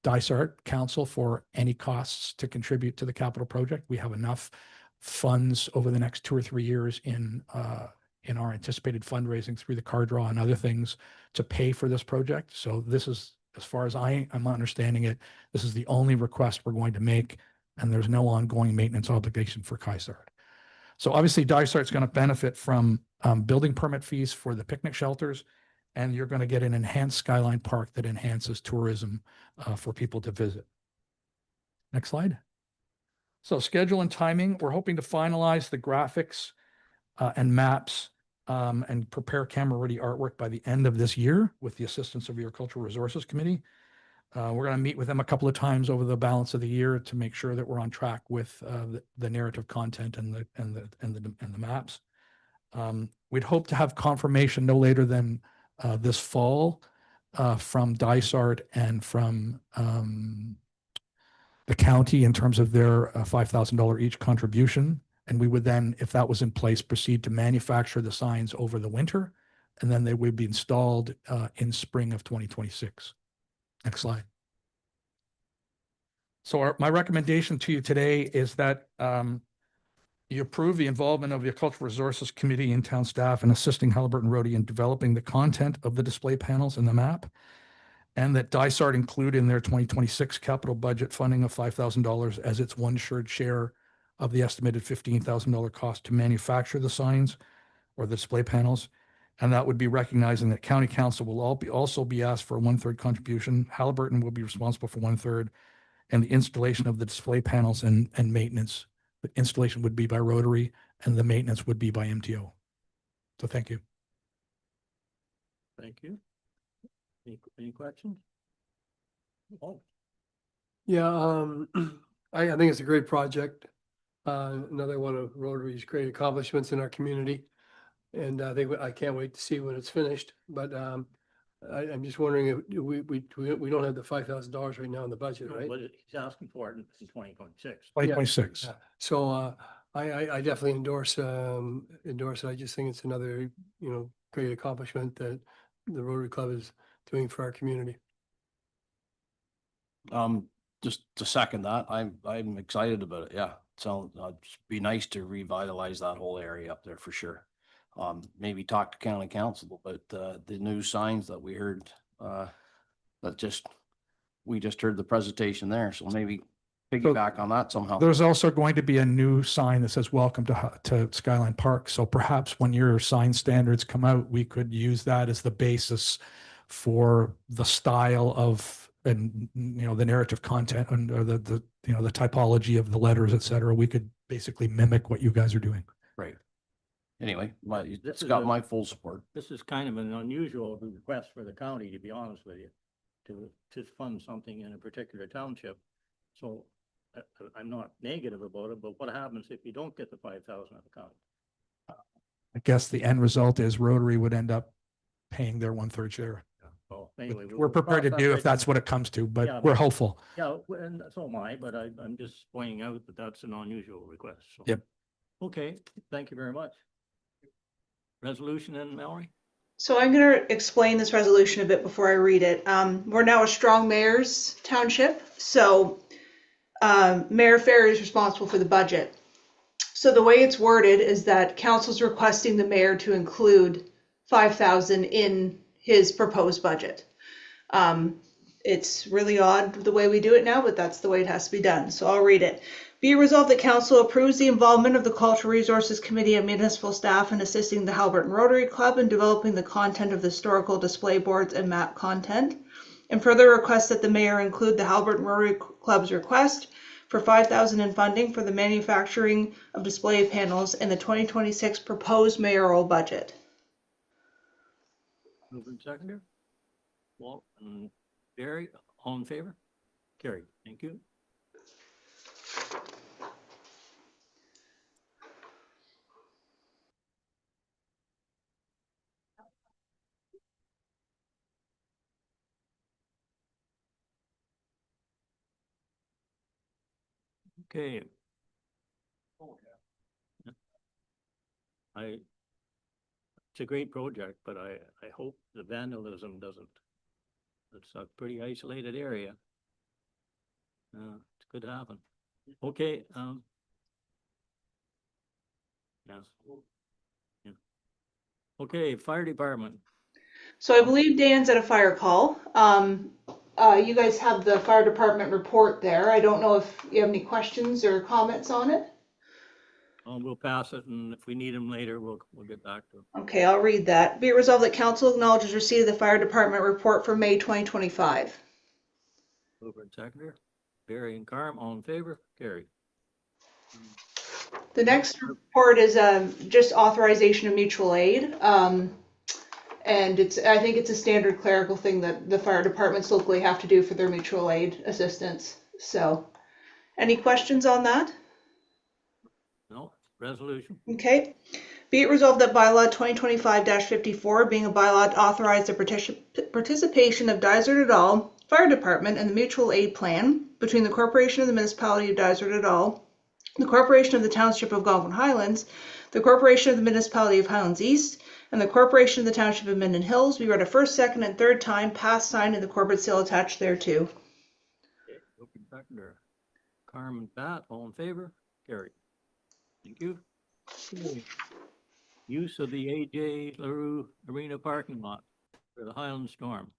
Dysart Council for any costs to contribute to the capital project. We have enough funds over the next 2 or 3 years in our anticipated fundraising through the car draw and other things to pay for this project. So this is, as far as I'm understanding it, this is the only request we're going to make, and there's no ongoing maintenance obligation for Dysart. So obviously Dysart's going to benefit from building permit fees for the picnic shelters, and you're going to get an enhanced Skyline Park that enhances tourism for people to visit. Next slide. So schedule and timing, we're hoping to finalize the graphics and maps and prepare camera-ready artwork by the end of this year with the assistance of your Cultural Resources Committee. We're going to meet with them a couple of times over the balance of the year to make sure that we're on track with the narrative content and the maps. We'd hope to have confirmation no later than this fall from Dysart and from the county in terms of their $5,000 each contribution. And we would then, if that was in place, proceed to manufacture the signs over the winter, and then they would be installed in spring of 2026. Next slide. So my recommendation to you today is that you approve the involvement of the Cultural Resources Committee and town staff in assisting Halliburton Roadie in developing the content of the display panels and the map, and that Dysart include in their 2026 capital budget funding of $5,000 as its one-third share of the estimated $15,000 cost to manufacture the signs or the display panels. And that would be recognizing that county council will also be asked for a 1/3 contribution. Halliburton will be responsible for 1/3, and the installation of the display panels and maintenance. The installation would be by Rotary and the maintenance would be by MTO. So thank you. Thank you. Any questions? Oh, Yeah, I think it's a great project. Another one of Rotary's great accomplishments in our community. And I can't wait to see when it's finished, but I'm just wondering if we don't have the $5,000 right now in the budget, no, right? but he's asking for it in 2026. 2026. Yeah. So I definitely endorse it. I just think it's another, great accomplishment that the Rotary Club is doing for our community. Just to second that, I'm excited about it. Yeah. So it'd be nice to revitalize that whole area up there for sure. Maybe talk to county council about the new signs that we heard, we just heard the presentation there. So maybe piggyback on that somehow. There's also going to be a new sign that says welcome to Skyline Park. So perhaps when your sign standards come out, we could use that as the basis for the style of, and the narrative content and or the typology of the letters, et cetera. We could basically mimic what you guys are doing. Right. Anyway, This it's is got my full support. This is kind of an unusual request for the county, to be honest with you, to fund something in a particular township. So I'm not negative about it, but what happens if you don't get the 5,000 of the county? I guess the end result is Rotary would end up paying their 1/3 share. Oh, anyway, We're prepared to do if that's what it comes to, but Yeah, we're hopeful. Yeah, and so am I, but I'm just pointing out that that's an unusual request. So. Yep. Okay, thank you very much. Resolution in, Mallory? So I'm going to explain this resolution a bit before I read it. We're now a strong mayor's township, so Mayor Ferry is responsible for the budget. So the way it's worded is that council's requesting the mayor to include 5,000 in his proposed budget. It's really odd the way we do it now, but that's the way it has to be done. So I'll read it. Be it resolved that council approves the involvement of the Cultural Resources Committee and municipal staff in assisting the Halliburton Rotary Club in developing the content of the historical display boards and map content, and further requests that the mayor include the Halliburton Rotary Club's request for 5,000 in funding for the manufacturing of display panels in the 2026 proposed mayoral budget. Mover and seconder? Walt and Barry, all in favor? Carried. Thank you. Okay. It's a great project, but I hope the vandalism doesn't. It's a pretty isolated area. It could happen. Okay, yes. Yeah. Okay, fire department. So I believe Dan's at a fire call. You guys have the fire department report there. I don't know if you have any questions or comments on it. We'll pass it, and if we need them later, we'll get back to them. Okay, I'll read that. Be it resolved that council acknowledges receipt of the fire department report for May 2025. Mover and seconder, Barry and Carm, all in favor? Carried. The next report is just authorization of mutual aid. And I think it's a standard clerical thing that the fire departments locally have to do for their mutual aid assistance. So, any questions on that? No, resolution. Okay. Be it resolved that bylaw 2025-54, being a bylaw to authorize the participation of Dysart et al. Fire Department and the mutual aid plan between the Corporation of the Municipality of Dysart et al., the Corporation of the Township of Algonquin Highlands, the Corporation of the Municipality of Highlands East, and the Corporation of the Township of Minden Hills be read a first, second, and third time, passed, signed, and the corporate seal attached thereto. Okay, open seconder. Carmen, Pat, all in favor? Carried. Thank you. Okay. Use of the AJ LaRue Arena parking lot for the Highland Storm.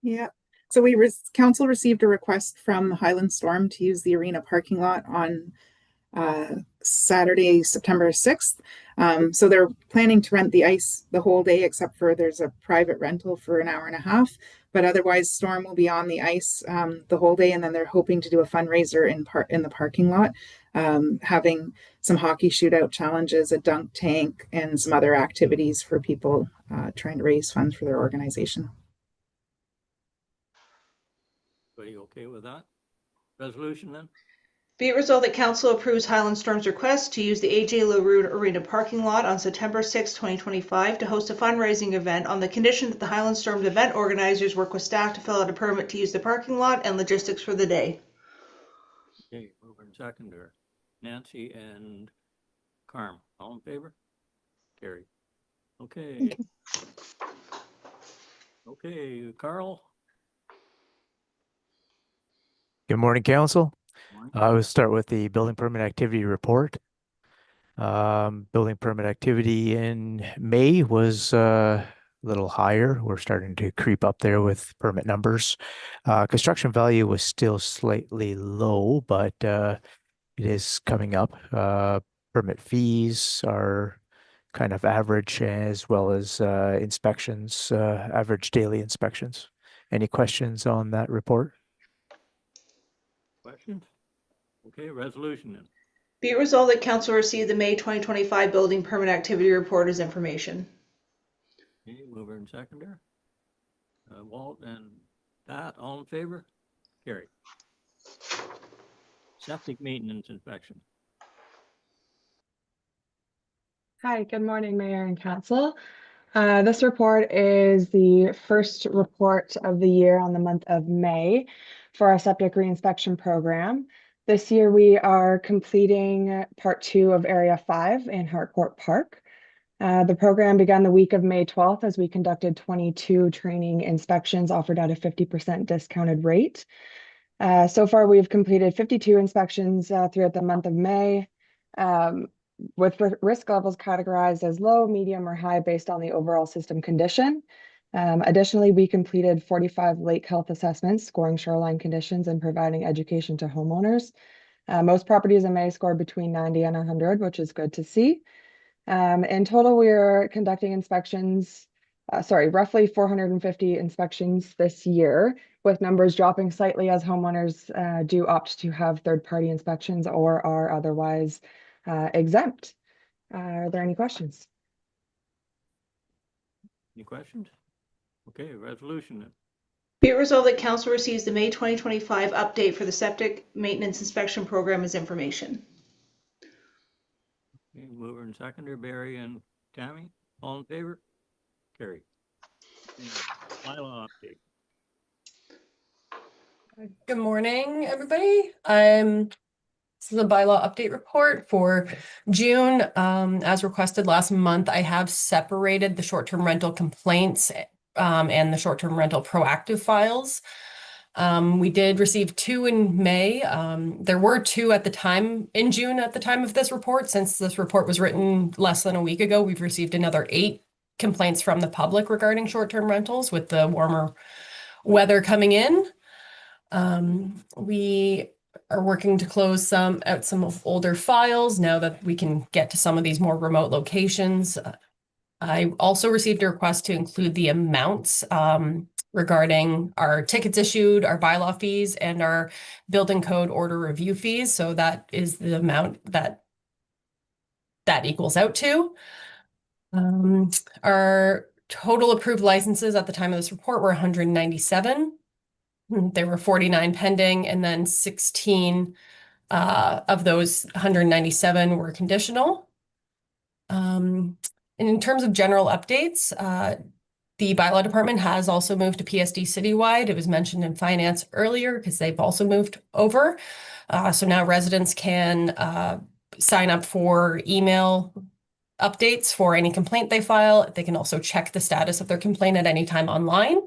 Yeah, so council received a request from the Highland Storm to use the arena parking lot on Saturday, September 6th. So they're planning to rent the ice the whole day, except for there's a private rental for an hour and a half. But otherwise, Storm will be on the ice the whole day, and then they're hoping to do a fundraiser in the parking lot, having some hockey shootout challenges, a dunk tank, and some other activities for people trying to raise funds for their organization. Everybody okay with that? Resolution then? Be it resolved that council approves Highland Storm's request to use the AJ LaRue Arena parking lot on September 6, 2025 to host a fundraising event on the condition that the Highland Storm's event organizers work with staff to fill out a permit to use the parking lot and logistics for the day. Okay, mover and seconder. Nancy and Carm, all in favor? Carried. Okay. Okay, Carl? Good morning, council. I will start with the building permit activity report. Building permit activity in May was a little higher. We're starting to creep up there with permit numbers. Construction value was still slightly low, but it is coming up. Permit fees are kind of average, as well as inspections, average daily inspections. Any questions on that report? Questions? Okay, resolution then. Be it resolved that council receive the May 2025 building permit activity report as information. Okay, mover and seconder. Walt and Pat, all in favor? Carried. Septic maintenance inspection. Hi, good morning, Mayor and Council. This report is the first report of the year on the month of May for our septic reinspection program. This year we are completing part 2 of Area 5 in Harcourt Park. The program began the week of May 12th as we conducted 22 training inspections offered at a 50% discounted rate. So far we've completed 52 inspections throughout the month of May. With risk levels categorized as low, medium, or high based on the overall system condition. Additionally, we completed 45 lake health assessments, scoring shoreline conditions and providing education to homeowners. Most properties in May scored between 90 and 100, which is good to see. In total, we are conducting inspections, roughly 450 inspections this year, with numbers dropping slightly as homeowners do opt to have third-party inspections or are otherwise exempt. Are there any questions? Any questions? Okay, resolution then. Be it resolved that council receives the May 2025 update for the septic maintenance inspection program as information. Okay, mover and seconder, Barry and Tammy, all in favor? Carried. Okay, bylaw update. Good morning, everybody. This is a bylaw update report for June. As requested last month, I have separated the short-term rental complaints and the short-term rental proactive files. We did receive 2 in May. There were 2 at the time in June at the time of this report. Since this report was written less than a week ago, we've received another 8 complaints from the public regarding short-term rentals with the warmer weather coming in. We are working to close some older files now that we can get to some of these more remote locations. I also received a request to include the amounts regarding our tickets issued, our bylaw fees, and our building code order review fees. So that is the amount that equals out to. Our total approved licenses at the time of this report were 197. There were 49 pending, and then 16 of those 197 were conditional. And in terms of general updates, the bylaw department has also moved to PSD citywide. It was mentioned in finance earlier because they've also moved over. So now residents can sign up for email updates for any complaint they file. They can also check the status of their complaint at any time online.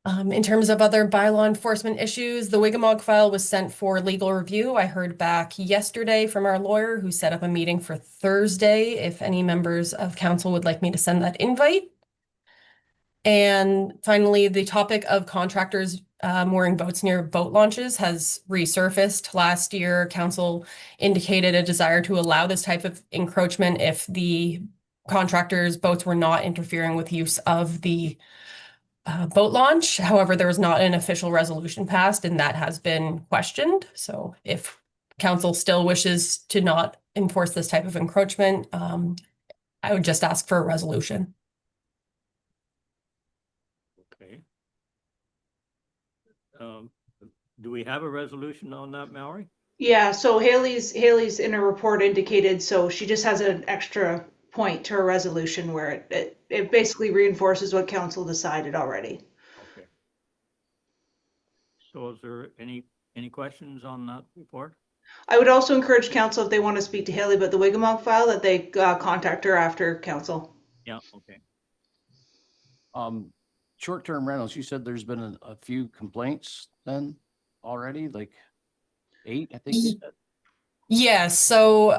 In terms of other bylaw enforcement issues, the Wigamog file was sent for legal review. I heard back yesterday from our lawyer who set up a meeting for Thursday if any members of council would like me to send that invite. And finally, the topic of contractors mooring boats near boat launches has resurfaced. Last year, council indicated a desire to allow this type of encroachment if the contractors' boats were not interfering with use of the boat launch. However, there was not an official resolution passed, and that has been questioned. So if council still wishes to not enforce this type of encroachment, I would just ask for a resolution. Okay. Do we have a resolution on that, Mallory? Yeah, so Haley's in her report indicated, so she just has an extra point to her resolution where it basically reinforces what council decided already. Okay. So is there any questions on that report? I would also encourage council, if they want to speak to Haley about the Wigamog file, that they contact her after council. Yeah, okay. Short-term rentals, you said there's been a few complaints then already, like 8, I think you said. Yes, so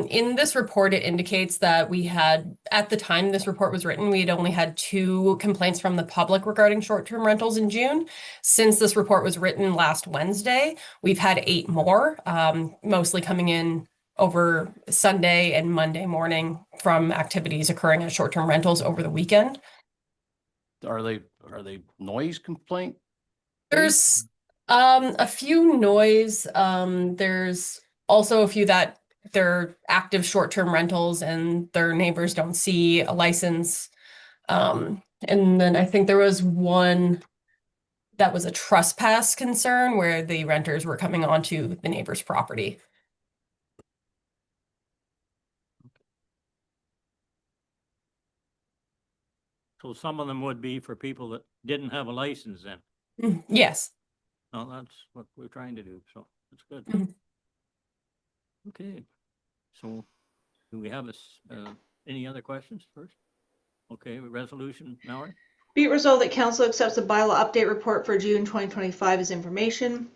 in this report, it indicates that we had, at the time this report was written, we had only had 2 complaints from the public regarding short-term rentals in June. Since this report was written last Wednesday, we've had 8 more, mostly coming in over Sunday and Monday morning from activities occurring at short-term rentals over the weekend. Are they noise complaint? There's a few noise, there's also a few that they're active short-term rentals and their neighbors don't see a license. And then I think there was one that was a trespass concern where the renters were coming onto the neighbor's property. So some of them would be for people that didn't have a license then? Yes. No, that's what we're trying to do, so that's good. Okay, so do we have any other questions first? Okay, resolution, Mallory? Be it resolved that council accepts the bylaw update report for June 2025 as information.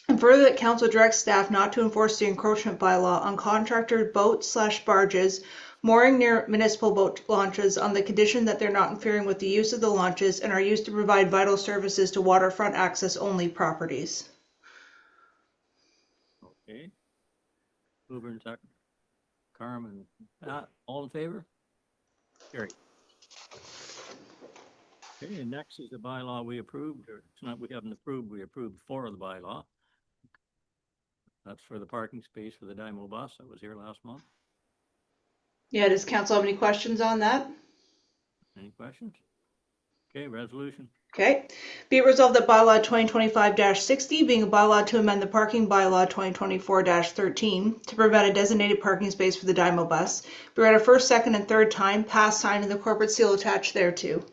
And further that council directs staff not to enforce the encroachment bylaw on contractor boats/barges mooring near municipal boat launches on the condition that they're not interfering with the use of the launches and are used to provide vital services to waterfront access only properties. Okay. Mover and second. Carmen, all in favor? Carry. Okay, and next is the bylaw we approved, or it's not, we haven't approved, we approved 4 of the bylaw. That's for the parking space for the Dymo bus that was here last month. Yeah, does council have any questions on that? Any questions? Okay, resolution. Okay. Be it resolved that bylaw 2025-60, being a bylaw to amend the parking bylaw 2024-13 to provide a designated parking space for the Dymo bus, be read a first, second, and third time, passed, signed, and the corporate seal attached thereto.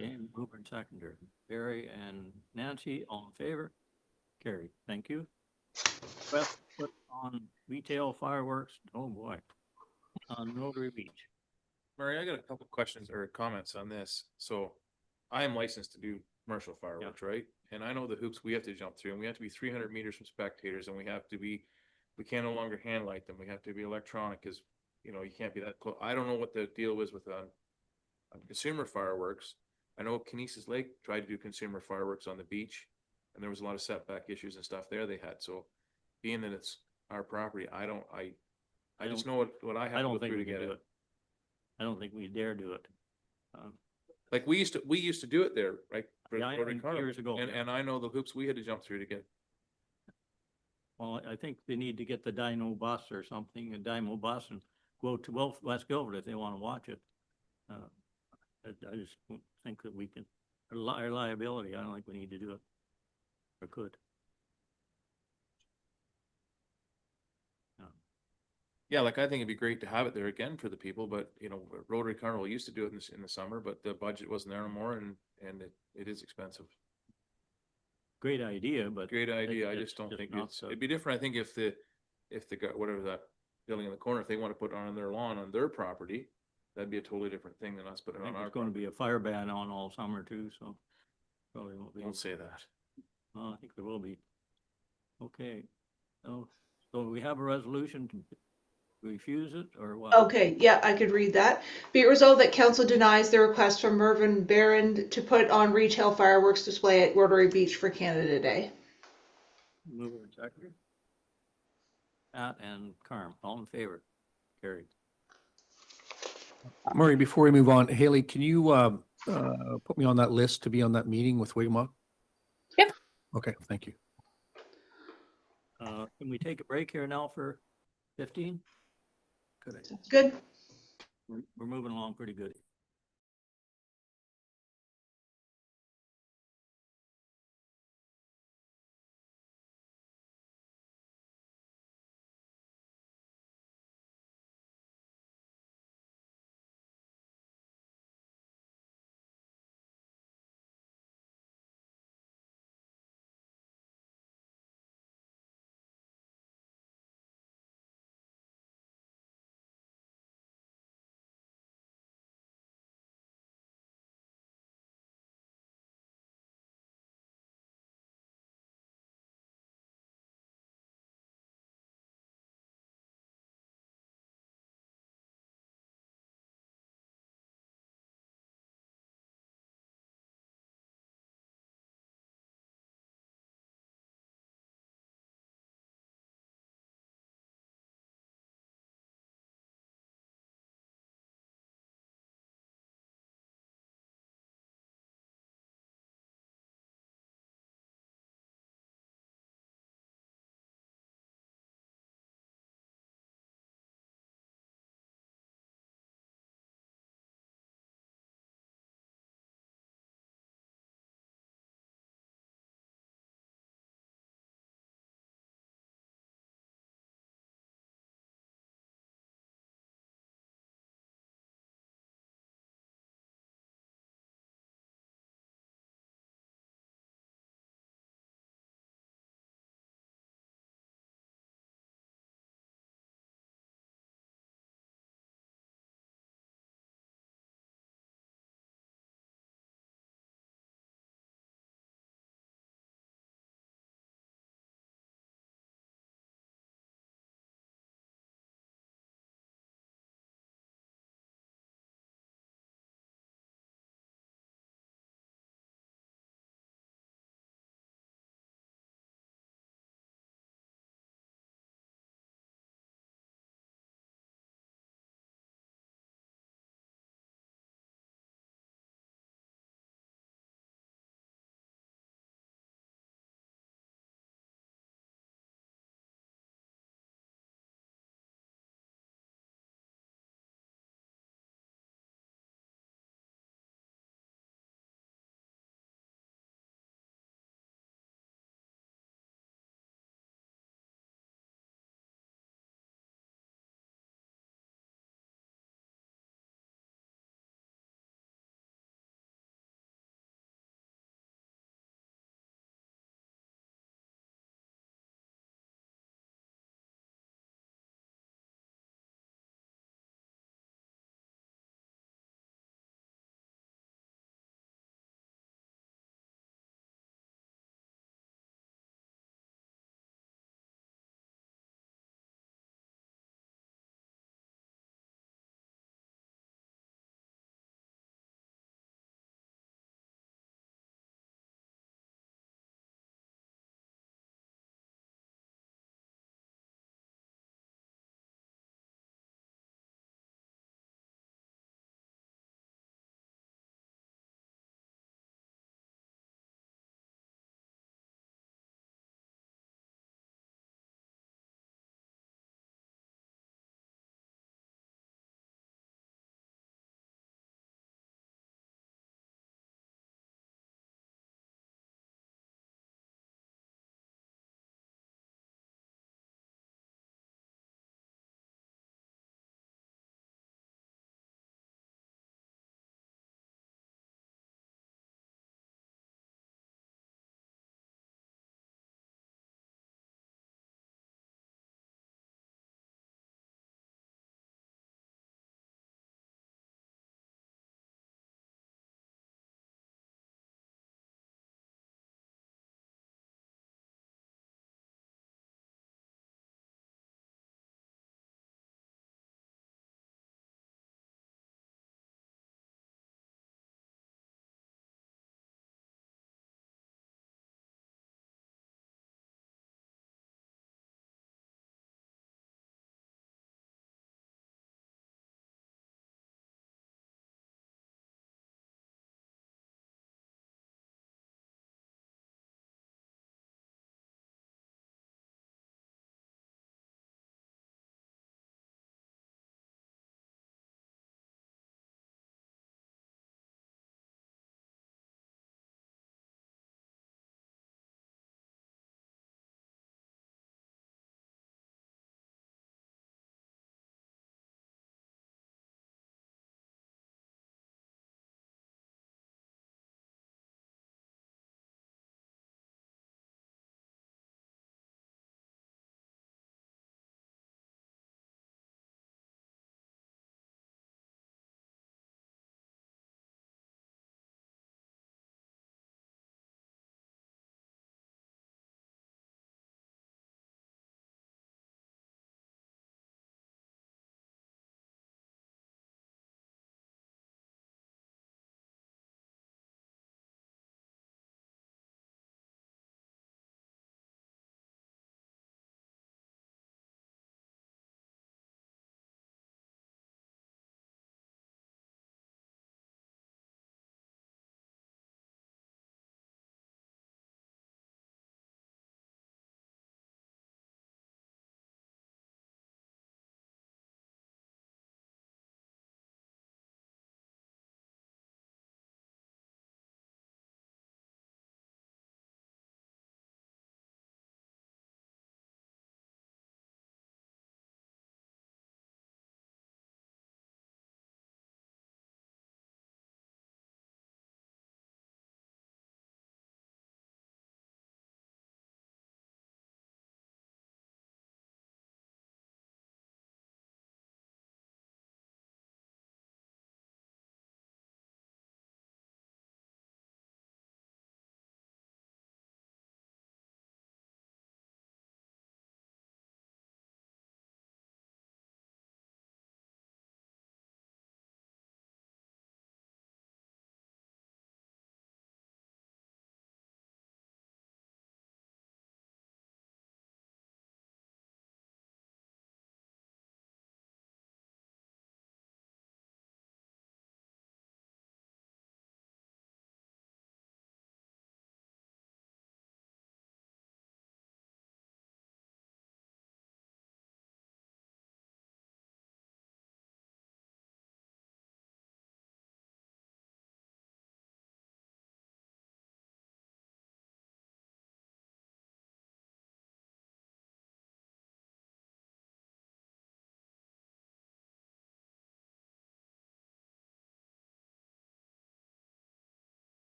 Okay, mover and seconder. Barry and Nancy, all in favor? Carried. Thank you. Request put on retail fireworks. Oh boy. On Rotary Beach. Murray, I got a couple questions or comments on this. So I am licensed to do commercial fireworks, right? And I know the hoops we have to jump through, and we have to be 300 meters from spectators, and we can no longer hand light them. We have to be electronic because, you can't be that close. I don't know what the deal was with consumer fireworks. I know Kinesis Lake tried to do consumer fireworks on the beach, and there was a lot of setback issues and stuff there they had. So being that it's our property, I just know what I have to go through to get it. I don't think we dare do it. Like we used to do it there, right? for Yeah, Rotary Carnival. years ago, And, yeah. and I know the hoops we had to jump through to get. Well, I think they need to get the Dyno bus or something, a Dymo bus, and go to West Guilford if they want to watch it. I just don't think that we can, our liability, I don't think we need to do it. Or could. Yeah, like I think it'd be great to have it there again for the people, but you know, Rotary Carnival used to do it in the summer, but the budget wasn't there anymore, and it is expensive. Great idea, but. Great idea. I it's just don't think not it's, so- it'd be different. I think if the guy, whatever that building in the corner, if they want to put it on their lawn on their property, that'd be a totally different thing than us putting I it on think our. there's going to be a fire ban on all summer too, so probably won't be. Don't say that. Well, I think there will be. Okay. So we have a resolution to refuse it or what? Okay, yeah, I could read that. Be it resolved that council denies the request from Mervyn Barron to put on retail fireworks display at Rotary Beach for Canada Day. Mover and seconder. Pat and Carm, all in favor? Carried. Murray, before we move on, Haley, can you put me on that list to be on that meeting with Wigmont? Yep. Okay, thank you. Can we take a break here now for 15? Good. We're moving along pretty good.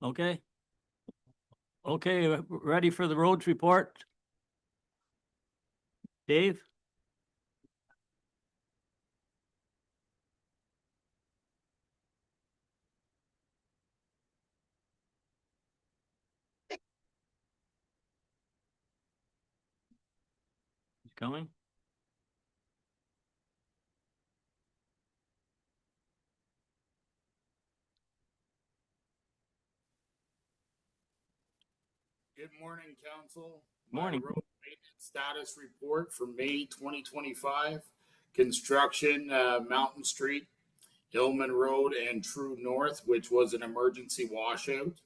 Okay. Okay, ready for the roads report? Dave? He's coming? Good morning, council. Morning. My road maintenance status report for May 2025. Construction, Mountain Street, Hillman Road, and True North, which was an emergency washout.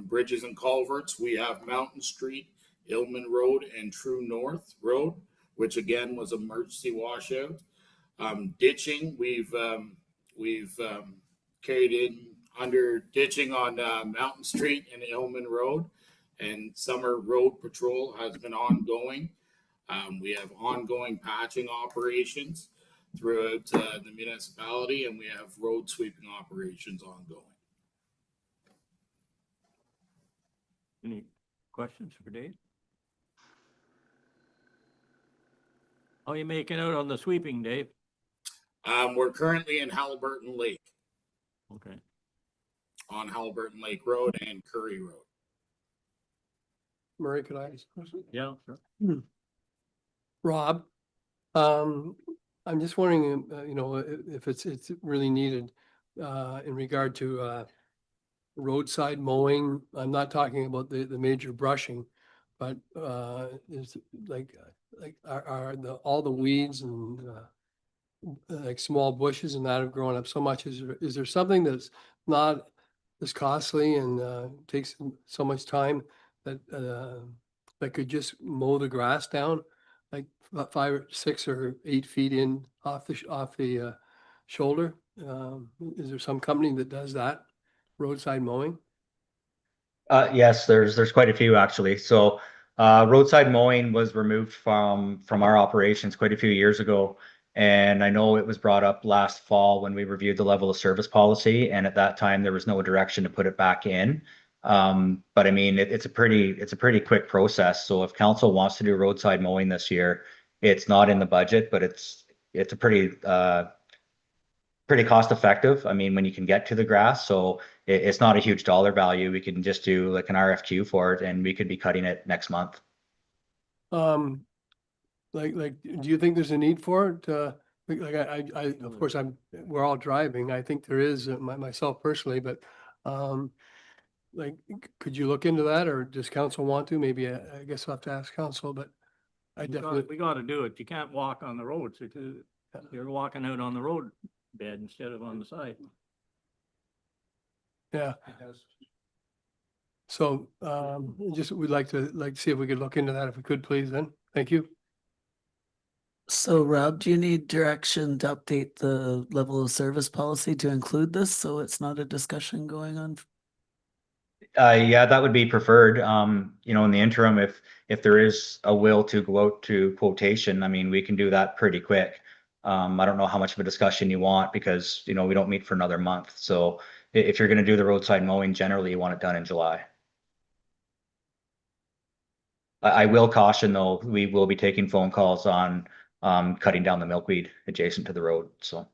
Bridges and culverts, we have Mountain Street, Hillman Road, and True North Road, which again was emergency washout. Ditching, we've carried in under ditching on Mountain Street and Hillman Road, and summer road patrol has been ongoing. We have ongoing patching operations throughout the municipality, and we have road sweeping operations ongoing. Any questions for Dave? How are you making out on the sweeping, Dave? We're currently in Halliburton Lake. Okay. On Halliburton Lake Road and Curry Road. Murray, could I ask a question? Yeah, sure. Rob, I'm just wondering, you know, if it's really needed in regard to roadside mowing. I'm not talking about the major brushing, but is like are all the weeds and like small bushes and that have grown up so much? Is there something that's not as costly and takes so much time that that could just mow the grass down like 5 or 6 or 8 feet in off the shoulder? Is there some company that does that roadside mowing? Yes, there's quite a few actually. So roadside mowing was removed from our operations quite a few years ago. And I know it was brought up last fall when we reviewed the level of service policy. And at that time, there was no direction to put it back in. But I mean, it's a pretty quick process. So if council wants to do roadside mowing this year, it's not in the budget, but it's a pretty cost effective. I mean, when you can get to the grass, so it's not a huge dollar value. We can just do like an RFQ for it, and we could be cutting it next month. Like, do you think there's a need for it? I of course, we're all driving. I think there is myself personally, but like, could you look into that, or does council want to? Maybe I guess I'll have to ask council, but I definitely. We got to do it. You can't walk on the roads. You're walking out on the road bed instead of on the side. Yeah. So just we'd like to see if we could look into that if we could, please. Then thank you. So Rob, do you need direction to update the level of service policy to include this so it's not a discussion going on? Yeah, that would be preferred. You know, in the interim, if there is a will to go out to quotation, I mean, we can do that pretty quick. I don't know how much of a discussion you want because, you know, we don't meet for another month. So if you're going to do the roadside mowing, generally you want it done in July. I will caution though, we will be taking phone calls on cutting down the milkweed adjacent to the road. So.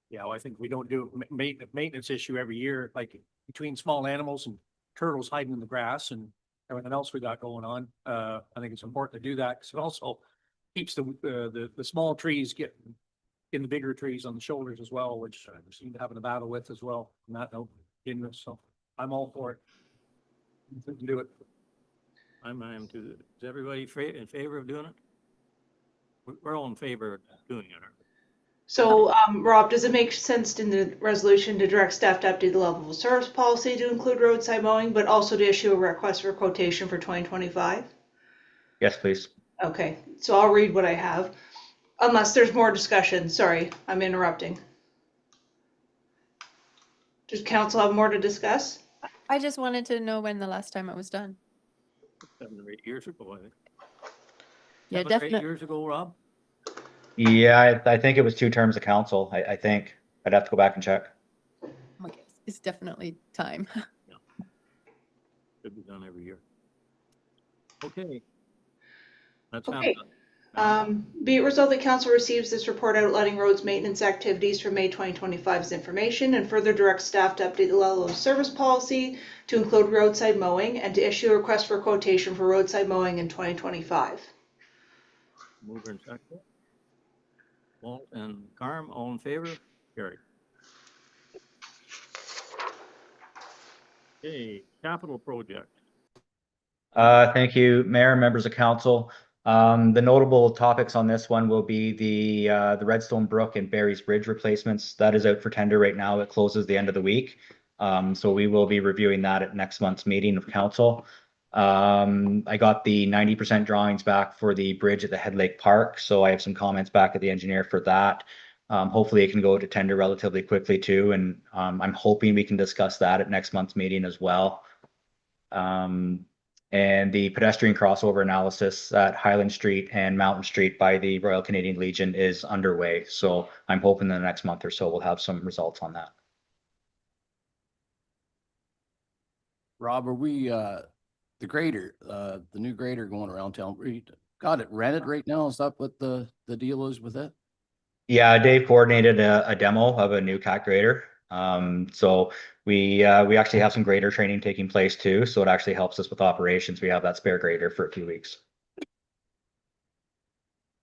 Yeah, well, I think we don't do maintenance issue every year, like between small animals and turtles hiding in the grass and everything else we got going on. I think it's important to do that because it also keeps the small trees getting in the bigger trees on the shoulders as well, which I seem to having a battle with as well. On that note, so I'm all for it. We can do it. I am too. Is everybody in favor of doing it? We're all in favor of doing it. So, Rob, does it make sense in the resolution to direct staff to update the level of service policy to include roadside mowing, but also to issue a request for quotation for 2025? Yes, please. Okay, so I'll read what I have, unless there's more discussion. Sorry, I'm interrupting. Does council have more to discuss? I just wanted to know when the last time it was done. 7 or 8 years ago, I think. Yeah, 7 or 8 definitely. years ago, Rob? Yeah, I think it was 2 terms of council. I think I'd have to go back and check. My guess it's definitely time. Should be done every year. Okay. Let's have Okay. that. Be it resolved that council receives this report outlining roads maintenance activities for May 2025's information and further directs staff to update the level of service policy to include roadside mowing and to issue a request for quotation for roadside mowing in 2025. Mover and second. Walt and Carm, all in favor? Carried. Okay, capital project. Thank you, Mayor, members of council. The notable topics on this one will be the Redstone Brook and Barry's Bridge replacements. That is out for tender right now. It closes the end of the week. So we will be reviewing that at next month's meeting of council. I got the 90% drawings back for the bridge at the Head Lake Park. So I have some comments back at the engineer for that. Hopefully it can go to tender relatively quickly too. And I'm hoping we can discuss that at next month's meeting as well. And the pedestrian crossover analysis at Highland Street and Mountain Street by the Royal Canadian Legion is underway. So I'm hoping in the next month or so we'll have some results on that. Rob, are we, the grader, the new grader going around town, we got it rented right now? Is that what the deal is with it? Yeah, Dave coordinated a demo of a new cat grader. So we actually have some grader training taking place too. So it actually helps us with operations. We have that spare grader for a few weeks.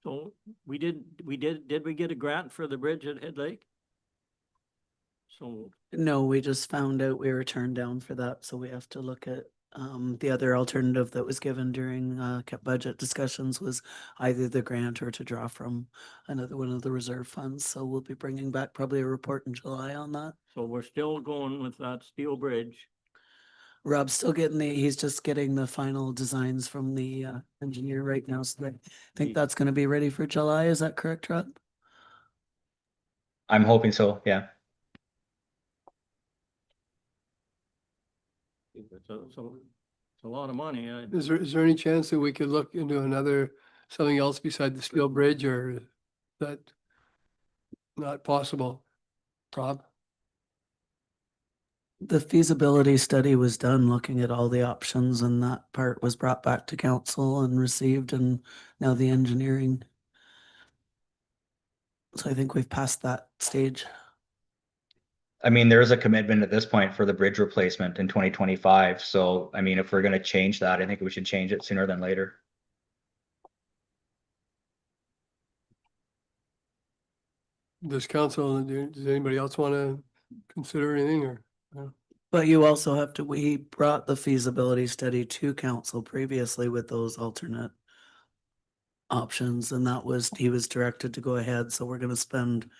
So did we get a grant for the bridge at Head Lake? So No, we just found out we were turned down for that, so we have to look at the other alternative that was given during budget discussions was either the grant or to draw from another one of the reserve funds. So we'll be bringing back probably a report in July on that. so we're still going with that steel bridge. Rob's still getting he's just getting the final designs from the engineer right now. So I think that's going to be ready for July. Is that correct, Rob? I'm hoping so, yeah. It's a lot of money. Is there any chance that we could look into something else beside the steel bridge, or is that not possible? Rob? The feasibility study was done looking at all the options, and that part was brought back to council and received, and now the engineering. So I think we've passed that stage. I mean, there is a commitment at this point for the bridge replacement in 2025. So, I mean, if we're going to change that, I think we should change it sooner than later. Does anybody else want to consider anything or? But you also have to, we brought the feasibility study to council previously with those alternate options, and he was directed to go ahead. So we're going to spend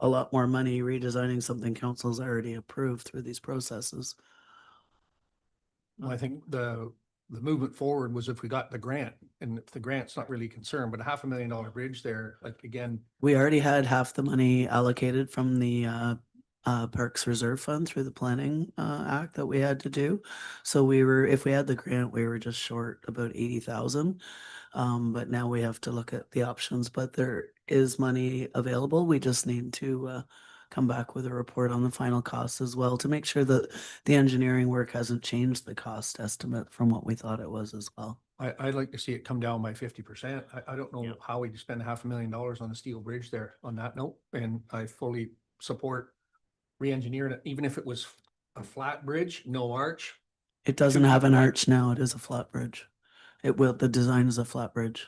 a lot more money redesigning something council's already approved through these processes. Well, I think the movement forward was if we got the grant, and if the grant's not really concerned, but a $500,000 bridge there, like again. We already had half the money allocated from the Parks Reserve Fund through the Planning Act that we had to do. So if we had the grant, we were just short about 80,000. But now we have to look at the options, but there is money available. We just need to come back with a report on the final costs as well to make sure that the engineering work hasn't changed the cost estimate from what we thought it was as well. I'd like to see it come down by 50%. I don't know how we spend $500,000 on the steel bridge there on that note. And I fully support re-engineering it, even if it was a flat bridge, no arch. It doesn't have an arch now. It is a flat bridge. The design is a flat bridge.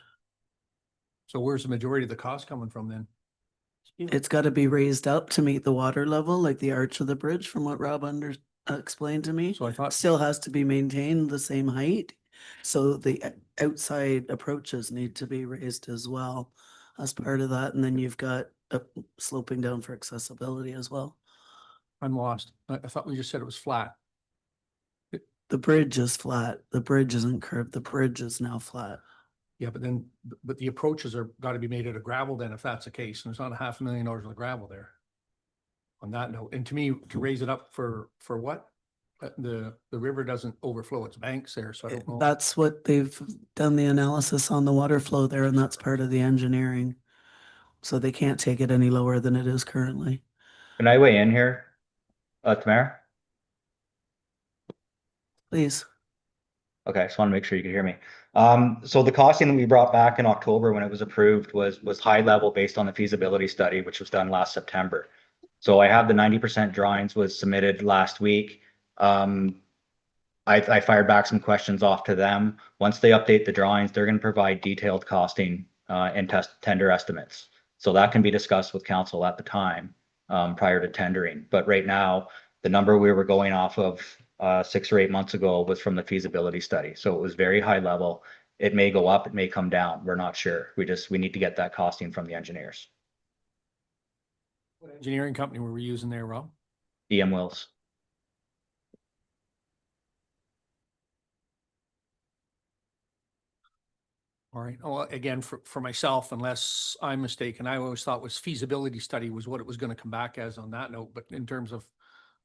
So where's the majority of the cost coming from then? It's got to be raised up to meet the water level, like the arch of the bridge, from what Rob explained to me. So I thought still has to be maintained the same height. So the outside approaches need to be raised as well as part of that. And then you've got sloping down for accessibility as well. I'm lost. I thought we just said it was flat. The bridge is flat. The bridge isn't curved. The bridge is now flat. Yeah, but the approaches are got to be made out of gravel then, if that's the case. And there's not $500,000 of gravel there. On that note, and to me, to raise it up for what? the river doesn't overflow its banks there, so I don't know. That's what they've done the analysis on the water flow there, and that's part of the engineering. So they can't take it any lower than it is currently. Can I weigh in here, Tamara? Please. Okay, just want to make sure you can hear me. So the costing that we brought back in October when it was approved was high level based on the feasibility study, which was done last September. So I have the 90% drawings was submitted last week. I fired back some questions off to them. Once they update the drawings, they're going to provide detailed costing and tender estimates. So that can be discussed with council at the time prior to tendering. But right now, the number we were going off of 6 or 8 months ago was from the feasibility study. So it was very high level. It may go up, it may come down. We're not sure. We need to get that costing from the engineers. What engineering company were we using there, Rob? DM Wills. All right. Well, again, for myself, unless I'm mistaken, I always thought was feasibility study was what it was going to come back as on that note. But in terms of,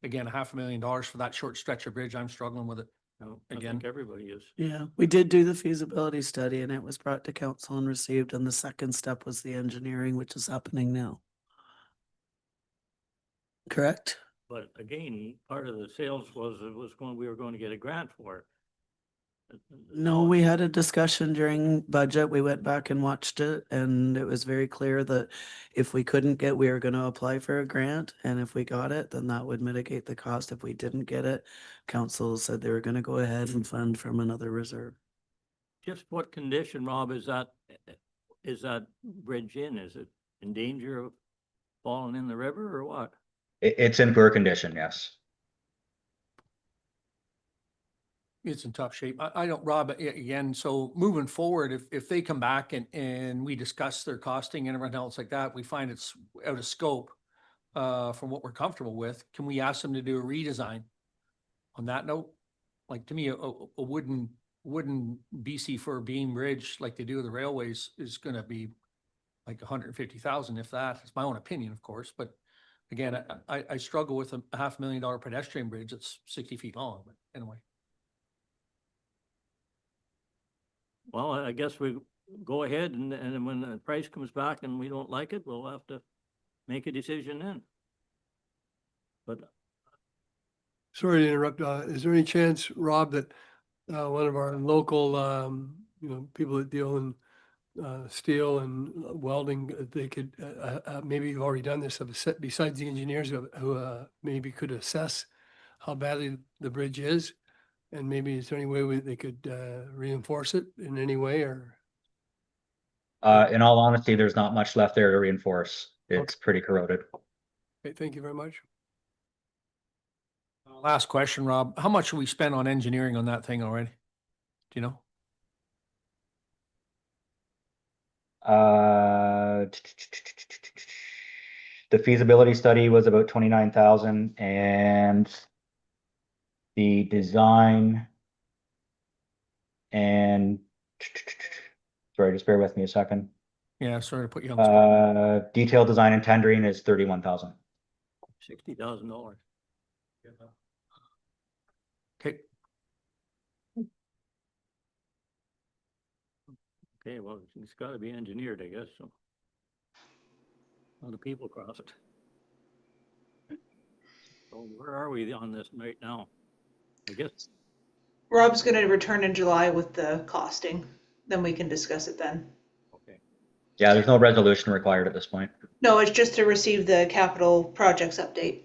again, $500,000 for that short stretch of bridge, I'm struggling with it. No, I Again. think everybody is. Yeah, we did do the feasibility study and it was brought to council and received. And the second step was the engineering, which is happening now. Correct? But again, part of the sales was, we were going to get a grant for it. No, we had a discussion during budget. We went back and watched it and it was very clear that if we couldn't get, we were going to apply for a grant. And if we got it, then that would mitigate the cost. If we didn't get it, council said they were going to go ahead and fund from another reserve. Just what condition, Rob, is that bridge in? Is it in danger of falling in the river or what? It's in poor condition, yes. It's in tough shape. I don't, Rob, again, so moving forward, if they come back and we discuss their costing and everything else like that, we find it's out of scope from what we're comfortable with, can we ask them to do a redesign? On that note, like to me, a wooden BC4 beam bridge like they do with the railways is gonna be like 150,000 if that. It's my own opinion, of course, but again, I struggle with a $500,000 pedestrian bridge that's 60 feet long, but anyway. Well, I guess we go ahead and when the price comes back and we don't like it, we'll have to make a decision then. But Sorry to interrupt. Is there any chance, Rob, that one of our local, people that deal in steel and welding, they could, maybe you've already done this, besides the engineers who maybe could assess how badly the bridge is? And maybe is there any way they could reinforce it in any way or? In all honesty, there's not much left there to reinforce. It's pretty corroded. Okay, thank you very much. Last question, Rob. How much have we spent on engineering on that thing already? Do you know? The feasibility study was about 29,000 and the design and sorry, just bear with me a second. Yeah, sorry to put you on the spot. Detailed design and tendering is 31,000. $60,000. Okay. Okay, well, it's got to be engineered, I guess, so. How do people cross it? So where are we on this right now? I guess. Rob's going to return in July with the costing. Then we can discuss it then. Yeah, there's no resolution required at this point. No, it's just to receive the capital projects update.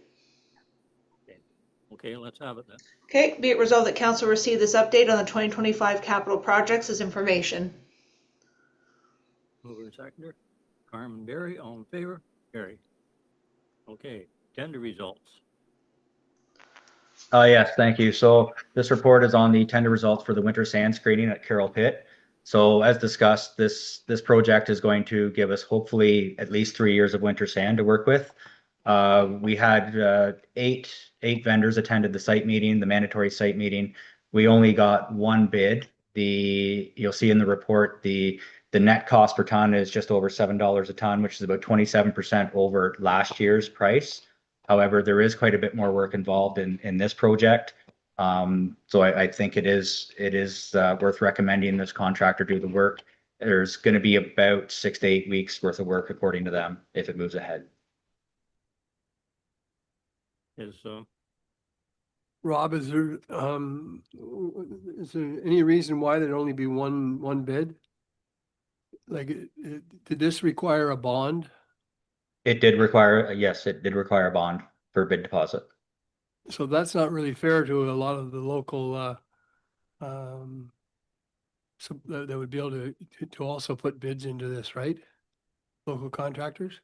Okay, let's have it then. Okay, be it resolved that council receive this update on the 2025 capital projects as information. Mover and seconder, Carmen Berry, all in favor? Carry. Okay, tender results. Yes, thank you. So this report is on the tender results for the winter sand screening at Carroll Pit. So as discussed, this project is going to give us hopefully at least 3 years of winter sand to work with. We had eight vendors attended the site meeting, the mandatory site meeting. We only got one bid. You'll see in the report, the net cost per ton is just over $7 a ton, which is about 27% over last year's price. However, there is quite a bit more work involved in this project. So I think it is worth recommending this contractor do the work. There's going to be about 6 to 8 weeks worth of work according to them if it moves ahead. Is, Rob, is there any reason why there'd only be one bid? Like, did this require a bond? It did require, yes, it did require a bond for bid deposit. So that's not really fair to a lot of the local, so that would be able to also put bids into this, right? Local contractors?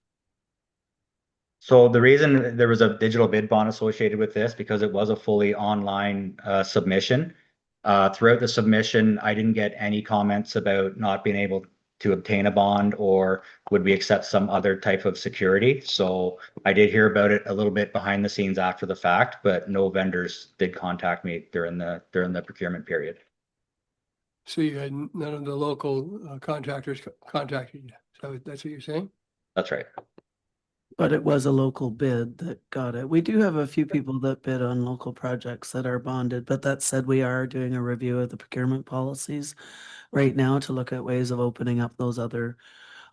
So the reason there was a digital bid bond associated with this, because it was a fully online submission. Throughout the submission, I didn't get any comments about not being able to obtain a bond or would we accept some other type of security. So I did hear about it a little bit behind the scenes after the fact, but no vendors did contact me during the procurement period. So you had none of the local contractors contacted you. So that's what you're saying? That's right. But it was a local bid that got it. We do have a few people that bid on local projects that are bonded, but that said, we are doing a review of the procurement policies right now to look at ways of opening up those other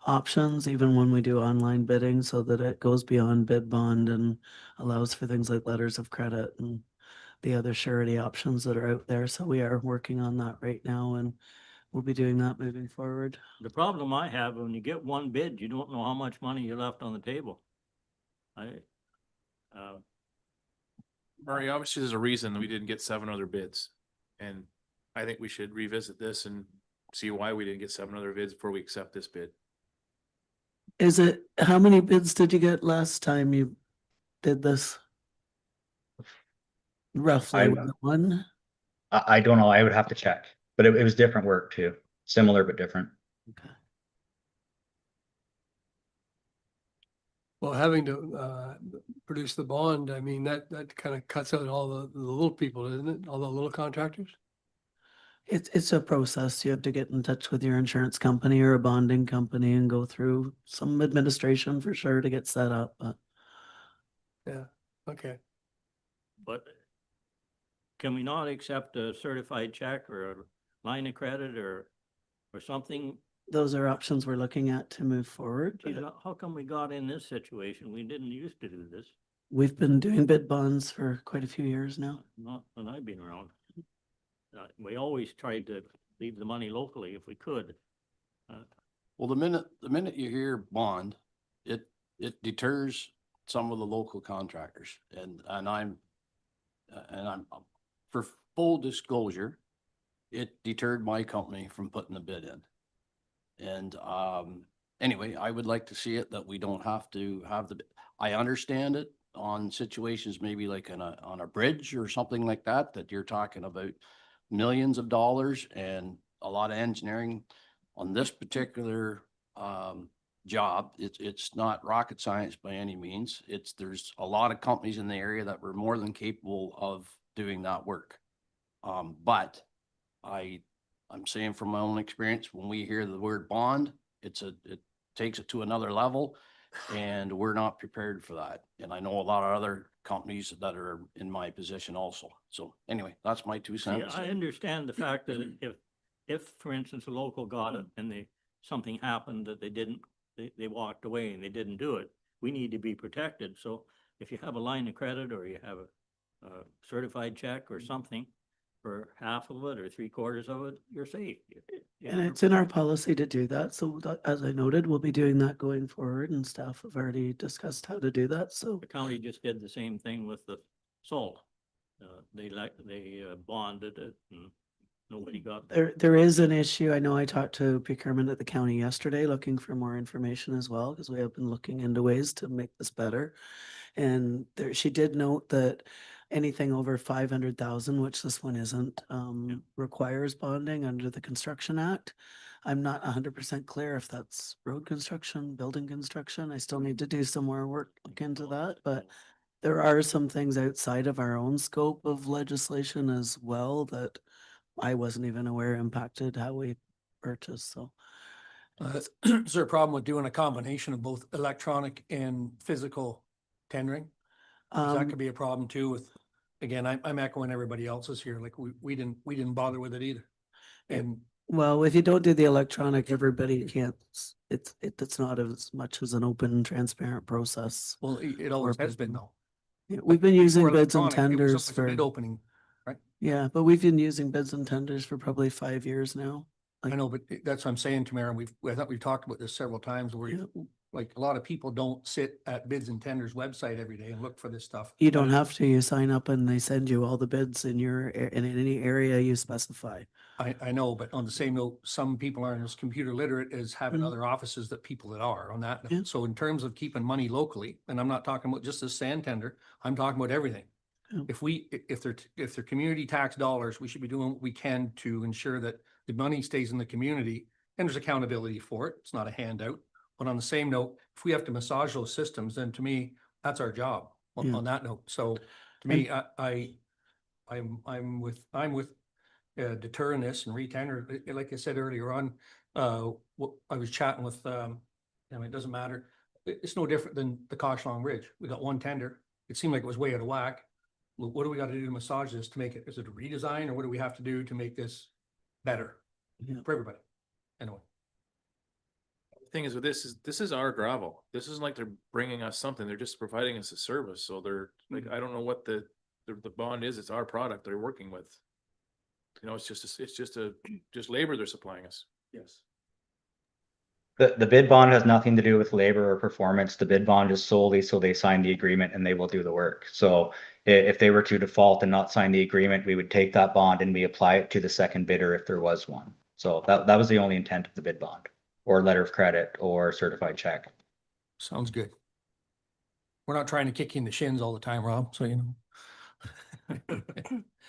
options, even when we do online bidding, so that it goes beyond bid bond and allows for things like letters of credit and the other surety options that are out there. So we are working on that right now, and we'll be doing that moving forward. the problem I have, when you get one bid, you don't know how much money you left on the table. Murray, obviously there's a reason we didn't get 7 other bids. And I think we should revisit this and see why we didn't get 7 other bids before we accept this bid. Is it, how many bids did you get last time you did this? Roughly one? I don't know. I would have to check, but it was different work too. Similar, but different. Well, having to produce the bond, I mean, that kind of cuts out all the little people, isn't it? All the little contractors? It's a process. You have to get in touch with your insurance company or a bonding company and go through some administration for sure to get set up, but. Yeah, okay. But can we not accept a certified check or a line of credit or something? Those are options we're looking at to move forward. How come we got in this situation? We didn't used to do this. We've been doing bid bonds for quite a few years now. Not when I've been around. We always tried to leave the money locally if we could. Well, the minute you hear bond, it deters some of the local contractors, and I'm for full disclosure, it deterred my company from putting the bid in. And anyway, I would like to see it that we don't have to have I understand it on situations maybe like on a bridge or something like that, that you're talking about millions of dollars and a lot of engineering. On this particular job, it's not rocket science by any means. There's a lot of companies in the area that were more than capable of doing that work. But I'm saying from my own experience, when we hear the word bond, it takes it to another level, and we're not prepared for that. And I know a lot of other companies that are in my position also. So anyway, that's my 2 cents. I understand the fact that if, for instance, a local got it and something happened that they walked away and they didn't do it, we need to be protected. So if you have a line of credit or you have a certified check or something for half of it or 3/4 of it, you're safe. And it's in our policy to do that. So as I noted, we'll be doing that going forward, and staff have already discussed how to do that. So the county just did the same thing with the salt. They bonded it and nobody got that. there is an issue. I know I talked to procurement at the county yesterday looking for more information as well, because we have been looking into ways to make this better. And she did note that anything over 500,000, which this one isn't, requires bonding under the Construction Act. I'm not 100% clear if that's road construction, building construction. I still need to do some more work, look into that, but there are some things outside of our own scope of legislation as well that I wasn't even aware impacted how we purchase, so. Is there a problem with doing a combination of both electronic and physical tendering? 'Cause that could be a problem too with again, I'm echoing everybody else's here, like we didn't bother with it either. And Well, if you don't do the electronic, everybody can't, it's not as much as an open, transparent process. well, it always has been though. Yeah, we've been using Before bids and electronic, it was tenders always a for, bid opening, right? yeah, but we've been using bids and tenders for probably 5 years now. I know, but that's what I'm saying, Tamara, I thought we've talked about this several times where like a lot of people don't sit at bids and tenders website every day and look for this stuff. You don't have to, you sign up and they send you all the bids in in any area you specify. I know, but on the same note, some people aren't as computer literate as having Mhm. other offices that people that are on that. Yeah. So in terms of keeping money locally, and I'm not talking about just the sand tender, I'm talking about everything. Yeah. If they're community tax dollars, we should be doing what we can to ensure that the money stays in the community and there's accountability for it. It's not a handout. But on the same note, if we have to massage those systems, then to me, that's our job Yeah. on that note. So to me, I'm with deterring this and retender, like I said earlier on, I was chatting with, it doesn't matter. It's no different than the Kosh Long Bridge. We got one tender. It seemed like it was way out of whack. What do we got to do to massage this to make it, is it a redesign or what do we have to do to make this better for everybody? Anyway. Thing is with this is our gravel. This isn't like they're bringing us something. They're just providing us a service. So they're like, I don't know what the bond is. It's our product they're working with. You know, it's just labor they're supplying us. Yes. The bid bond has nothing to do with labor or performance. The bid bond is solely so they sign the agreement and they will do the work. So if they were to default and not sign the agreement, we would take that bond and we apply it to the second bidder if there was one. So that was the only intent of the bid bond, or letter of credit or certified check. Sounds good. We're not trying to kick you in the shins all the time, Rob, so you know.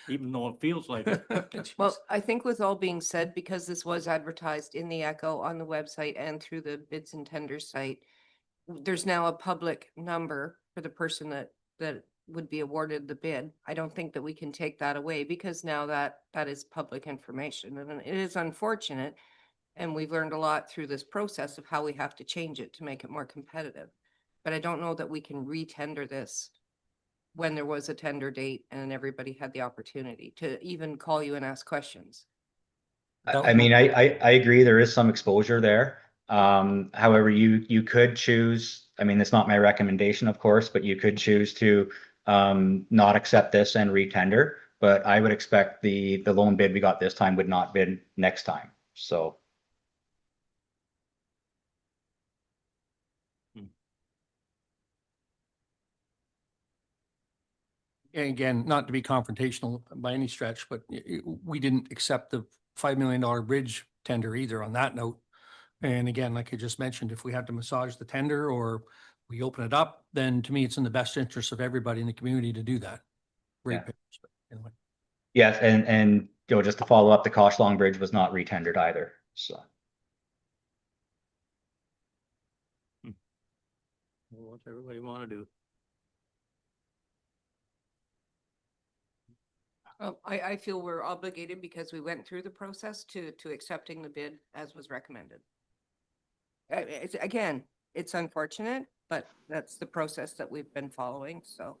Even though it feels like it. Well, I think with all being said, because this was advertised in the Echo, on the website and through the bids and tenders site, there's now a public number for the person that would be awarded the bid. I don't think that we can take that away because now that is public information, and it is unfortunate. And we've learned a lot through this process of how we have to change it to make it more competitive. But I don't know that we can re-tender this when there was a tender date and everybody had the opportunity to even call you and ask questions. I mean, I agree there is some exposure there. However, you could choose, I mean, it's not my recommendation, of course, but you could choose to not accept this and re-tender. But I would expect the loan bid we got this time would not bid next time. So. And again, not to be confrontational by any stretch, but we didn't accept the $5 million bridge tender either on that note. And again, like I just mentioned, if we had to massage the tender or we open it up, then to me, it's in the best interest of everybody in the community to do that. Yeah. Anyway. Yes, and you know, just to follow up, the Kosh Long Bridge was not re-tendered either, so. Well, what's everybody want to do? I feel we're obligated because we went through the process to accepting the bid as was recommended. Again, it's unfortunate, but that's the process that we've been following, so.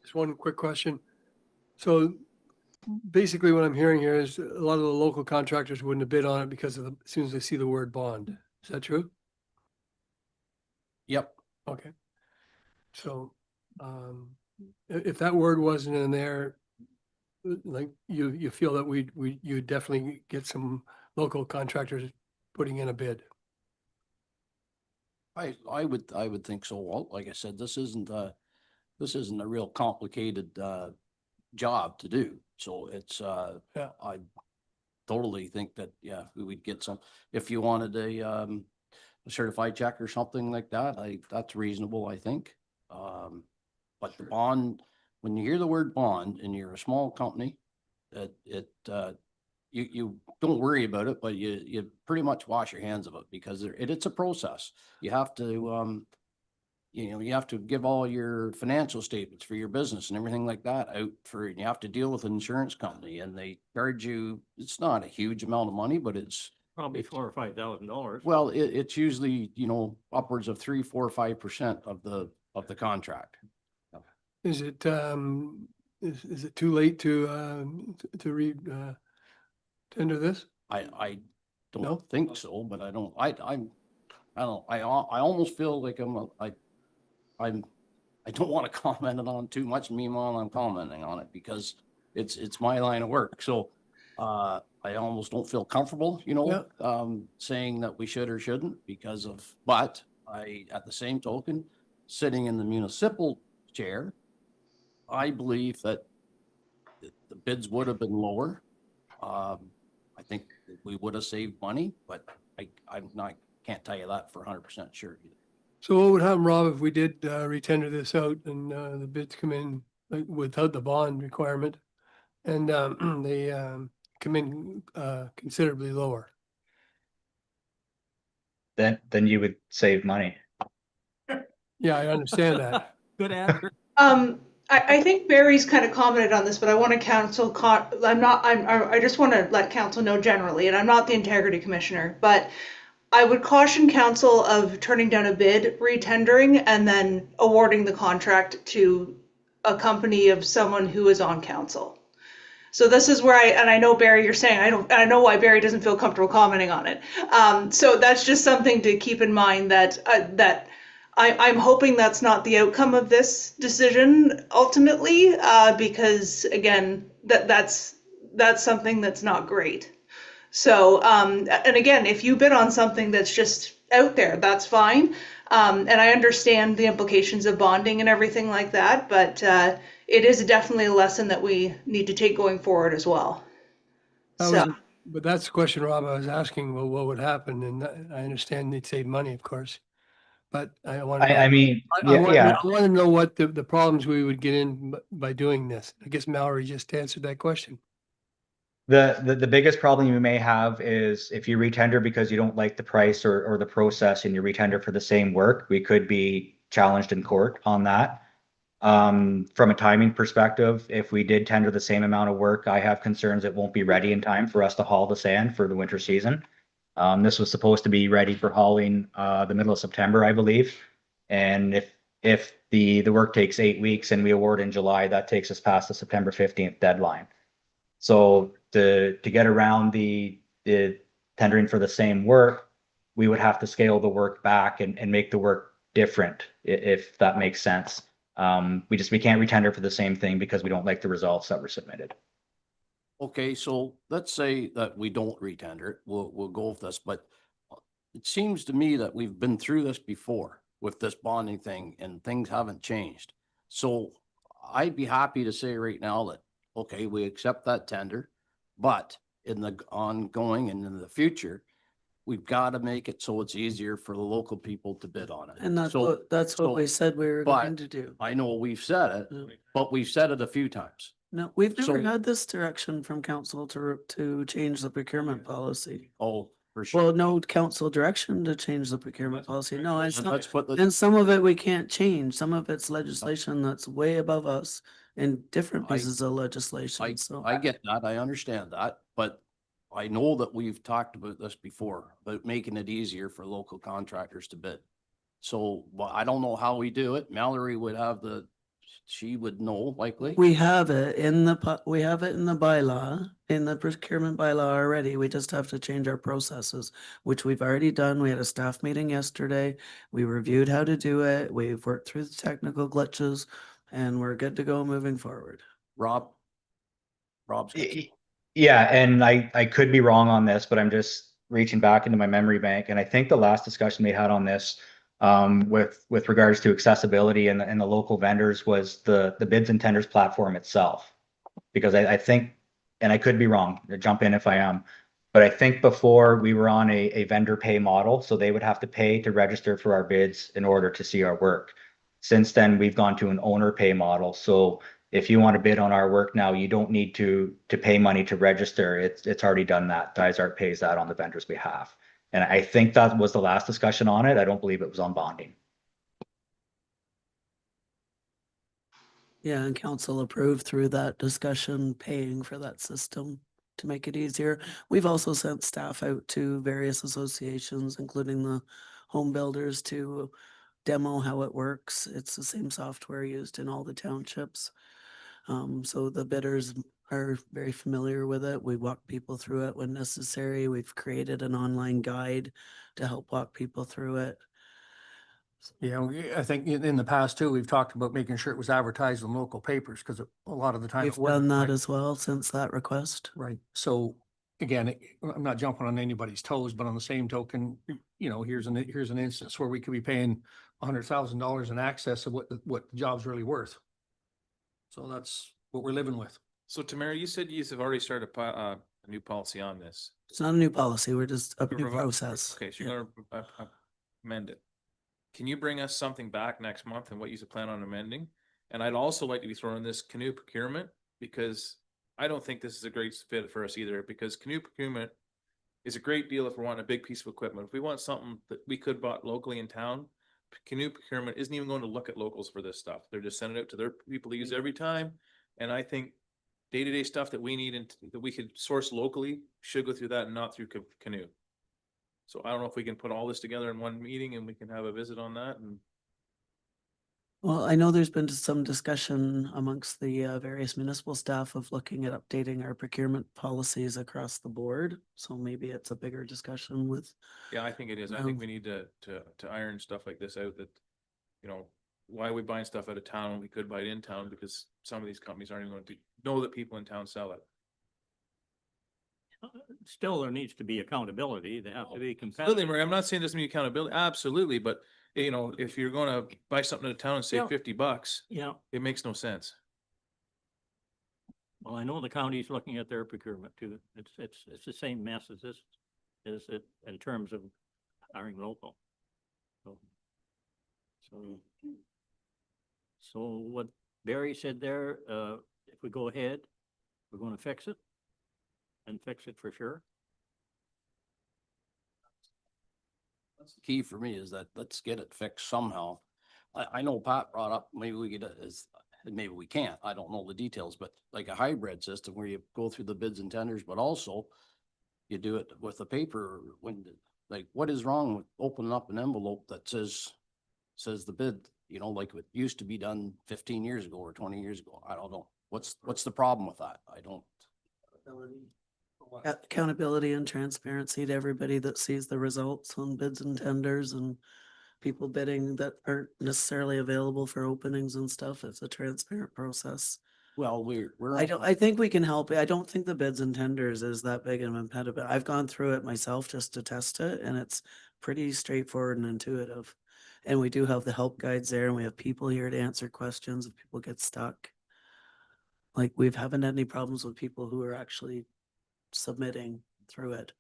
Just one quick question. So basically what I'm hearing here is a lot of the local contractors wouldn't have bid on it because of as soon as they see the word bond. Is that true? Yep. Okay. So, if that word wasn't in there, like you feel that you definitely get some local contractors putting in a bid. I would think so, Walt. Like I said, this isn't a real complicated job to do. So it's Yeah. I totally think that, yeah, we would get some, if you wanted a certified check or something like that, that's reasonable, I think. But the bond, when you hear the word bond and you're a small company, you don't worry about it, but you pretty much wash your hands of it because it's a process. You have to, you have to give all your financial statements for your business and everything like that out you have to deal with an insurance company and they charge you, it's not a huge amount of money, but it's Probably $4,000 or $5,000. Well, it's usually, you know, upwards of 3, 4, 5% of the contract. Is it, is it too late to tender this? I No? don't think so, but I don't, I don't, I almost feel like I don't want to comment it on too much meanwhile I'm commenting on it because it's my line of work. So, I almost don't feel comfortable, you know, saying that we should or shouldn't because of, but at the same token, sitting in the municipal chair, I believe that the bids would have been lower. I think that we would have saved money, but can't tell you that for 100% sure either. So what would happen, Rob, if we did retender this out and the bids come in like, without the bond requirement and they come in considerably lower? Then you would save money. Yeah, I understand that. Good answer. I think Barry's kind of commented on this, but I want to I just want to let council know generally, and I'm not the integrity commissioner, but I would caution council of turning down a bid, retendering, and then awarding the contract to a company of someone who is on council. So this is where I know Barry, you're saying, I know why Barry doesn't feel comfortable commenting on it. So that's just something to keep in mind that I'm hoping that's not the outcome of this decision ultimately, because again, that's something that's not great. So, and again, if you bid on something that's just out there, that's fine. And I understand the implications of bonding and everything like that, but it is definitely a lesson that we need to take going forward as well. But that's the question, Rob, I was asking, well, what would happen? And I understand they'd save money, of course. But I want to know, I want to know what the problems we would get in by doing this. I guess Mallory just answered that question. The biggest problem you may have is if you retender because you don't like the price or the process and you retender for the same work, we could be challenged in court on that. From a timing perspective, if we did tender the same amount of work, I have concerns it won't be ready in time for us to haul the sand for the winter season. This was supposed to be ready for hauling the middle of September, I believe. And if the work takes 8 weeks and we award in July, that takes us past the September 15th deadline. So to get around the tendering for the same work, we would have to scale the work back and make the work different, if that makes sense. We can't retender for the same thing because we don't like the results that were submitted. Okay, so let's say that we don't retender it. We'll go with this, but it seems to me that we've been through this before with this bonding thing and things haven't changed. So I'd be happy to say right now that, okay, we accept that tender, but in the ongoing and in the future, we've got to make it so it's easier for the local people to bid on it. And that's what we said we were going to do. I know we've said it, but we've said it a few times. No, we've never So- had this direction from council to change the procurement policy. Oh, for sure. Well, no council direction to change the procurement policy. No, it's And not. let's put the- And some of it we can't change. Some of it's legislation that's way above us in different pieces of legislation. So I get that. I understand that, but I know that we've talked about this before, about making it easier for local contractors to bid. So, well, I don't know how we do it. Mallory would have she would know likely. we have it in the bylaw, in the procurement bylaw already. We just have to change our processes, which we've already done. We had a staff meeting yesterday. We reviewed how to do it. We've worked through the technical glitches and we're good to go moving forward. Rob's Yeah, and I could be wrong on this, but I'm just reaching back into my memory bank, and I think the last discussion they had on this with regards to accessibility and the local vendors was the bids and tenders platform itself. Because I think, and I could be wrong, jump in if I am, but I think before we were on a vendor pay model, so they would have to pay to register for our bids in order to see our work. Since then, we've gone to an owner pay model. So if you want to bid on our work now, you don't need to pay money to register. It's already done that. Dysart pays that on the vendor's behalf. And I think that was the last discussion on it. I don't believe it was on bonding. Yeah, and council approved through that discussion, paying for that system. to make it easier. We've also sent staff out to various associations, including the home builders, to demo how it works. It's the same software used in all the townships. So the bidders are very familiar with it. We walk people through it when necessary. We've created an online guide to help walk people through it. Yeah, I think in the past too, we've talked about making sure it was advertised in local papers because a lot of the time. We've done that as well since that request. Right. So again, I'm not jumping on anybody's toes, but on the same token, here's an instance where we could be paying $100,000 in access of what the job's really worth. So that's what we're living with. So Tamara, you said you have already started a new policy on this. It's not a new policy. We're just a new Revi- process. Okay, so you're gonna amend it. Can you bring us something back next month and what you plan on amending? And I'd also like to be throwing this canoe procurement, because I don't think this is a great fit for us either, because canoe procurement is a great deal if we're wanting a big piece of equipment. If we want something that we could buy locally in town, canoe procurement isn't even going to look at locals for this stuff. They're just sending it out to their people to use every time. And I think day-to-day stuff that we need and that we could source locally should go through that and not through canoe. So I don't know if we can put all this together in one meeting and we can have a visit on that. And Well, I know there's been some discussion amongst the various municipal staff of looking at updating our procurement policies across the board. So maybe it's a bigger discussion with. yeah, I think it is. I think we need to iron stuff like this out, that, why are we buying stuff out of town when we could buy it in town, because some of these companies aren't even going to know that people in town sell it. Still, there needs to be accountability. They have to be Absolutely, competitive. Murray. I'm not saying there's any accountability. Absolutely. But if you're going to buy something at a town and save Yeah. $50, Yeah, it makes no sense. well, I know the county's looking at their procurement too. It's the same mess as this, is it, in terms of hiring local. So what Barry said there, if we go ahead, we're gonna fix it and fix it for sure. That's the key for me, is that let's get it fixed somehow. I know Pat brought up, maybe we could, maybe we can't, I don't know the details, but like a hybrid system where you go through the bids and tenders, but also you do it with the paper. Like, what is wrong with opening up an envelope that says the bid, like it used to be done 15 years ago or 20 years ago? I don't know. What's the problem with that? I don't. Accountability and transparency to everybody that sees the results on bids and tenders and people bidding that aren't necessarily available for openings and stuff. It's a transparent process. Well, we're. I think we can help. I don't think the bids and tenders is that big of an impediment. I've gone through it myself just to test it, and it's pretty straightforward and intuitive. And we do have the help guides there, and we have people here to answer questions if people get stuck. Like, we haven't had any problems with people who are actually submitting through it.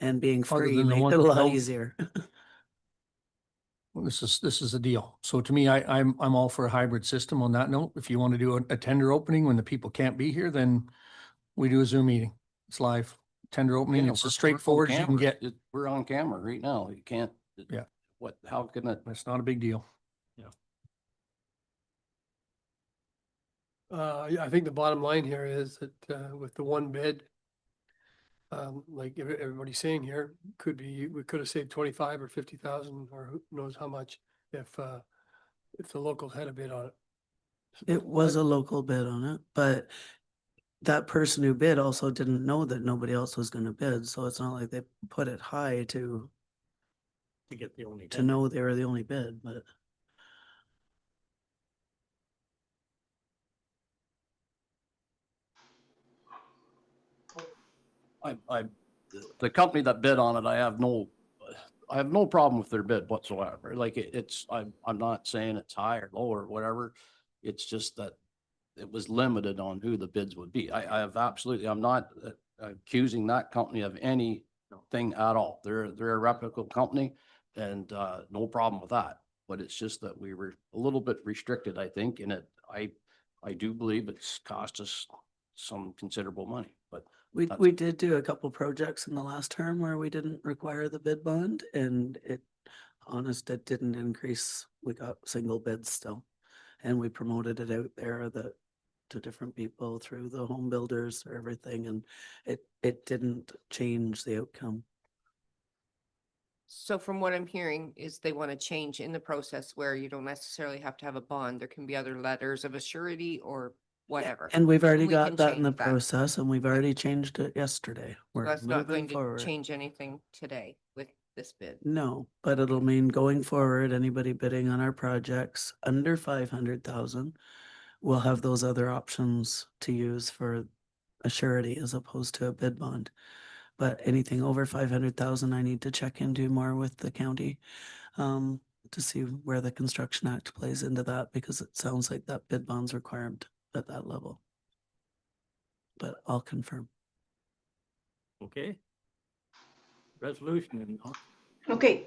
And being Other free than the makes one it a lot note- easier. Well, this is a deal. So to me, I'm all for a hybrid system on that note. If you want to do a tender opening when the people can't be here, then we do a Zoom meeting. It's live tender opening. Yeah, It's we're- as straightforward as you can camera. get. We're on camera right now. You can't. Yeah. How can it? It's not a big deal. Yeah, I think the bottom line here is that, with the one bid, like everybody's saying here, we could have saved 25 or 50,000 or who knows how much if the locals had a bid on it. It was a local bid on it, but that person who bid also didn't know that nobody else was gonna bid, so it's not like they put it high to get the only. know they were the only bid, but. The company that bid on it, I have no problem with their bid whatsoever. Like I'm not saying it's high or low or whatever. It's just that it was limited on who the bids would be. I'm not accusing that company of anything at all. They're a reputable company and, no problem with that. But it's just that we were a little bit restricted, I think, and I do believe it's cost us some considerable money, but. We did do a couple projects in the last term where we didn't require the bid bond, and it didn't increase. We got single bids still. And we promoted it out there that to different people through the home builders or everything, and it didn't change the outcome. So from what I'm hearing is they want to change in the process where you don't necessarily have to have a bond. There can be other letters of assurity or whatever. And we've already We got can that in the change that. process, and we've already changed it yesterday. So We're that's not moving going to forward. change anything today with this bid. No, but it'll mean going forward, anybody bidding on our projects under 500,000 will have those other options to use for a surety as opposed to a bid bond. But anything over 500,000, I need to check into more with the county to see where the Construction Act plays into that, because it sounds like that bid bond's required at that level. But I'll confirm. Okay. Resolution. Okay.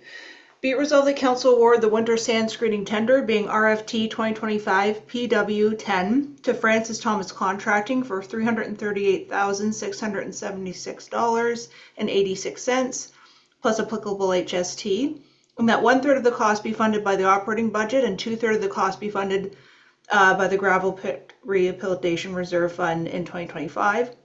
Be it resolved that council award the winter sand screening tender being RFT 2025 PW10 to Francis Thomas Contracting for $338,676.86 plus applicable HST, and that 1/3 of the cost be funded by the operating budget and 2/3 of the cost be funded by the gravel pit rehabilitation reserve fund in 2025.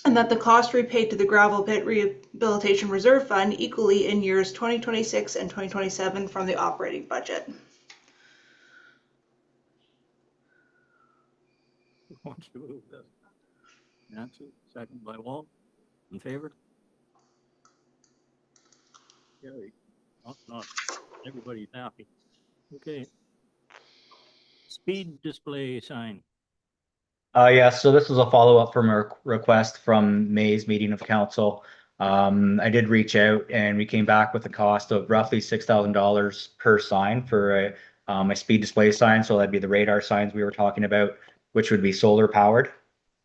And that the cost repaid to the gravel pit rehabilitation reserve fund equally in years 2026 and 2027 from the operating budget. Who wants to move this? Nancy, second by Walt. In favor? Carried. Not everybody's happy. Okay. Speed display sign. Yeah, so this was a follow-up from a request from May's meeting of council. I did reach out and we came back with a cost of roughly $6,000 per sign for a speed display sign. So that'd be the radar signs we were talking about, which would be solar powered.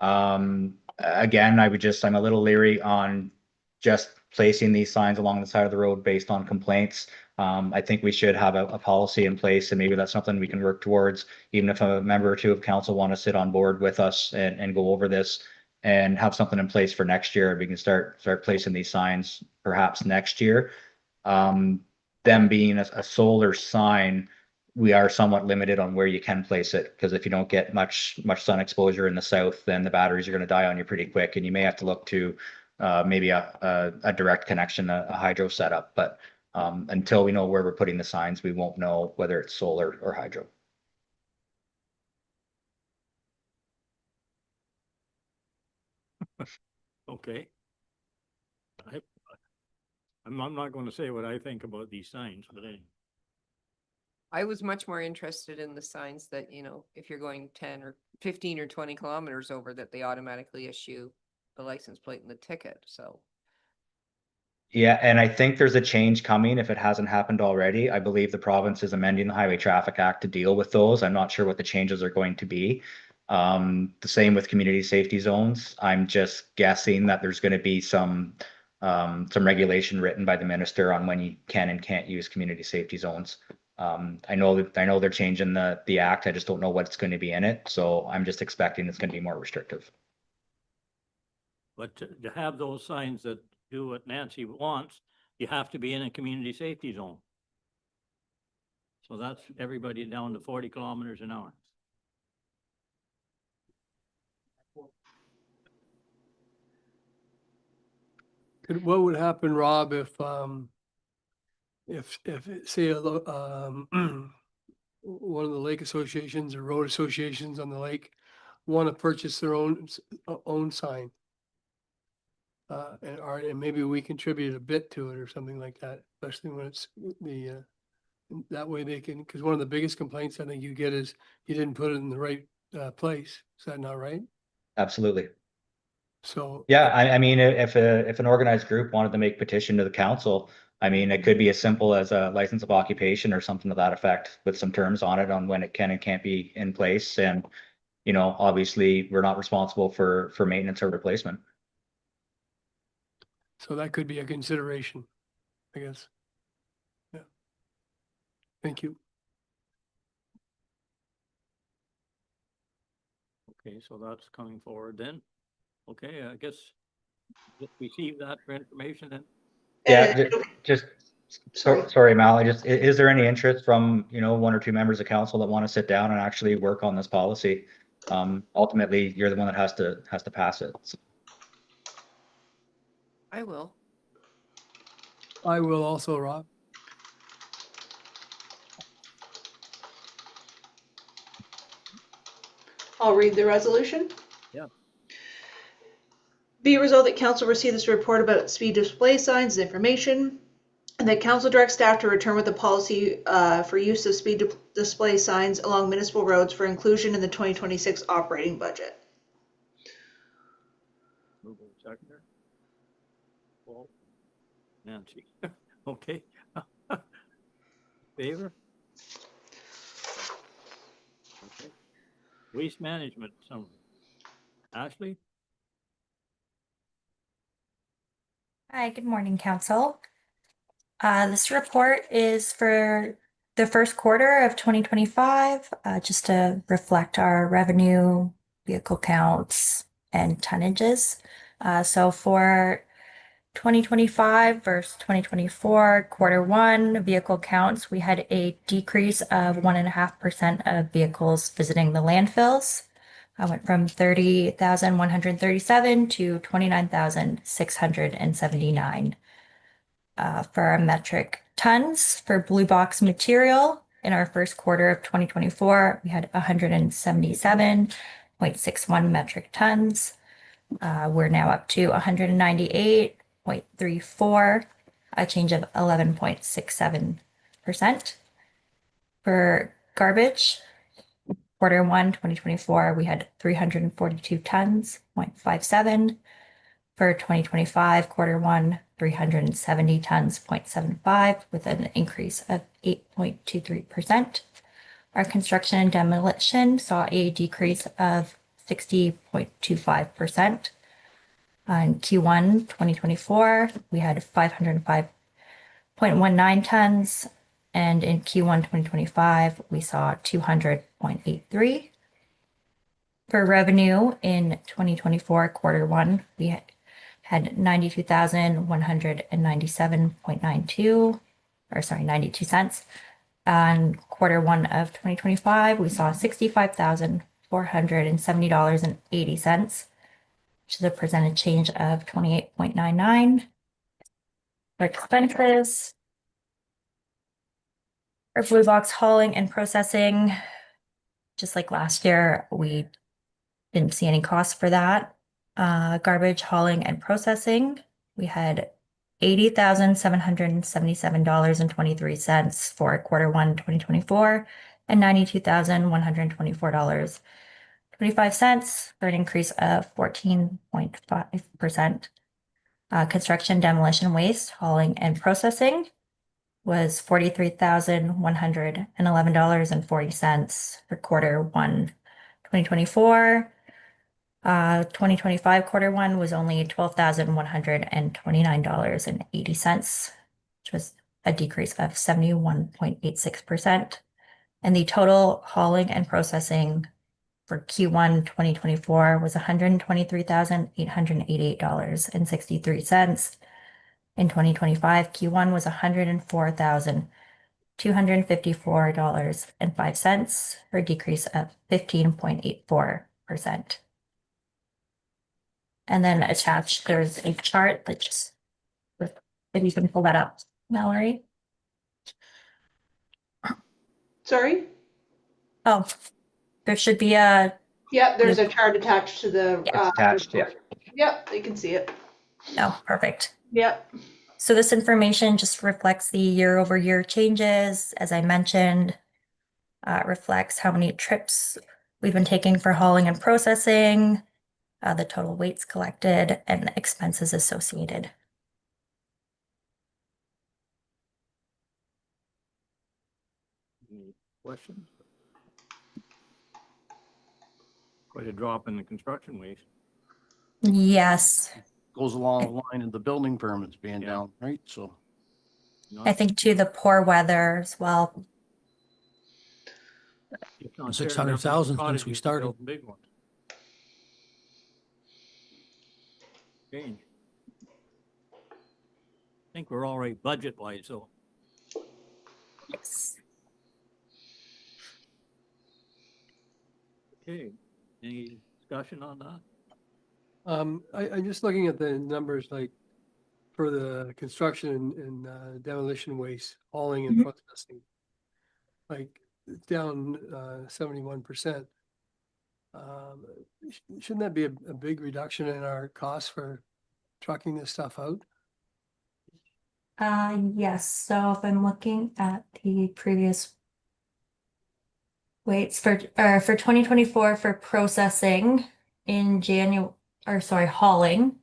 Again, I'm a little leery on just placing these signs along the side of the road based on complaints. I think we should have a policy in place, and maybe that's something we can work towards, even if a member or two of council want to sit on board with us and go over this and have something in place for next year. We can start placing these signs perhaps next year. Them being a solar sign, we are somewhat limited on where you can place it, because if you don't get much sun exposure in the south, then the batteries are going to die on you pretty quick, and you may have to look to maybe a direct connection, a hydro setup. But until we know where we're putting the signs, we won't know whether it's solar or hydro. Okay. I'm not going to say what I think about these signs, but anyway. I was much more interested in the signs that, if you're going 10 or 15 or 20 kilometers over, that they automatically issue the license plate and the ticket. So. Yeah, and I think there's a change coming if it hasn't happened already. I believe the province is amending the Highway Traffic Act to deal with those. I'm not sure what the changes are going to be. The same with community safety zones. I'm just guessing that there's going to be some regulation written by the minister on when you can and can't use community safety zones. I know they're changing the act. I just don't know what's going to be in it. So I'm just expecting it's going to be more restrictive. But to have those signs that do what Nancy wants, you have to be in a community safety zone. So that's everybody down to 40 kilometers an hour. What would happen, Rob, if say one of the lake associations or road associations on the lake want to purchase their own sign? And maybe we contribute a bit to it or something like that, especially when it's that way they can, because one of the biggest complaints I think you get is you didn't put it in the right place. Is that not right? Absolutely. So yeah, I mean, if an organized group wanted to make petition to the council, I mean, it could be as simple as a license of occupation or something to that effect with some terms on it on when it can and can't be in place. And, obviously we're not responsible for maintenance or replacement. So that could be a consideration, I guess. Yeah. Thank you. Okay, so that's coming forward then. Okay, I guess just receive that for information then. Yeah, sorry, Mal. Is there any interest from, one or two members of council that want to sit down and actually work on this policy? ultimately you're the one that has to pass it. So, I will. I will also, Rob. I'll read the resolution. Yeah. Be it resolved that council receive this report about speed display signs and information, and that council directs staff to return with a policy for use of speed display signs along municipal roads for inclusion in the 2026 operating budget. Move on, seconder. Paul? Nancy. Okay. Favor? Okay. Waste management, some. Ashley? Hi, good morning, Council. This report is for the first quarter of 2025, just to reflect our revenue, vehicle counts, and tonnages. So for 2025 versus 2024, quarter one vehicle counts, we had a decrease of 1.5% of vehicles visiting the landfills. I went from 30,137 to 29,679. For our metric tons for blue box material in our first quarter of 2024, we had 177.61 metric tons. We're now up to 198.34, a change of 11.67%. For garbage, quarter one, 2024, we had 342 tons, 0.57. For 2025, quarter one, 370 tons, 0.75, with an increase of 8.23%. Our construction and demolition saw a decrease of 60.25%. In Q1 2024, we had 505.19 tons, and in Q1 2025, we saw 200.83. For revenue in 2024 quarter one, we had 92,197.92, or sorry, 92 cents. On quarter one of 2025, we saw $65,470.80, which is a percentage change of 28.99. For expenses, for blue box hauling and processing, just like last year, we didn't see any costs for that. Garbage hauling and processing, we had $80,777.23 for quarter one 2024 and $92,124.25 for an increase of 14.5%. Construction, demolition, waste, hauling, and processing was $43,111.40 for quarter one 2024. 2025 quarter one was only $12,129.80, which was a decrease of 71.86%. And the total hauling and processing for Q1 2024 was $123,888.63. In 2025, Q1 was $104,254.05, for a decrease of 15.84%. And then attached, there's a chart that just, if you can pull that up, Mallory. Sorry? Oh, there should be a. Yep, there's a chart attached to the. It's attached, yeah. Yep, you can see it. Oh, perfect. Yep. So this information just reflects the year-over-year changes. As I mentioned, it reflects how many trips we've been taking for hauling and processing, the total weights collected, and the expenses associated. Any questions? Quite a drop in the construction waste. Yes, Goes along the line of the building permits being down, right? So. I think too, the poor weather as well. It's not fair 600,000 enough for since we cottages to started. build Big ones. Change. I think we're all right budget wise, so. Yes. Okay, Any discussion on that? I'm just looking at the numbers, like for the construction and demolition waste, hauling and processing. Like it's down 71%. Shouldn't that be a big reduction in our costs for trucking this stuff out? Yes, so if I'm looking at the previous weights for 2024 for processing in hauling.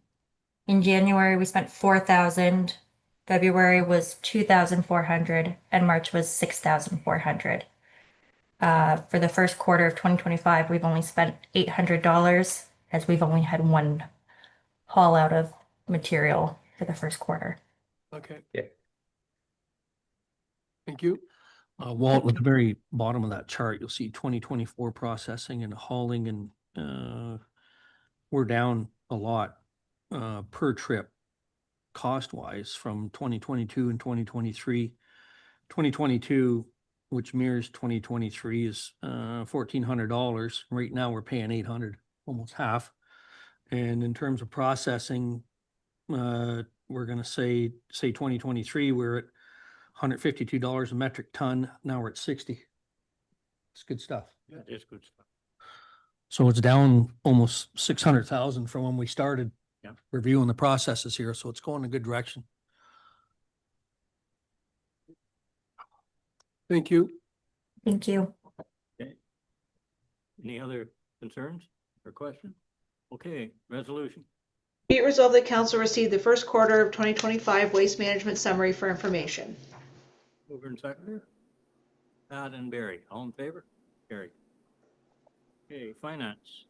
In January, we spent 4,000, February was 2,400, and March was 6,400. For the first quarter of 2025, we've only spent $800 as we've only had one haul out of material for the first quarter. Okay. Yeah. Thank you. Walt, at the very bottom of that chart, you'll see 2024 processing and hauling, and we're down a lot per trip cost-wise from 2022 and 2023. 2022, which mirrors 2023, is $1,400. Right now, we're paying $800, almost half. And in terms of processing, we're going to say 2023, we're at $152 a metric ton. Now we're at 60. It's good stuff. That is good stuff. So it's down almost 600,000 from when we started Yeah. reviewing the processes here. So it's going in a good direction. Thank you. Thank you. Okay. Any other concerns or questions? Okay, resolution. Be it resolved that council received the first quarter of 2025 waste management summary for information. Mover and seconder. Pat and Barry, all in favor? Carried. Okay, finance.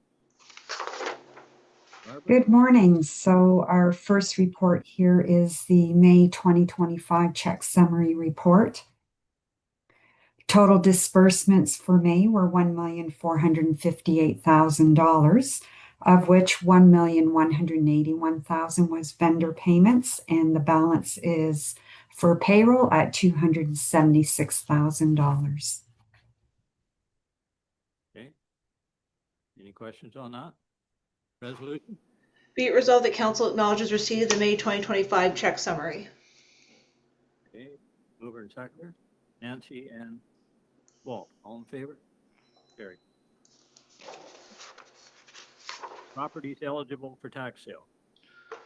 Barbara? Good morning. So our first report here is the May 2025 check summary report. Total disbursements for May were $1,458,000, of which $1,181,000 was vendor payments, and the balance is for payroll at $276,000. Okay. Any questions on that? Resolution? Be it resolved that council acknowledges receipt of the May 2025 check summary. Okay, mover and seconder. Nancy and Walt, all in favor? Carried. Properties eligible for tax sale.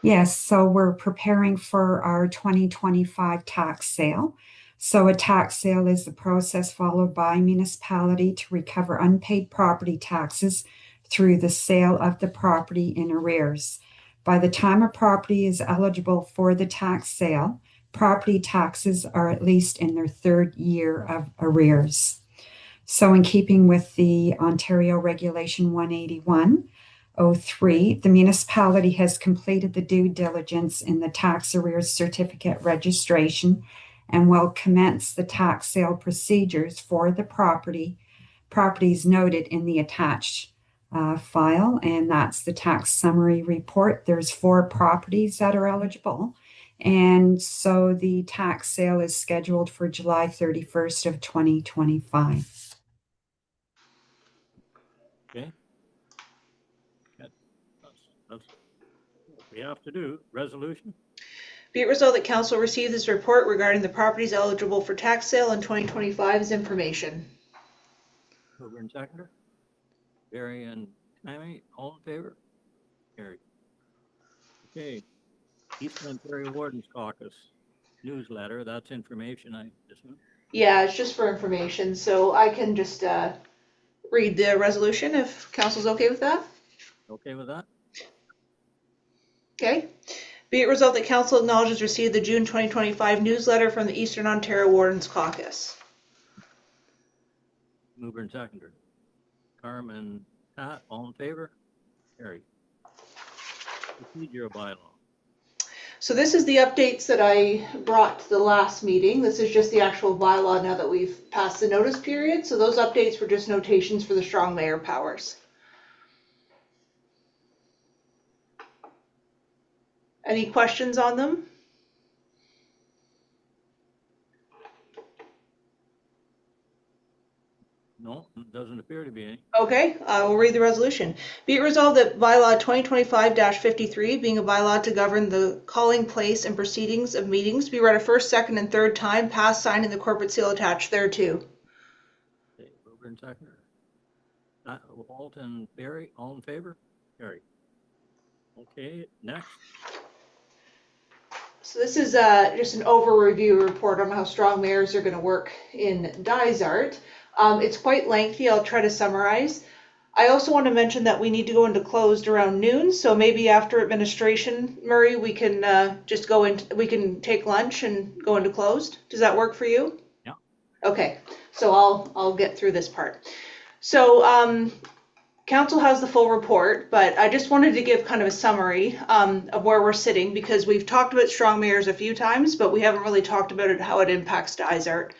Yes, so we're preparing for our 2025 tax sale. So a tax sale is the process followed by municipality to recover unpaid property taxes through the sale of the property in arrears. By the time a property is eligible for the tax sale, property taxes are at least in their third year of arrears. So in keeping with the Ontario Regulation 181/03, the municipality has completed the due diligence in the tax arrears certificate registration and will commence the tax sale procedures for the properties noted in the attached file, and that's the tax summary report. There's 4 properties that are eligible, and so the tax sale is scheduled for July 31st of 2025. Okay. That's what we have to do. Resolution? Be it resolved that council receive this report regarding the properties eligible for tax sale in 2025 as information. Mover and seconder. Barry and Tammy, all in favor? Carried. Okay. Eastern Ontario Wardens Caucus newsletter, that's information, I assume. Yeah, it's just for information, so I can just read the resolution if council's okay with that. Okay with that? Okay. Be it resolved that council acknowledges receipt of the June 2025 newsletter from the Eastern Ontario Wardens Caucus. Mover and seconder. Carmen, Pat, all in favor? Carried. Procedural bylaw. So this is the updates that I brought to the last meeting. This is just the actual bylaw now that we've passed the notice period. So those updates were just notations for the strong mayor powers. Any questions on them? No, it doesn't appear to be any. Okay, I will read the resolution. Be it resolved that bylaw 2025-53, being a bylaw to govern the calling, place, and proceedings of meetings, be read a first, second, and third time, passed, signed, and the corporate seal attached thereto. Okay, mover and seconder. Walt and Barry, all in favor? Carry. Okay, next. So this is just an over-review report on how strong mayors are going to work in Dysart. It's quite lengthy. I'll try to summarize. I also want to mention that we need to go into closed around noon, so maybe after administration, Murray, we can just go in. We can take lunch and go into closed. Does that work for you? Yeah. Okay, so I'll get through this part. So council has the full report, but I just wanted to give kind of a summary of where we're sitting, because we've talked about strong mayors a few times, but we haven't really talked about it, how it impacts Dysart.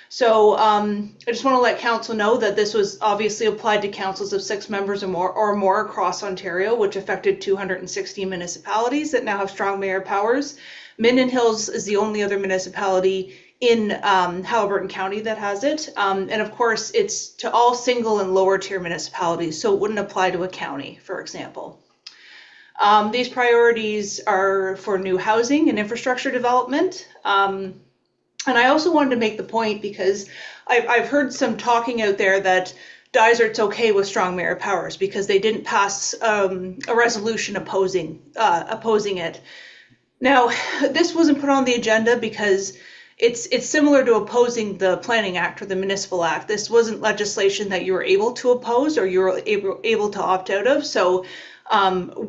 So I just want to let council know that this was obviously applied to councils of 6 members or more across Ontario, which affected 260 municipalities that now have strong mayor powers. Minden Hills is the only other municipality in Haliburton County that has it. And of course, it's to all single and lower tier municipalities, so it wouldn't apply to a county, for example. These priorities are for new housing and infrastructure development. And I also wanted to make the point, because I've heard some talking out there that Dysart's okay with strong mayor powers because they didn't pass a resolution opposing it. Now, this wasn't put on the agenda because it's similar to opposing the Planning Act or the Municipal Act. This wasn't legislation that you were able to oppose or you were able to opt out of. So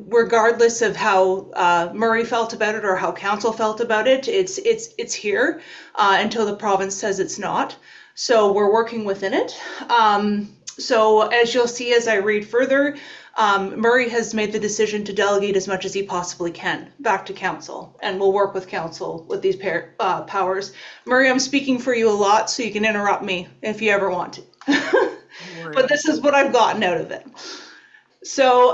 regardless of how Murray felt about it or how council felt about it, it's here until the province says it's not. So we're working within it. So as you'll see as I read further, Murray has made the decision to delegate as much as he possibly can back to council, and we'll work with council with these powers. Murray, I'm speaking for you a lot, so you can interrupt me if you ever want to. But this is what I've gotten out of it. So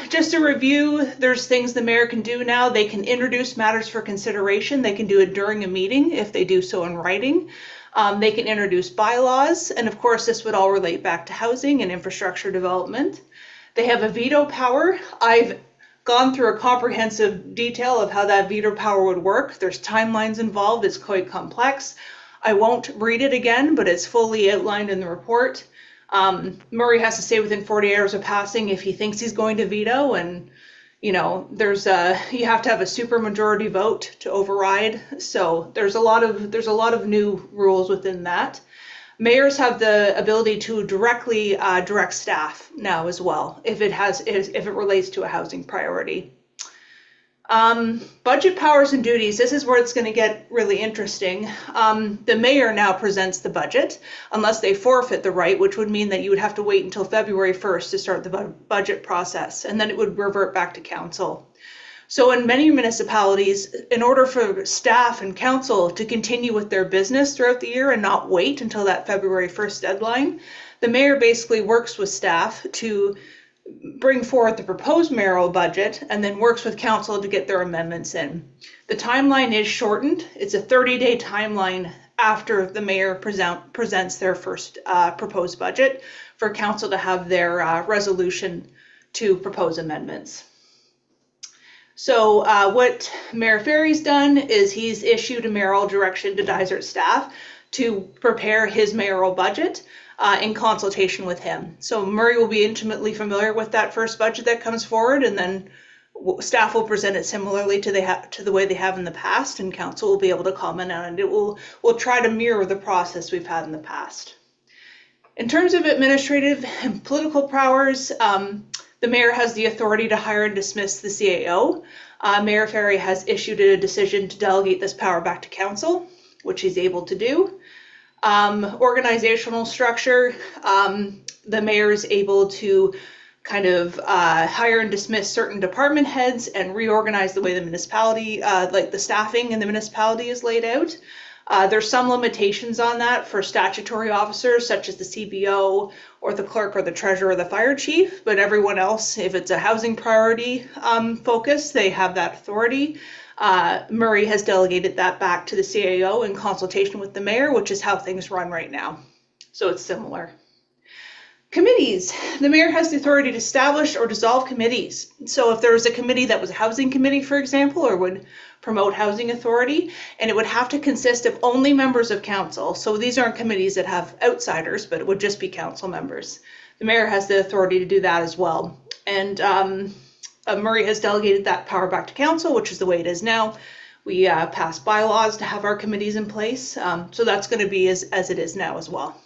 just to review, there's things the mayor can do now. They can introduce matters for consideration. They can do it during a meeting if they do so in writing. They can introduce bylaws. And of course, this would all relate back to housing and infrastructure development. They have a veto power. I've gone through a comprehensive detail of how that veto power would work. There's timelines involved. It's quite complex. I won't read it again, but it's fully outlined in the report. Murray has to say within 48 hours of passing if he thinks he's going to veto, and you know, you have to have a super majority vote to override. So there's a lot of new rules within that. Mayors have the ability to directly direct staff now as well if it relates to a housing priority. Budget powers and duties. This is where it's going to get really interesting. The mayor now presents the budget unless they forfeit the right, which would mean that you would have to wait until February 1st to start the budget process, and then it would revert back to council. So in many municipalities, in order for staff and council to continue with their business throughout the year and not wait until that February 1st deadline, the mayor basically works with staff to bring forward the proposed mayoral budget and then works with council to get their amendments in. The timeline is shortened. It's a 30-day timeline after the mayor presents their first proposed budget for council to have their resolution to propose amendments. So what Mayor Ferry's done is he's issued a mayoral direction to Dysart staff to prepare his mayoral budget in consultation with him. So Murray will be intimately familiar with that first budget that comes forward, and then staff will present it similarly to the way they have in the past, and council will be able to comment on it. We'll try to mirror the process we've had in the past. In terms of administrative and political powers, the mayor has the authority to hire and dismiss the CAO. Mayor Ferry has issued a decision to delegate this power back to council, which he's able to do. Organizational structure, the mayor is able to kind of hire and dismiss certain department heads and reorganize the way the municipality, like the staffing in the municipality is laid out. There's some limitations on that for statutory officers such as the CBO or the clerk or the treasurer or the fire chief, but everyone else, if it's a housing priority focus, they have that authority. Murray has delegated that back to the CAO in consultation with the mayor, which is how things run right now. So it's similar. Committees. The mayor has the authority to establish or dissolve committees. So if there was a committee that was a housing committee, for example, or would promote housing authority, and it would have to consist of only members of council. So these aren't committees that have outsiders, but it would just be council members. The mayor has the authority to do that as well. And Murray has delegated that power back to council, which is the way it is now. We passed bylaws to have our committees in place. So that's going to be as it is now as well.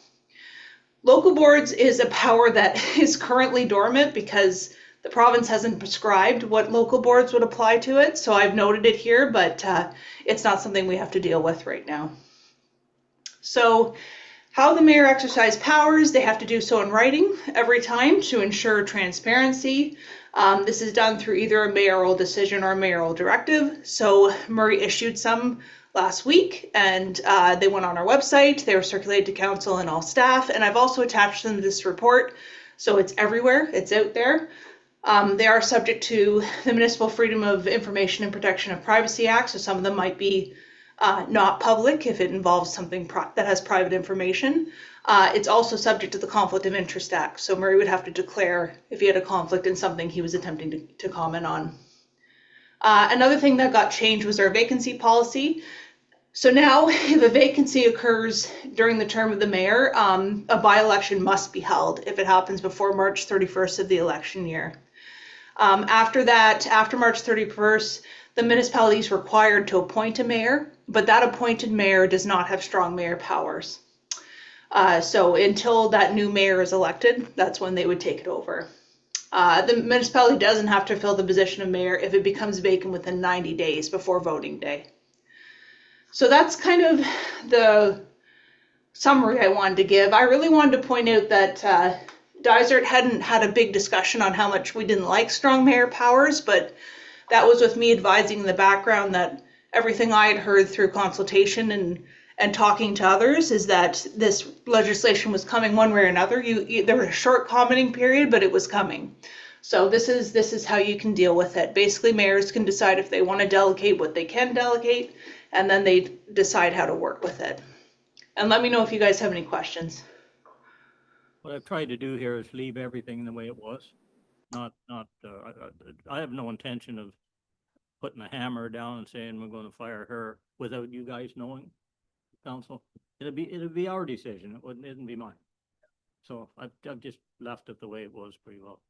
Local boards is a power that is currently dormant because the province hasn't prescribed what local boards would apply to it. So I've noted it here, but it's not something we have to deal with right now. So how the mayor exercise powers, they have to do so in writing every time to ensure transparency. This is done through either a mayoral decision or a mayoral directive. So Murray issued some last week, and they went on our website. They were circulated to council and all staff, and I've also attached them to this report, so it's everywhere. It's out there. They are subject to the Municipal Freedom of Information and Protection of Privacy Act, so some of them might be not public if it involves something that has private information. It's also subject to the Conflict of Interest Act, so Murray would have to declare if he had a conflict in something he was attempting to comment on. Another thing that got changed was our vacancy policy. So now, if a vacancy occurs during the term of the mayor, a by-election must be held if it happens before March 31st of the election year. After that, after March 31st, the municipality is required to appoint a mayor, but that appointed mayor does not have strong mayor powers. So until that new mayor is elected, that's when they would take it over. The municipality doesn't have to fill the position of mayor if it becomes vacant within 90 days before voting day. So that's kind of the summary I wanted to give. I really wanted to point out that Dysart hadn't had a big discussion on how much we didn't like strong mayor powers, but that was with me advising in the background that everything I had heard through consultation and talking to others is that this legislation was coming one way or another. There was a short commenting period, but it was coming. So this is how you can deal with it. Basically, mayors can decide if they want to delegate what they can delegate, and then they decide how to work with it. And let me know if you guys have any questions. What I've tried to do here is leave everything the way it was. I have no intention of putting a hammer down and saying we're going to fire her without you guys knowing, council. It'll be our decision. It wouldn't be mine. So I've just left it the way it was pretty well.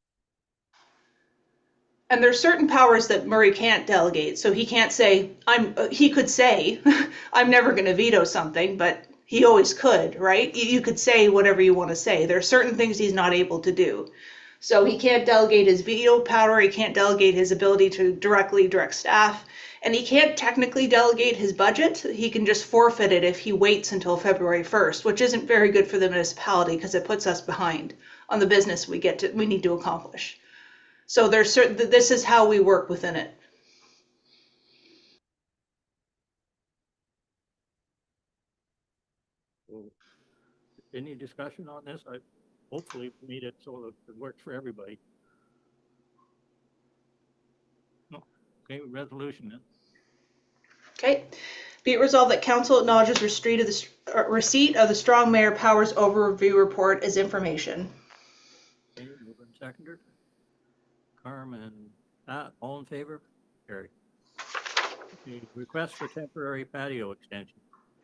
And there's certain powers that Murray can't delegate. So he can't say, he could say, I'm never going to veto something, but he always could, right? You could say whatever you want to say. There are certain things he's not able to do. So he can't delegate his veto power. He can't delegate his ability to directly direct staff. And he can't technically delegate his budget. He can just forfeit it if he waits until February 1st, which isn't very good for the municipality because it puts us behind on the business we need to accomplish. So this is how we work within it. Any discussion on this? I hopefully made it so that it works for everybody. No. Okay, resolution then. Okay. Be it resolved that council acknowledges receipt of the strong mayor powers overview report as information. Okay, moved and seconded. Carmen, all in favor? Carried. Okay, request for temporary patio extension.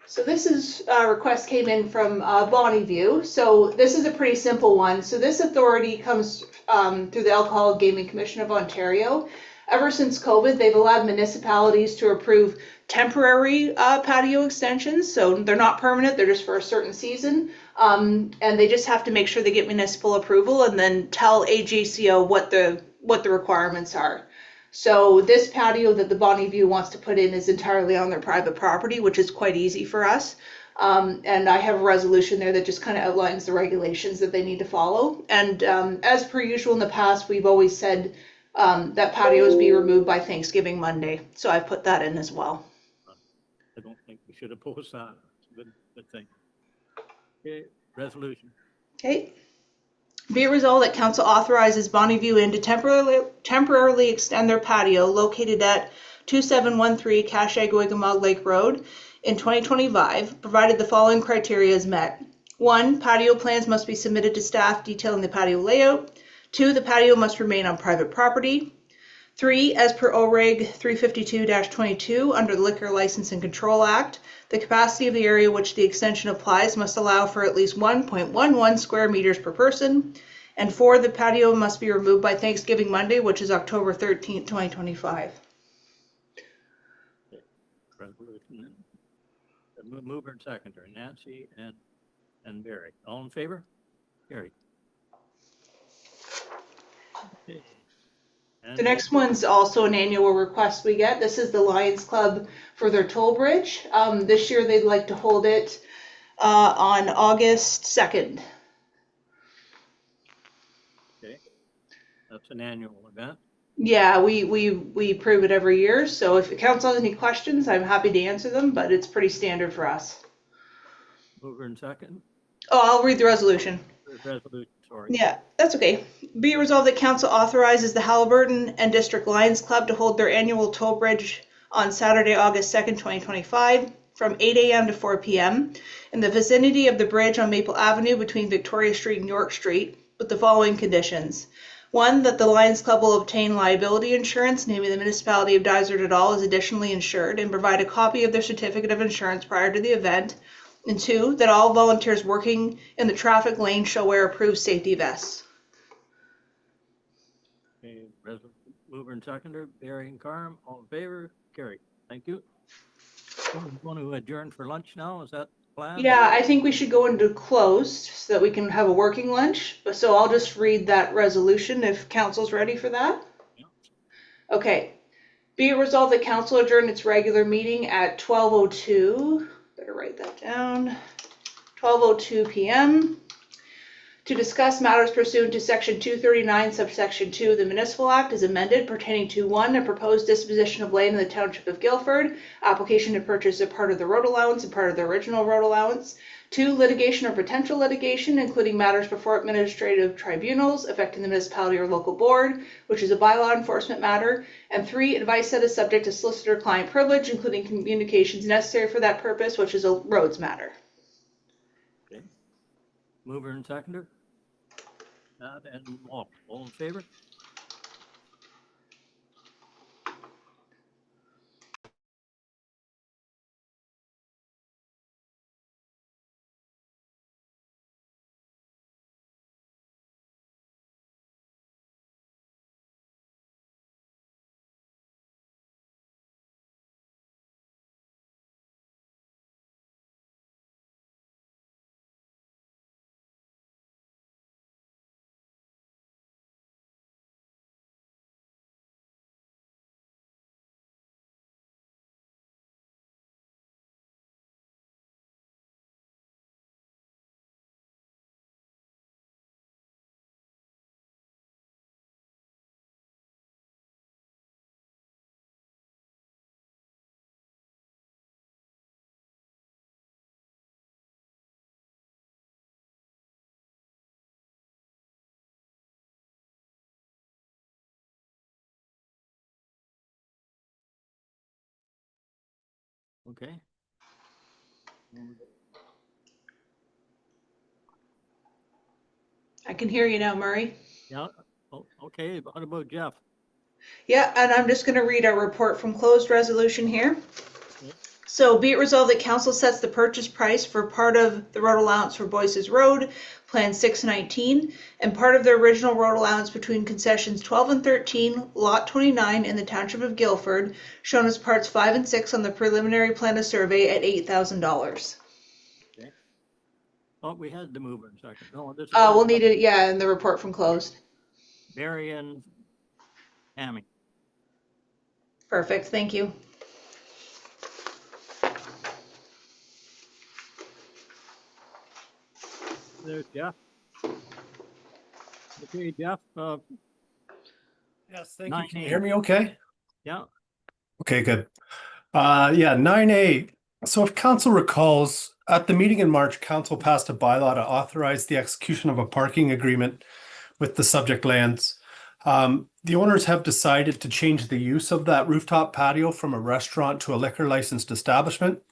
So this is a request came in from Bonnyview. So this is a pretty simple one. So this authority comes through the Alcohol Gaming Commission of Ontario. Ever since COVID, they've allowed municipalities to approve temporary patio extensions. So they're not permanent, they're just for a certain season. And they just have to make sure they get municipal approval and then tell AGCO what the requirements are. So this patio that the Bonnyview wants to put in is entirely on their private property, which is quite easy for us. And I have a resolution there that just kind of outlines the regulations that they need to follow. And as per usual in the past, we've always said that patios be removed by Thanksgiving Monday. So I've put that in as well. I don't think we should oppose that. It's a good thing. Okay, resolution. Okay. Be it resolved that council authorizes Bonnyview Inn to temporarily extend their patio located at 2713 Cashagwigamog Lake Road in 2025, provided the following criteria is met. 1, patio plans must be submitted to staff detailing the patio layout. 2, the patio must remain on private property. 3, as per OREG 352-22 under the Liquor License and Control Act, the capacity of the area which the extension applies must allow for at least 1.11 square meters per person. And 4, the patio must be removed by Thanksgiving Monday, which is October 13th, 2025. Resolution. Mover and seconder, Nancy and Barry. All in favor? Carried. Okay. The next one's also an annual request we get. This is the Lions Club for their toll bridge. This year they'd like to hold it on August 2nd. Okay. That's an annual event. Yeah, we approve it every year. So if the council has any questions, I'm happy to answer them, but it's pretty standard for us. Mover and second. Oh, I'll read the resolution. Resolution, sorry. Yeah, that's okay. Be it resolved that council authorizes the Halliburton and District Lions Club to hold their annual toll bridge on Saturday, August 2nd, 2025 from 8 a.m. to 4 p.m. in the vicinity of the bridge on Maple Avenue between Victoria Street and York Street with the following conditions. 1, that the Lions Club will obtain liability insurance, namely the municipality of Dysart et al. Is additionally insured, and provide a copy of their certificate of insurance prior to the event. And 2, that all volunteers working in the traffic lane shall wear approved safety vests. Okay, mover and seconder, Barry and Carm, all in favor? Carried. Thank you. Want to adjourn for lunch now? Is that the plan? Yeah, I think we should go into closed so that we can have a working lunch. But so I'll just read that resolution if council's ready for that. Yeah. Okay. Be it resolved that council adjourn its regular meeting at 12:02. Better write that down. 12:02 p.m. to discuss matters pursuant to Section 239, subsection 2 of the Municipal Act as amended pertaining to 1, a proposed disposition of land in the Township of Guilford, application to purchase a part of the road allowance and part of the original road allowance. 2, litigation or potential litigation, including matters before administrative tribunals affecting the municipality or local board, which is a bylaw enforcement matter. And 3, advice that is subject to solicitor-client privilege, including communications necessary for that purpose, which is a roads matter. Okay. Mover and seconder. And all in favor? Okay. I can hear you now, Murray. Yeah. Oh, okay. What about Jeff? Yeah, and I'm just going to read our report from closed resolution here. Okay. So be it resolved that council sets the purchase price for part of the road allowance for Boyce's Road, Plan 619, and part of the original road allowance between concessions 12 and 13, Lot 29 in the Township of Guilford, shown as parts 5 and 6 on the preliminary plan of survey at $8,000. Okay. Oh, we had the mover and second. No, this is We'll need it, yeah, in the report from closed. Barry and Tammy. Perfect, thank you. There's Jeff. Okay, Jeff. Yes, thank you. Can 9A. you hear me okay? Yeah. Okay, good. Yeah, 9A. So if council recalls, at the meeting in March, council passed a bylaw to authorize the execution of a parking agreement with the subject lands. The owners have decided to change the use of that rooftop patio from a restaurant to a liquor licensed establishment.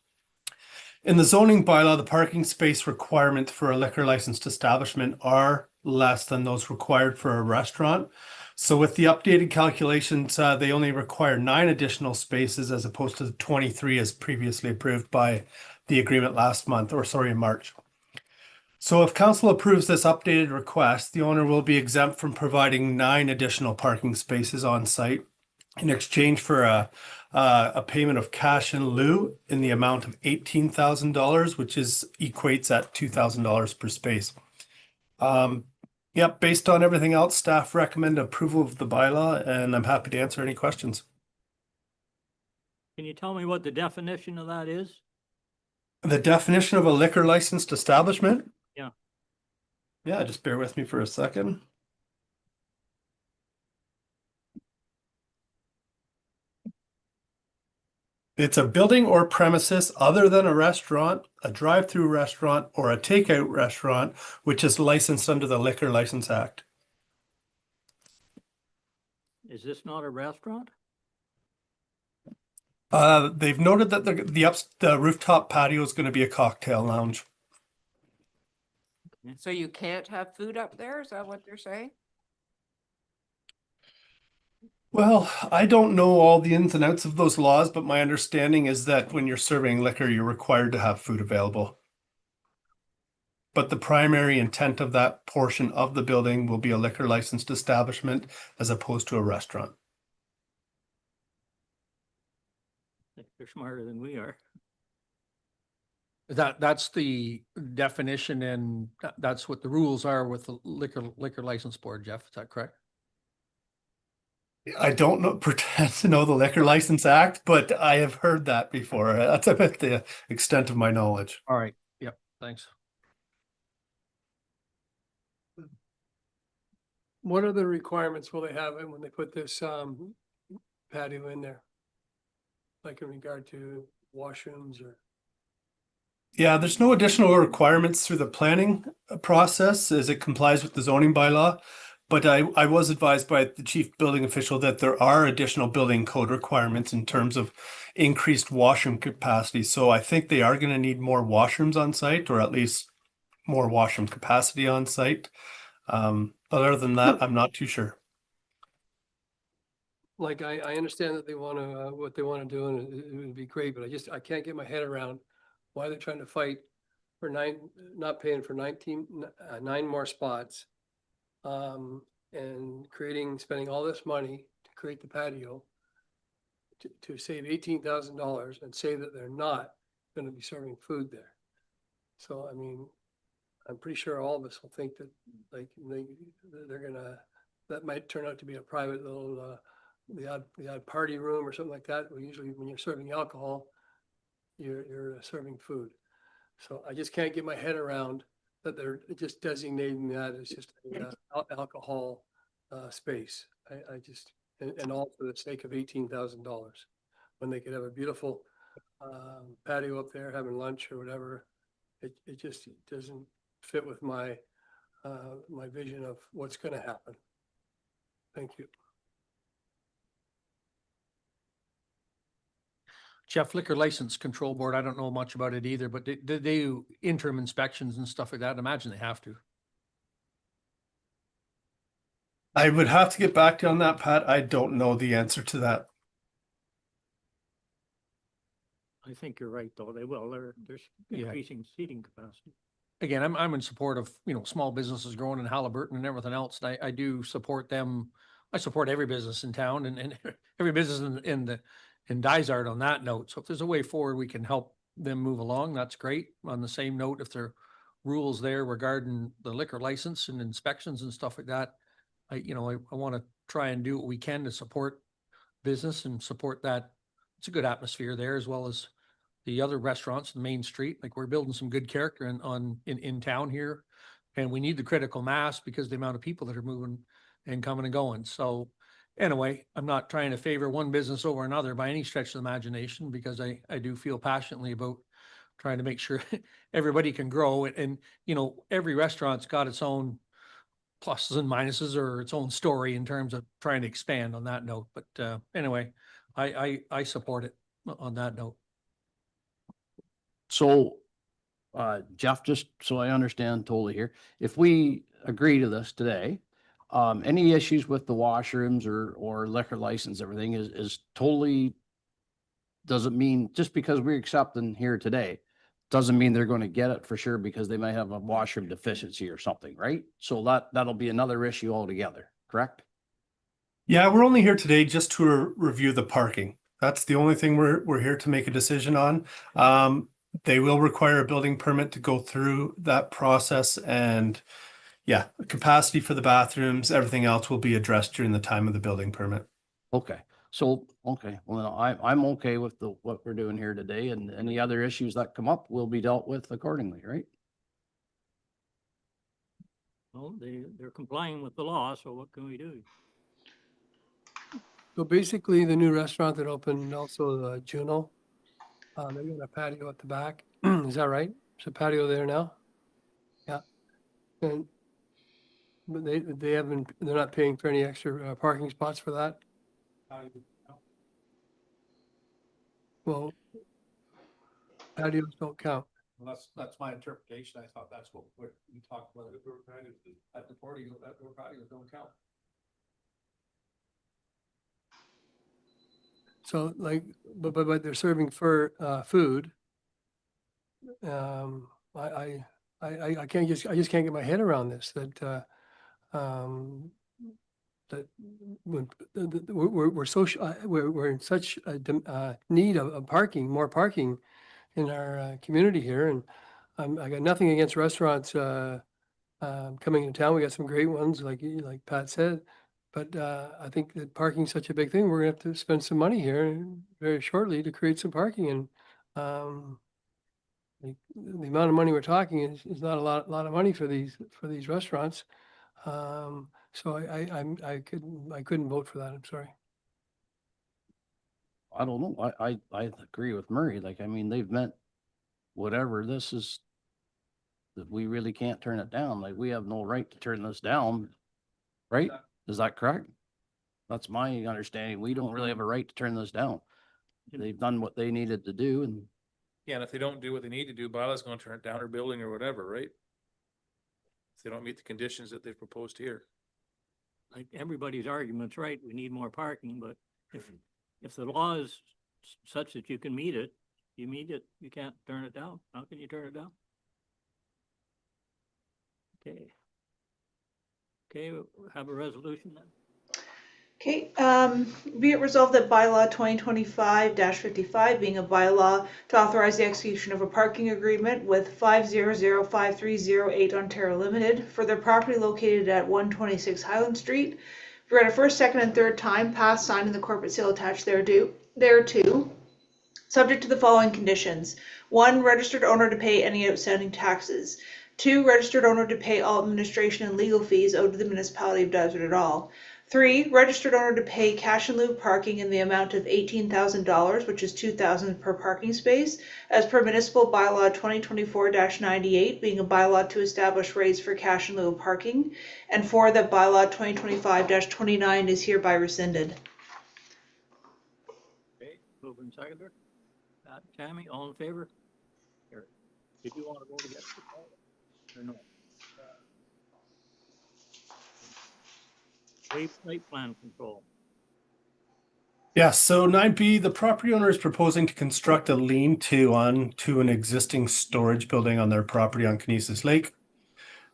In the zoning bylaw, the parking space requirements for a liquor licensed establishment are less than those required for a restaurant. So with the updated calculations, they only require 9 additional spaces as opposed to the 23 as previously approved by the agreement last month, or sorry, in March. So if council approves this updated request, the owner will be exempt from providing 9 additional parking spaces on site in exchange for a payment of cash in lieu in the amount of $18,000, which equates at $2,000 per space. Yep, based on everything else, staff recommend approval of the bylaw, and I'm happy to answer any questions. Can you tell me what the definition of that is? The definition of a liquor licensed establishment? Yeah. Yeah, just bear with me for a second. It's a building or premises other than a restaurant, a drive-through restaurant, or a takeout restaurant, which is licensed under the Liquor License Act. Is this not a restaurant? They've noted that the rooftop patio is going to be a cocktail lounge. So you can't have food up there? Is that what they're saying? Well, I don't know all the ins and outs of those laws, but my understanding is that when you're serving liquor, you're required to have food available. But the primary intent of that portion of the building will be a liquor licensed establishment as opposed to a restaurant. They're smarter than we are. That's the definition, and that's what the rules are with the liquor license board, Jeff. Is that correct? I don't know, pretend to know the Liquor License Act, but I have heard that before. That's about the extent of my knowledge. All right. Yep. Thanks. What other requirements will they have when they put this patio in there? Like in regard to washrooms or? Yeah, there's no additional requirements through the planning process as it complies with the zoning bylaw. But I was advised by the chief building official that there are additional building code requirements in terms of increased washroom capacity. So I think they are going to need more washrooms on site, or at least more washroom capacity on site. Other than that, I'm not too sure. Like, I understand that they want to, what they want to do, and it would be great, but I can't get my head around why they're trying to fight for not paying for 9 more spots. And spending all this money to create the patio to save $18,000 and say that they're not going to be serving food there. So, I mean, I'm pretty sure all of us will think that that might turn out to be a private little, the odd party room or something like that. Usually when you're serving alcohol, you're serving food. So I just can't get my head around that they're just designating that as just alcohol space. I just, and all for the sake of $18,000, when they could have a beautiful patio up there having lunch or whatever. It just doesn't fit with my my vision of what's going to happen. Thank you. Jeff, Liquor License Control Board, I don't know much about it either, but did they do interim inspections and stuff like that? I imagine they have to. I would have to get back to you on that, Pat. I don't know the answer to that. I think you're right, though. They will. They're increasing seating capacity. Again, I'm in support of, small businesses growing in Halliburton and everything else. And I do support them. I support every business in town and every business in Dysart on that note. So if there's a way forward, we can help them move along. That's great. On the same note, if there are rules there regarding the liquor license and inspections and stuff like that, I want to try and do what we can to support business and support that. It's a good atmosphere there, as well as the other restaurants on Main Street. Like, we're building some good character in town here, and we need the critical mass because of the amount of people that are moving and coming and going. So anyway, I'm not trying to favor one business over another by any stretch of the imagination, because I do feel passionately about trying to make sure everybody can grow. And every restaurant's got its own pluses and minuses, or its own story in terms of trying to expand on that note. But anyway, I support it on that note. So, Jeff, just so I understand totally here, if we agree to this today, any issues with the washrooms or liquor license, everything is totally, doesn't mean, just because we're accepting here today, doesn't mean they're going to get it for sure because they might have a washroom deficiency or something, right? So that'll be another issue altogether, correct? Yeah, we're only here today just to review the parking. That's the only thing we're here to make a decision on. They will require a building permit to go through that process, and yeah, capacity for the bathrooms, everything else will be addressed during the time of the building permit. Okay, so, okay, well, I'm okay with what we're doing here today, and any other issues that come up will be dealt with accordingly, right? Well, they're complying with the law, so what can we do? So basically, the new restaurant that opened, also Juno, they got a patio at the back. Is that right? There's a patio there now? Yeah. And but they haven't, they're not paying for any extra parking spots for that? Well, patios don't count. Well, that's my interpretation. I thought that's what we talked about. At the party, that patios don't count. So like, but they're serving for food. I can't I just can't get my head around this, that that when we're social, we're in such a need of parking, more parking in our community here. And I got nothing against restaurants coming into town. We got some great ones, like Pat said. But I think that parking is such a big thing. We're gonna have to spend some money here very shortly to create some parking. And the amount of money we're talking is not a lot of money for these restaurants. So I couldn't vote for that. I'm sorry. I don't know. I agree with Murray. Like, I mean, they've meant whatever this is, that we really can't turn it down. Like, we have no right to turn this down, right? Is that correct? That's my understanding. We don't really have a right to turn this down. They've done what they needed to do, and Yeah, and if they don't do what they need to do, Bylaw's gonna turn it down or building or whatever, right? If they don't meet the conditions that they've proposed here. Like everybody's argument's right, we need more parking, but if the law is such that you can meet it, you meet it, you can't turn it down. How can you turn it down? Okay. Okay, we'll have a resolution then. Okay, be it resolved that bylaw 2025-55 being a bylaw to authorize the execution of a parking agreement with 5005308 Ontario Limited for their property located at 126 Highland Street, be read a first, second, and third time, passed, signed, and the corporate seal attached thereto, subject to the following conditions. 1, registered owner to pay any outstanding taxes. 2, registered owner to pay all administration and legal fees owed to the municipality of Dysart et al. 3, registered owner to pay cash in lieu of parking in the amount of $18,000, which is $2,000 per parking space, as per municipal bylaw 2024-98, being a bylaw to establish rates for cash in lieu of parking, and 4, that bylaw 2025-29 is hereby rescinded. Okay, mover and seconder. Tammy, all in favor? Here. Did you want to vote against it? Or no? Waive site plan control. Yeah, so 9B, the property owner is proposing to construct a lean-to onto an existing storage building on their property on Conesus Lake.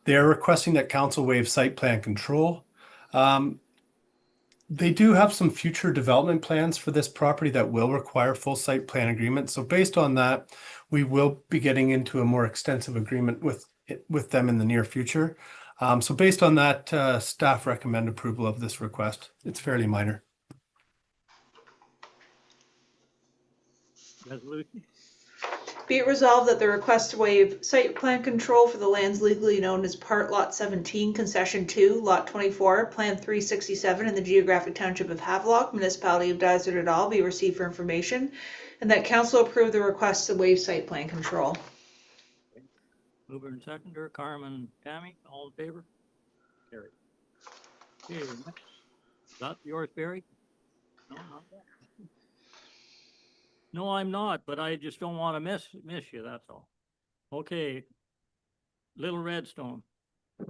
They are requesting that council waive site plan control. They do have some future development plans for this property that will require full site plan agreement. So based on that, we will be getting into a more extensive agreement with them in the near future. So based on that, staff recommend approval of this request. It's fairly minor. Resolution. Be it resolved that the request to waive site plan control for the lands legally known as Part Lot 17, Concession 2, Lot 24, Plan 367 in the geographic township of Havelock, municipality of Dysart et al. Be received for information, and that council approve the request to waive site plan control. Mover and seconder, Carmen, Tammy, all in favor? Carried. Okay, next. Is that yours, Barry? No, not that. No, I'm not, but I just don't want to miss you, that's all. Okay. Little Redstone.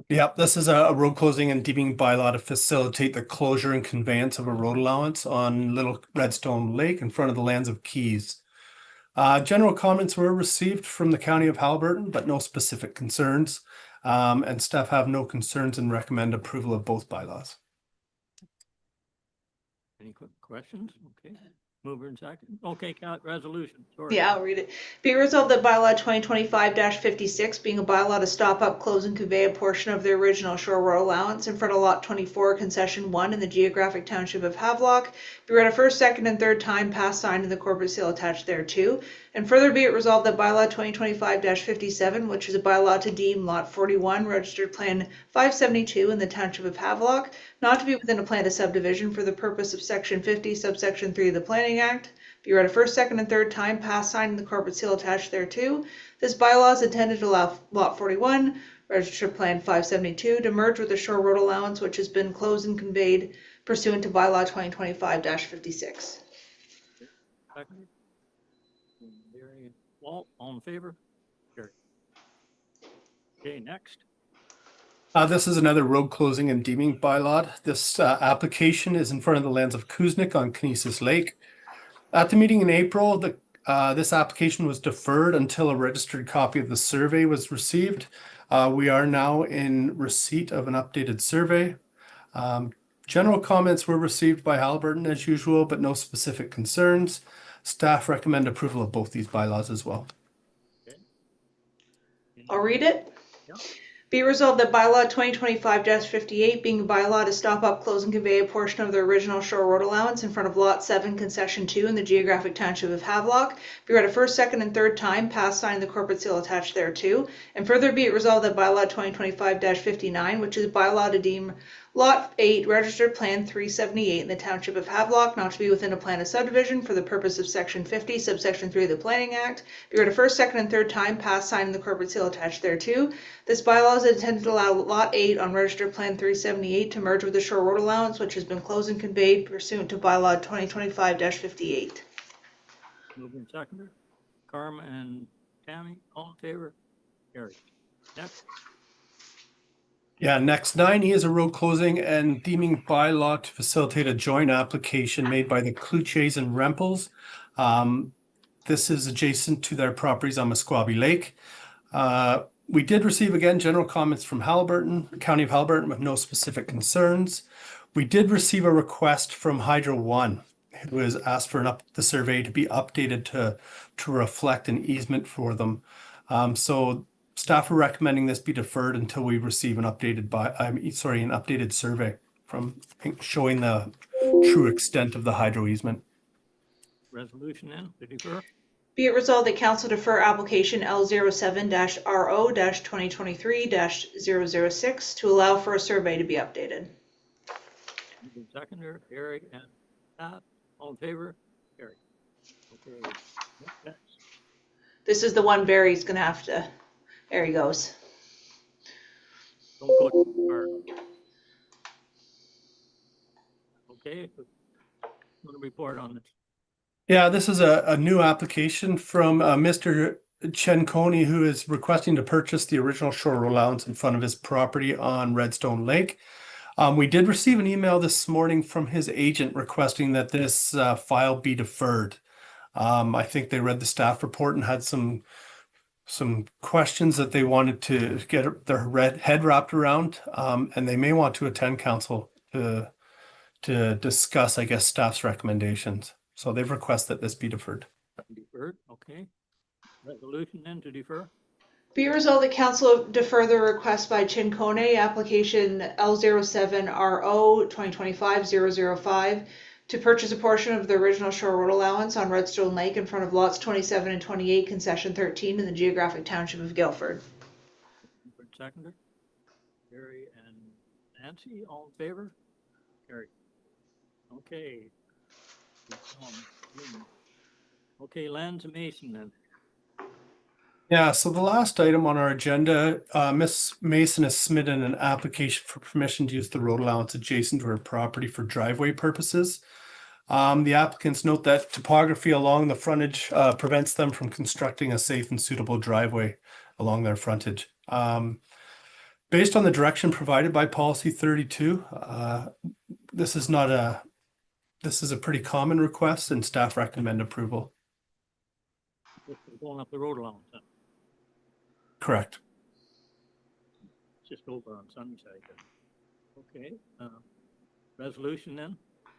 Yep, this is a road closing and deeming bylaw to facilitate the closure and conveyance of a road allowance on Little Redstone Lake in front of the lands of Keys. General comments were received from the County of Haliburton, but no specific concerns. And staff have no concerns and recommend approval of both bylaws. Any quick questions? Okay. Mover and second. Okay, resolution. Sorry. Yeah, I'll read it. Be it resolved that bylaw 2025-56, being a bylaw to stop up, close, and convey a portion of the original shore road allowance in front of lot 24, concession 1 in the geographic township of Havelock, be read a first, second, and third time, passed, signed, and the corporate seal attached thereto. And further be it resolved that bylaw 2025-57, which is a bylaw to deem lot 41, registered plan 572 in the township of Havelock, not to be within a plan of subdivision for the purpose of section 50, subsection 3 of the Planning Act, be read a first, second, and third time, passed, signed, and the corporate seal attached thereto. This bylaw is intended to allow lot 41, registered plan 572, to merge with the shore road allowance, which has been closed and conveyed pursuant to bylaw 2025-56. Second. Barry, Walt, all in favor? Carried. Okay, next. This is another road closing and deeming bylaw. This application is in front of the lands of Kuznick on Kinesis Lake. At the meeting in April, this application was deferred until a registered copy of the survey was received. We are now in receipt of an updated survey. General comments were received by Haliburton as usual, but no specific concerns. Staff recommend approval of both these bylaws as well. I'll read it. Yep. Be resolved that bylaw 2025-58, being a bylaw to stop up, close, and convey a portion of the original shore road allowance in front of lot 7, concession 2 in the geographic township of Havelock, be read a first, second, and third time, passed, signed, the corporate seal attached thereto. And further be it resolved that bylaw 2025-59, which is a bylaw to deem lot 8, registered plan 378 in the township of Havelock, not to be within a plan of subdivision for the purpose of section 50, subsection 3 of the Planning Act, be read a first, second, and third time, passed, signed, and the corporate seal attached thereto. This bylaw is intended to allow lot 8 on registered plan 378 to merge with the shore road allowance, which has been closed and conveyed pursuant to bylaw 2025-58. Moving seconder. Carmen and Tammy, all in favor? Carried. Next. Yeah, next 9E is a road closing and deeming bylaw to facilitate a joint application made by the Kluches and Rempels. This is adjacent to their properties on Musquaby Lake. We did receive again general comments from Haliburton, County of Haliburton, with no specific concerns. We did receive a request from Hydro One, who has asked for the survey to be updated to reflect an easement for them. So staff are recommending this be deferred until we receive an updated survey from showing the true extent of the hydro easement. Resolution then, to defer. Be it resolved that council defer application L07-RO-2023-006 to allow for a survey to be updated. Moving seconder, Barry and Pat, all in favor? Carried. Okay. Next. This is the one Barry's gonna have to, there he goes. Don't go too far. Okay. Want to report on this? Yeah, this is a new application from Mr. Chenconi, who is requesting to purchase the original shore allowance in front of his property on Redstone Lake. We did receive an email this morning from his agent requesting that this file be deferred. I think they read the staff report and had some questions that they wanted to get their head wrapped around, and they may want to attend council to discuss, I guess, staff's recommendations. So they've requested that this be deferred. Deferred, okay. Resolution then to defer. Be it resolved that council defer the request by Chincone, application L07-RO-2025-005, to purchase a portion of the original shore road allowance on Redstone Lake in front of lots 27 and 28, concession 13 in the geographic township of Guilford. Seconder, Barry and Nancy, all in favor? Carried. Okay. Okay, Lands and Mason then. Yeah, so the last item on our agenda, Ms. Mason has submitted an application for permission to use the road allowance adjacent to her property for driveway purposes. The applicants note that topography along the frontage prevents them from constructing a safe and suitable driveway along their frontage. Based on the direction provided by policy 32, this is a pretty common request, and staff recommend approval. This is going up the road allowance, huh? Correct. Just over on Sunnyside. Okay, resolution then?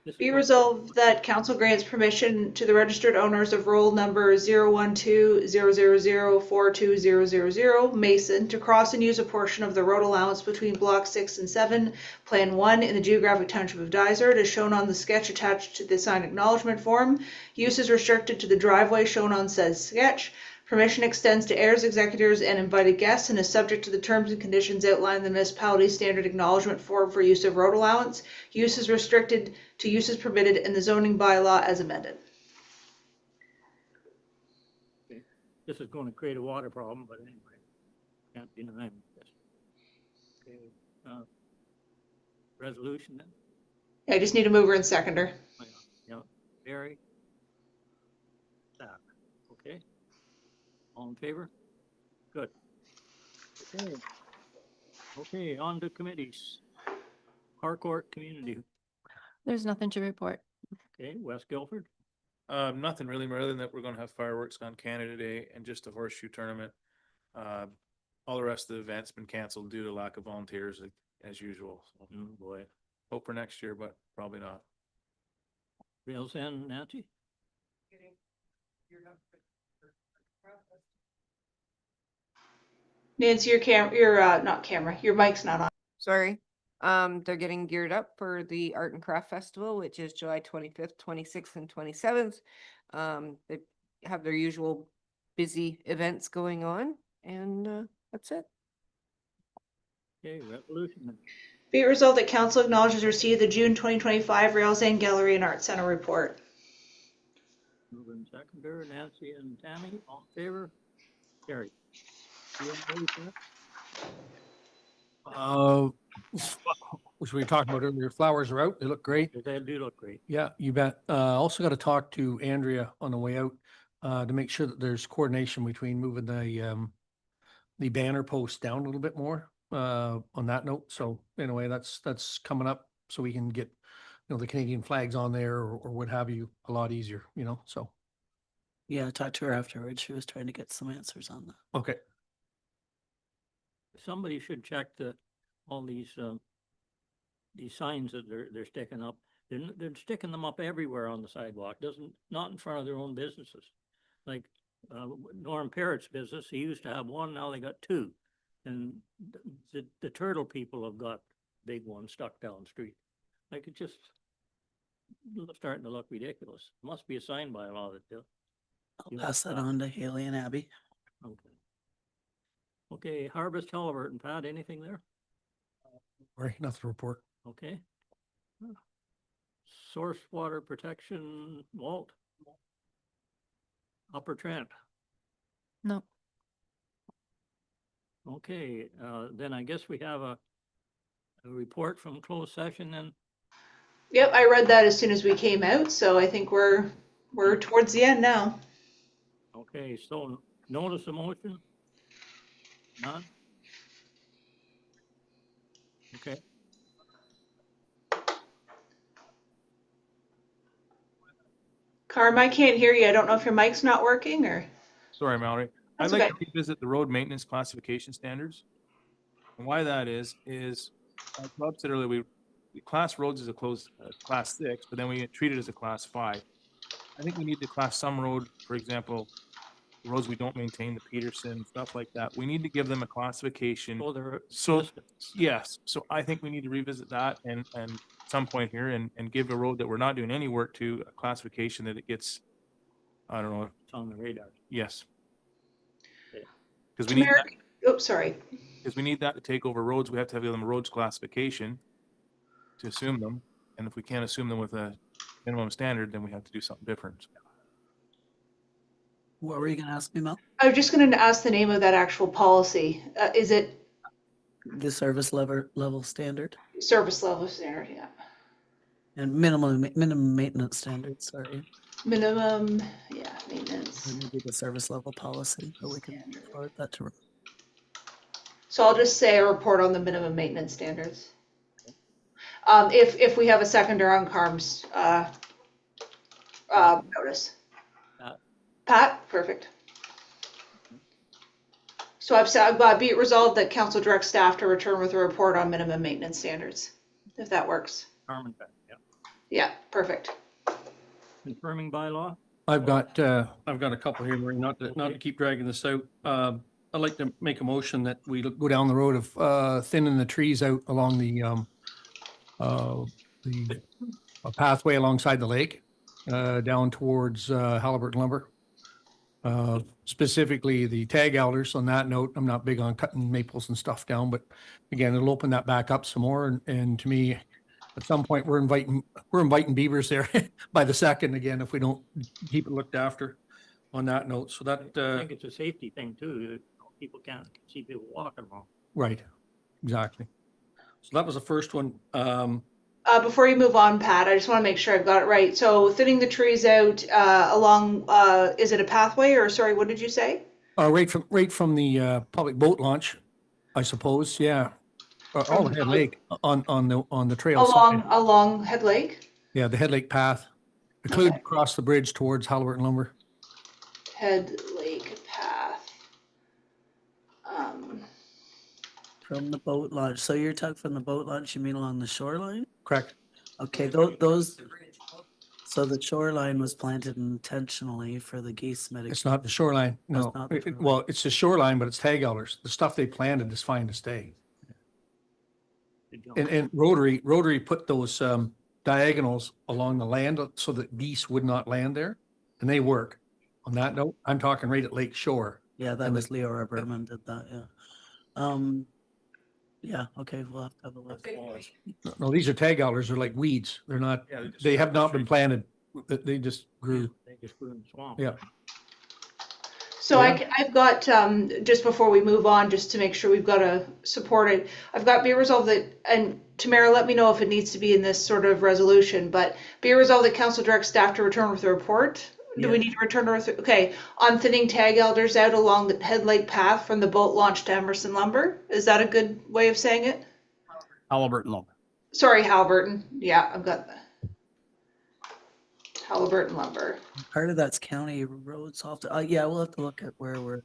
This is Be what- resolved that council grants permission to the registered owners of roll number 012-000-42000 Mason to cross and use a portion of the road allowance between Block 6 and 7, Plan 1 in the geographic township of Dysart as shown on the sketch attached to the signed acknowledgement form. Use is restricted to the driveway shown on said sketch. Permission extends to heirs, executors, and invited guests and is subject to the terms and conditions outlined in the municipality's standard acknowledgement form for use of road allowance. Use is restricted to uses permitted in the zoning bylaw as amended. Okay. This is going to create a water problem, but anyway, can't deny this. Okay, resolution then? I just need a mover and seconder. Yeah, Barry. Staff, okay. All in favor? Good. Okay. Okay, on to committees. Harcourt Community, There's nothing to report. okay, West Guilford, Nothing really, more than that we're gonna have fireworks on Canada Day and just a horseshoe tournament. All the rest of the events been canceled due to lack of volunteers as usual. So, boy. hope for next year, but probably not. Rails End, Nancy? Nancy, your mic's not on. Sorry. They're getting geared up for the Art and Craft Festival, which is July 25th, 26th, and 27th. They have their usual busy events going on, and that's it. Okay, resolution then. Be it resolved that council acknowledges receipt of the June 2025 Rails End Gallery and Art Center report. Mover and seconder, Nancy and Tammy, all in favor? Carrie. You want to move that? Which we talked about earlier, flowers are out. They look great. They do look great. Yeah, you bet. Also got to talk to Andrea on the way out to make sure that there's coordination between moving the banner post down a little bit more on that note. So anyway, that's coming up so we can get, the Canadian flags on there or what have you a lot easier, so. Yeah, I talked to her afterwards. She was trying to get some answers on that. Okay. Somebody should check all these signs that they're sticking up. They're sticking them up everywhere on the sidewalk, not in front of their own businesses. Like Norm Parrott's business, he used to have one, now they got two. And the turtle people have got big ones stuck down the street. Like it just starting to look ridiculous. Must be a sign by law that they'll. I'll pass that on to Haley and Abby. Okay. Okay, Harvest Halliburton, Pat, anything there? Sorry, nothing to report. Okay. Source water protection, Walt. Upper Trent. No. Okay, then I guess we have a report from closed session then. Yep, I read that as soon as we came out, so I think we're towards the end now. Okay, so notice of motion? None? Okay. Carm, I can't hear you. I don't know if your mic's not working or. Sorry, Mallory. That's I'd like okay. to revisit the road maintenance classification standards. And why that is, like Bob said earlier, we class roads as a class 6, but then we get treated as a class 5. I think we need to class some road, for example, roads we don't maintain, the Peterson, stuff like that. We need to give them a classification. Oh, they're So, yes, so I think we need to revisit that and at some point here and give a road that we're not doing any work to a classification that it gets, I don't know. It's on the radar. Yes. Because we need that, Oops, sorry. because we need that to take over roads. We have to have them a roads classification to assume them. And if we can't assume them with a minimum standard, then we have to do something different. What were you going to ask me, Mel? I was just going to ask the name of that actual policy. Is it The service level standard. service level standard? Yeah. And minimum maintenance standards, sorry. Minimum, yeah, maintenance. Or maybe the service level policy, but we can forward that to. So I'll just say a report on the minimum maintenance standards. If we have a seconder on Carm's notice. Pat, perfect. So I've said, be it resolved that council directs staff to return with a report on minimum maintenance standards, if that works. Carmen, yeah. Yeah, perfect. Confirming bylaw? I've got a couple here, Marie, not to keep dragging this out. I'd like to make a motion that we go down the road of thinning the trees out along the pathway alongside the lake, down towards Halliburton Lumber. Specifically the tag alders. On that note, I'm not big on cutting maples and stuff down, but again, it'll open that back up some more. And to me, at some point, we're inviting beavers there by the second again if we don't keep it looked after. On that note, so that I think it's a safety thing too. People can't see people walking along. right, exactly. So that was the first one. Before you move on, Pat, I just want to make sure I've got it right. So thinning the trees out along, is it a pathway or sorry, what did you say? Right from the public boat launch, I suppose. Yeah, all the Head Lake on the trail side. Along Head Lake? Yeah, the Head Lake path, include across the bridge towards Halliburton Lumber. Head Lake path. From the boat launch. So you're talking from the boat launch, you mean along the shoreline? Correct. Okay, those, so the shoreline was planted intentionally for the geese mitigation. It's not the shoreline, That's no. not the Well, it's the shoreline, but it's tag alders. The stuff they planted is fine to stay. And Rotary put those diagonals along the land so that geese would not land there, and they work. On that note, I'm talking right at Lake Shore. Yeah, that was Leora Berman did that, yeah. Yeah, okay, we'll have to have a look. No, these are tag alders. They're like weeds. They're not, they have not been planted. They just grew. They just grew in the swamp. Yeah. So I've got, just before we move on, just to make sure we've got to support it, I've got be resolved that, and Tamara, let me know if it needs to be in this sort of resolution, but be resolved that council directs staff to return with a report. Do we need to return to, okay, on thinning tag alders out along the Head Lake path from the boat launch to Emerson Lumber? Is that a good way of saying it? Halliburton Lumber. Sorry, Halliburton. Yeah, I've got that. Halliburton Lumber. Part of that's county roads off the, yeah, we'll have to look at where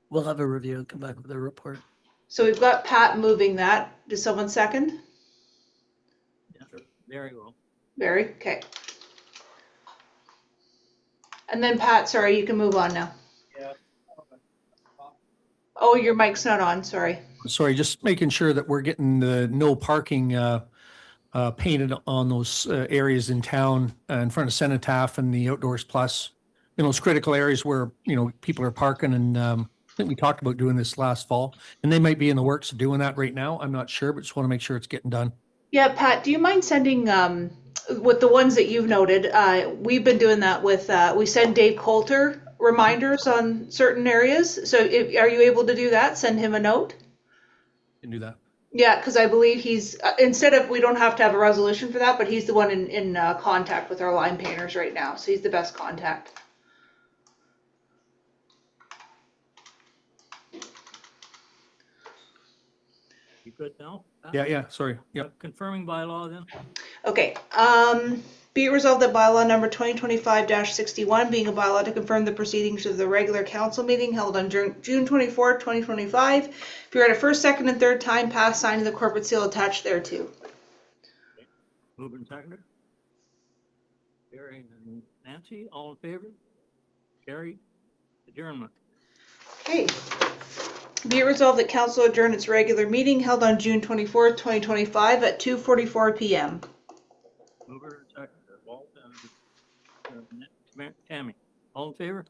we'll have a review and come back with a report. So we've got Pat moving that. Does someone second? Yeah, very well. Barry, okay. And then Pat, sorry, you can move on now. Yeah. Oh, your mic's not on, sorry. Sorry, just making sure that we're getting the no parking painted on those areas in town in front of Cenotaph and the Outdoors Plus. In those critical areas where, people are parking, and I think we talked about doing this last fall, and they might be in the works of doing that right now. I'm not sure, but just want to make sure it's getting done. Yeah, Pat, do you mind sending, with the ones that you've noted, we've been doing that with, we send Dave Coulter reminders on certain areas. So are you able to do that? Send him a note? Can do that. Yeah, because I believe he's, instead of, we don't have to have a resolution for that, but he's the one in contact with our line painters right now. So he's the best contact. You good now? Yeah, sorry. Yep. Confirming bylaw then? Okay, be it resolved that bylaw number 2025-61, being a bylaw to confirm the proceedings of the regular council meeting held on June 24th, 2025, if you're at a first, second, and third time, pass signing the corporate seal attached thereto. Moved and seconded. Barry and Nancy, all in favor? Carried. Adjournment. Okay. Be it resolved that council adjourn its regular meeting held on June 24th, 2025 at 2:44 p.m. Mover and seconded. Walt and Tammy, all in favor?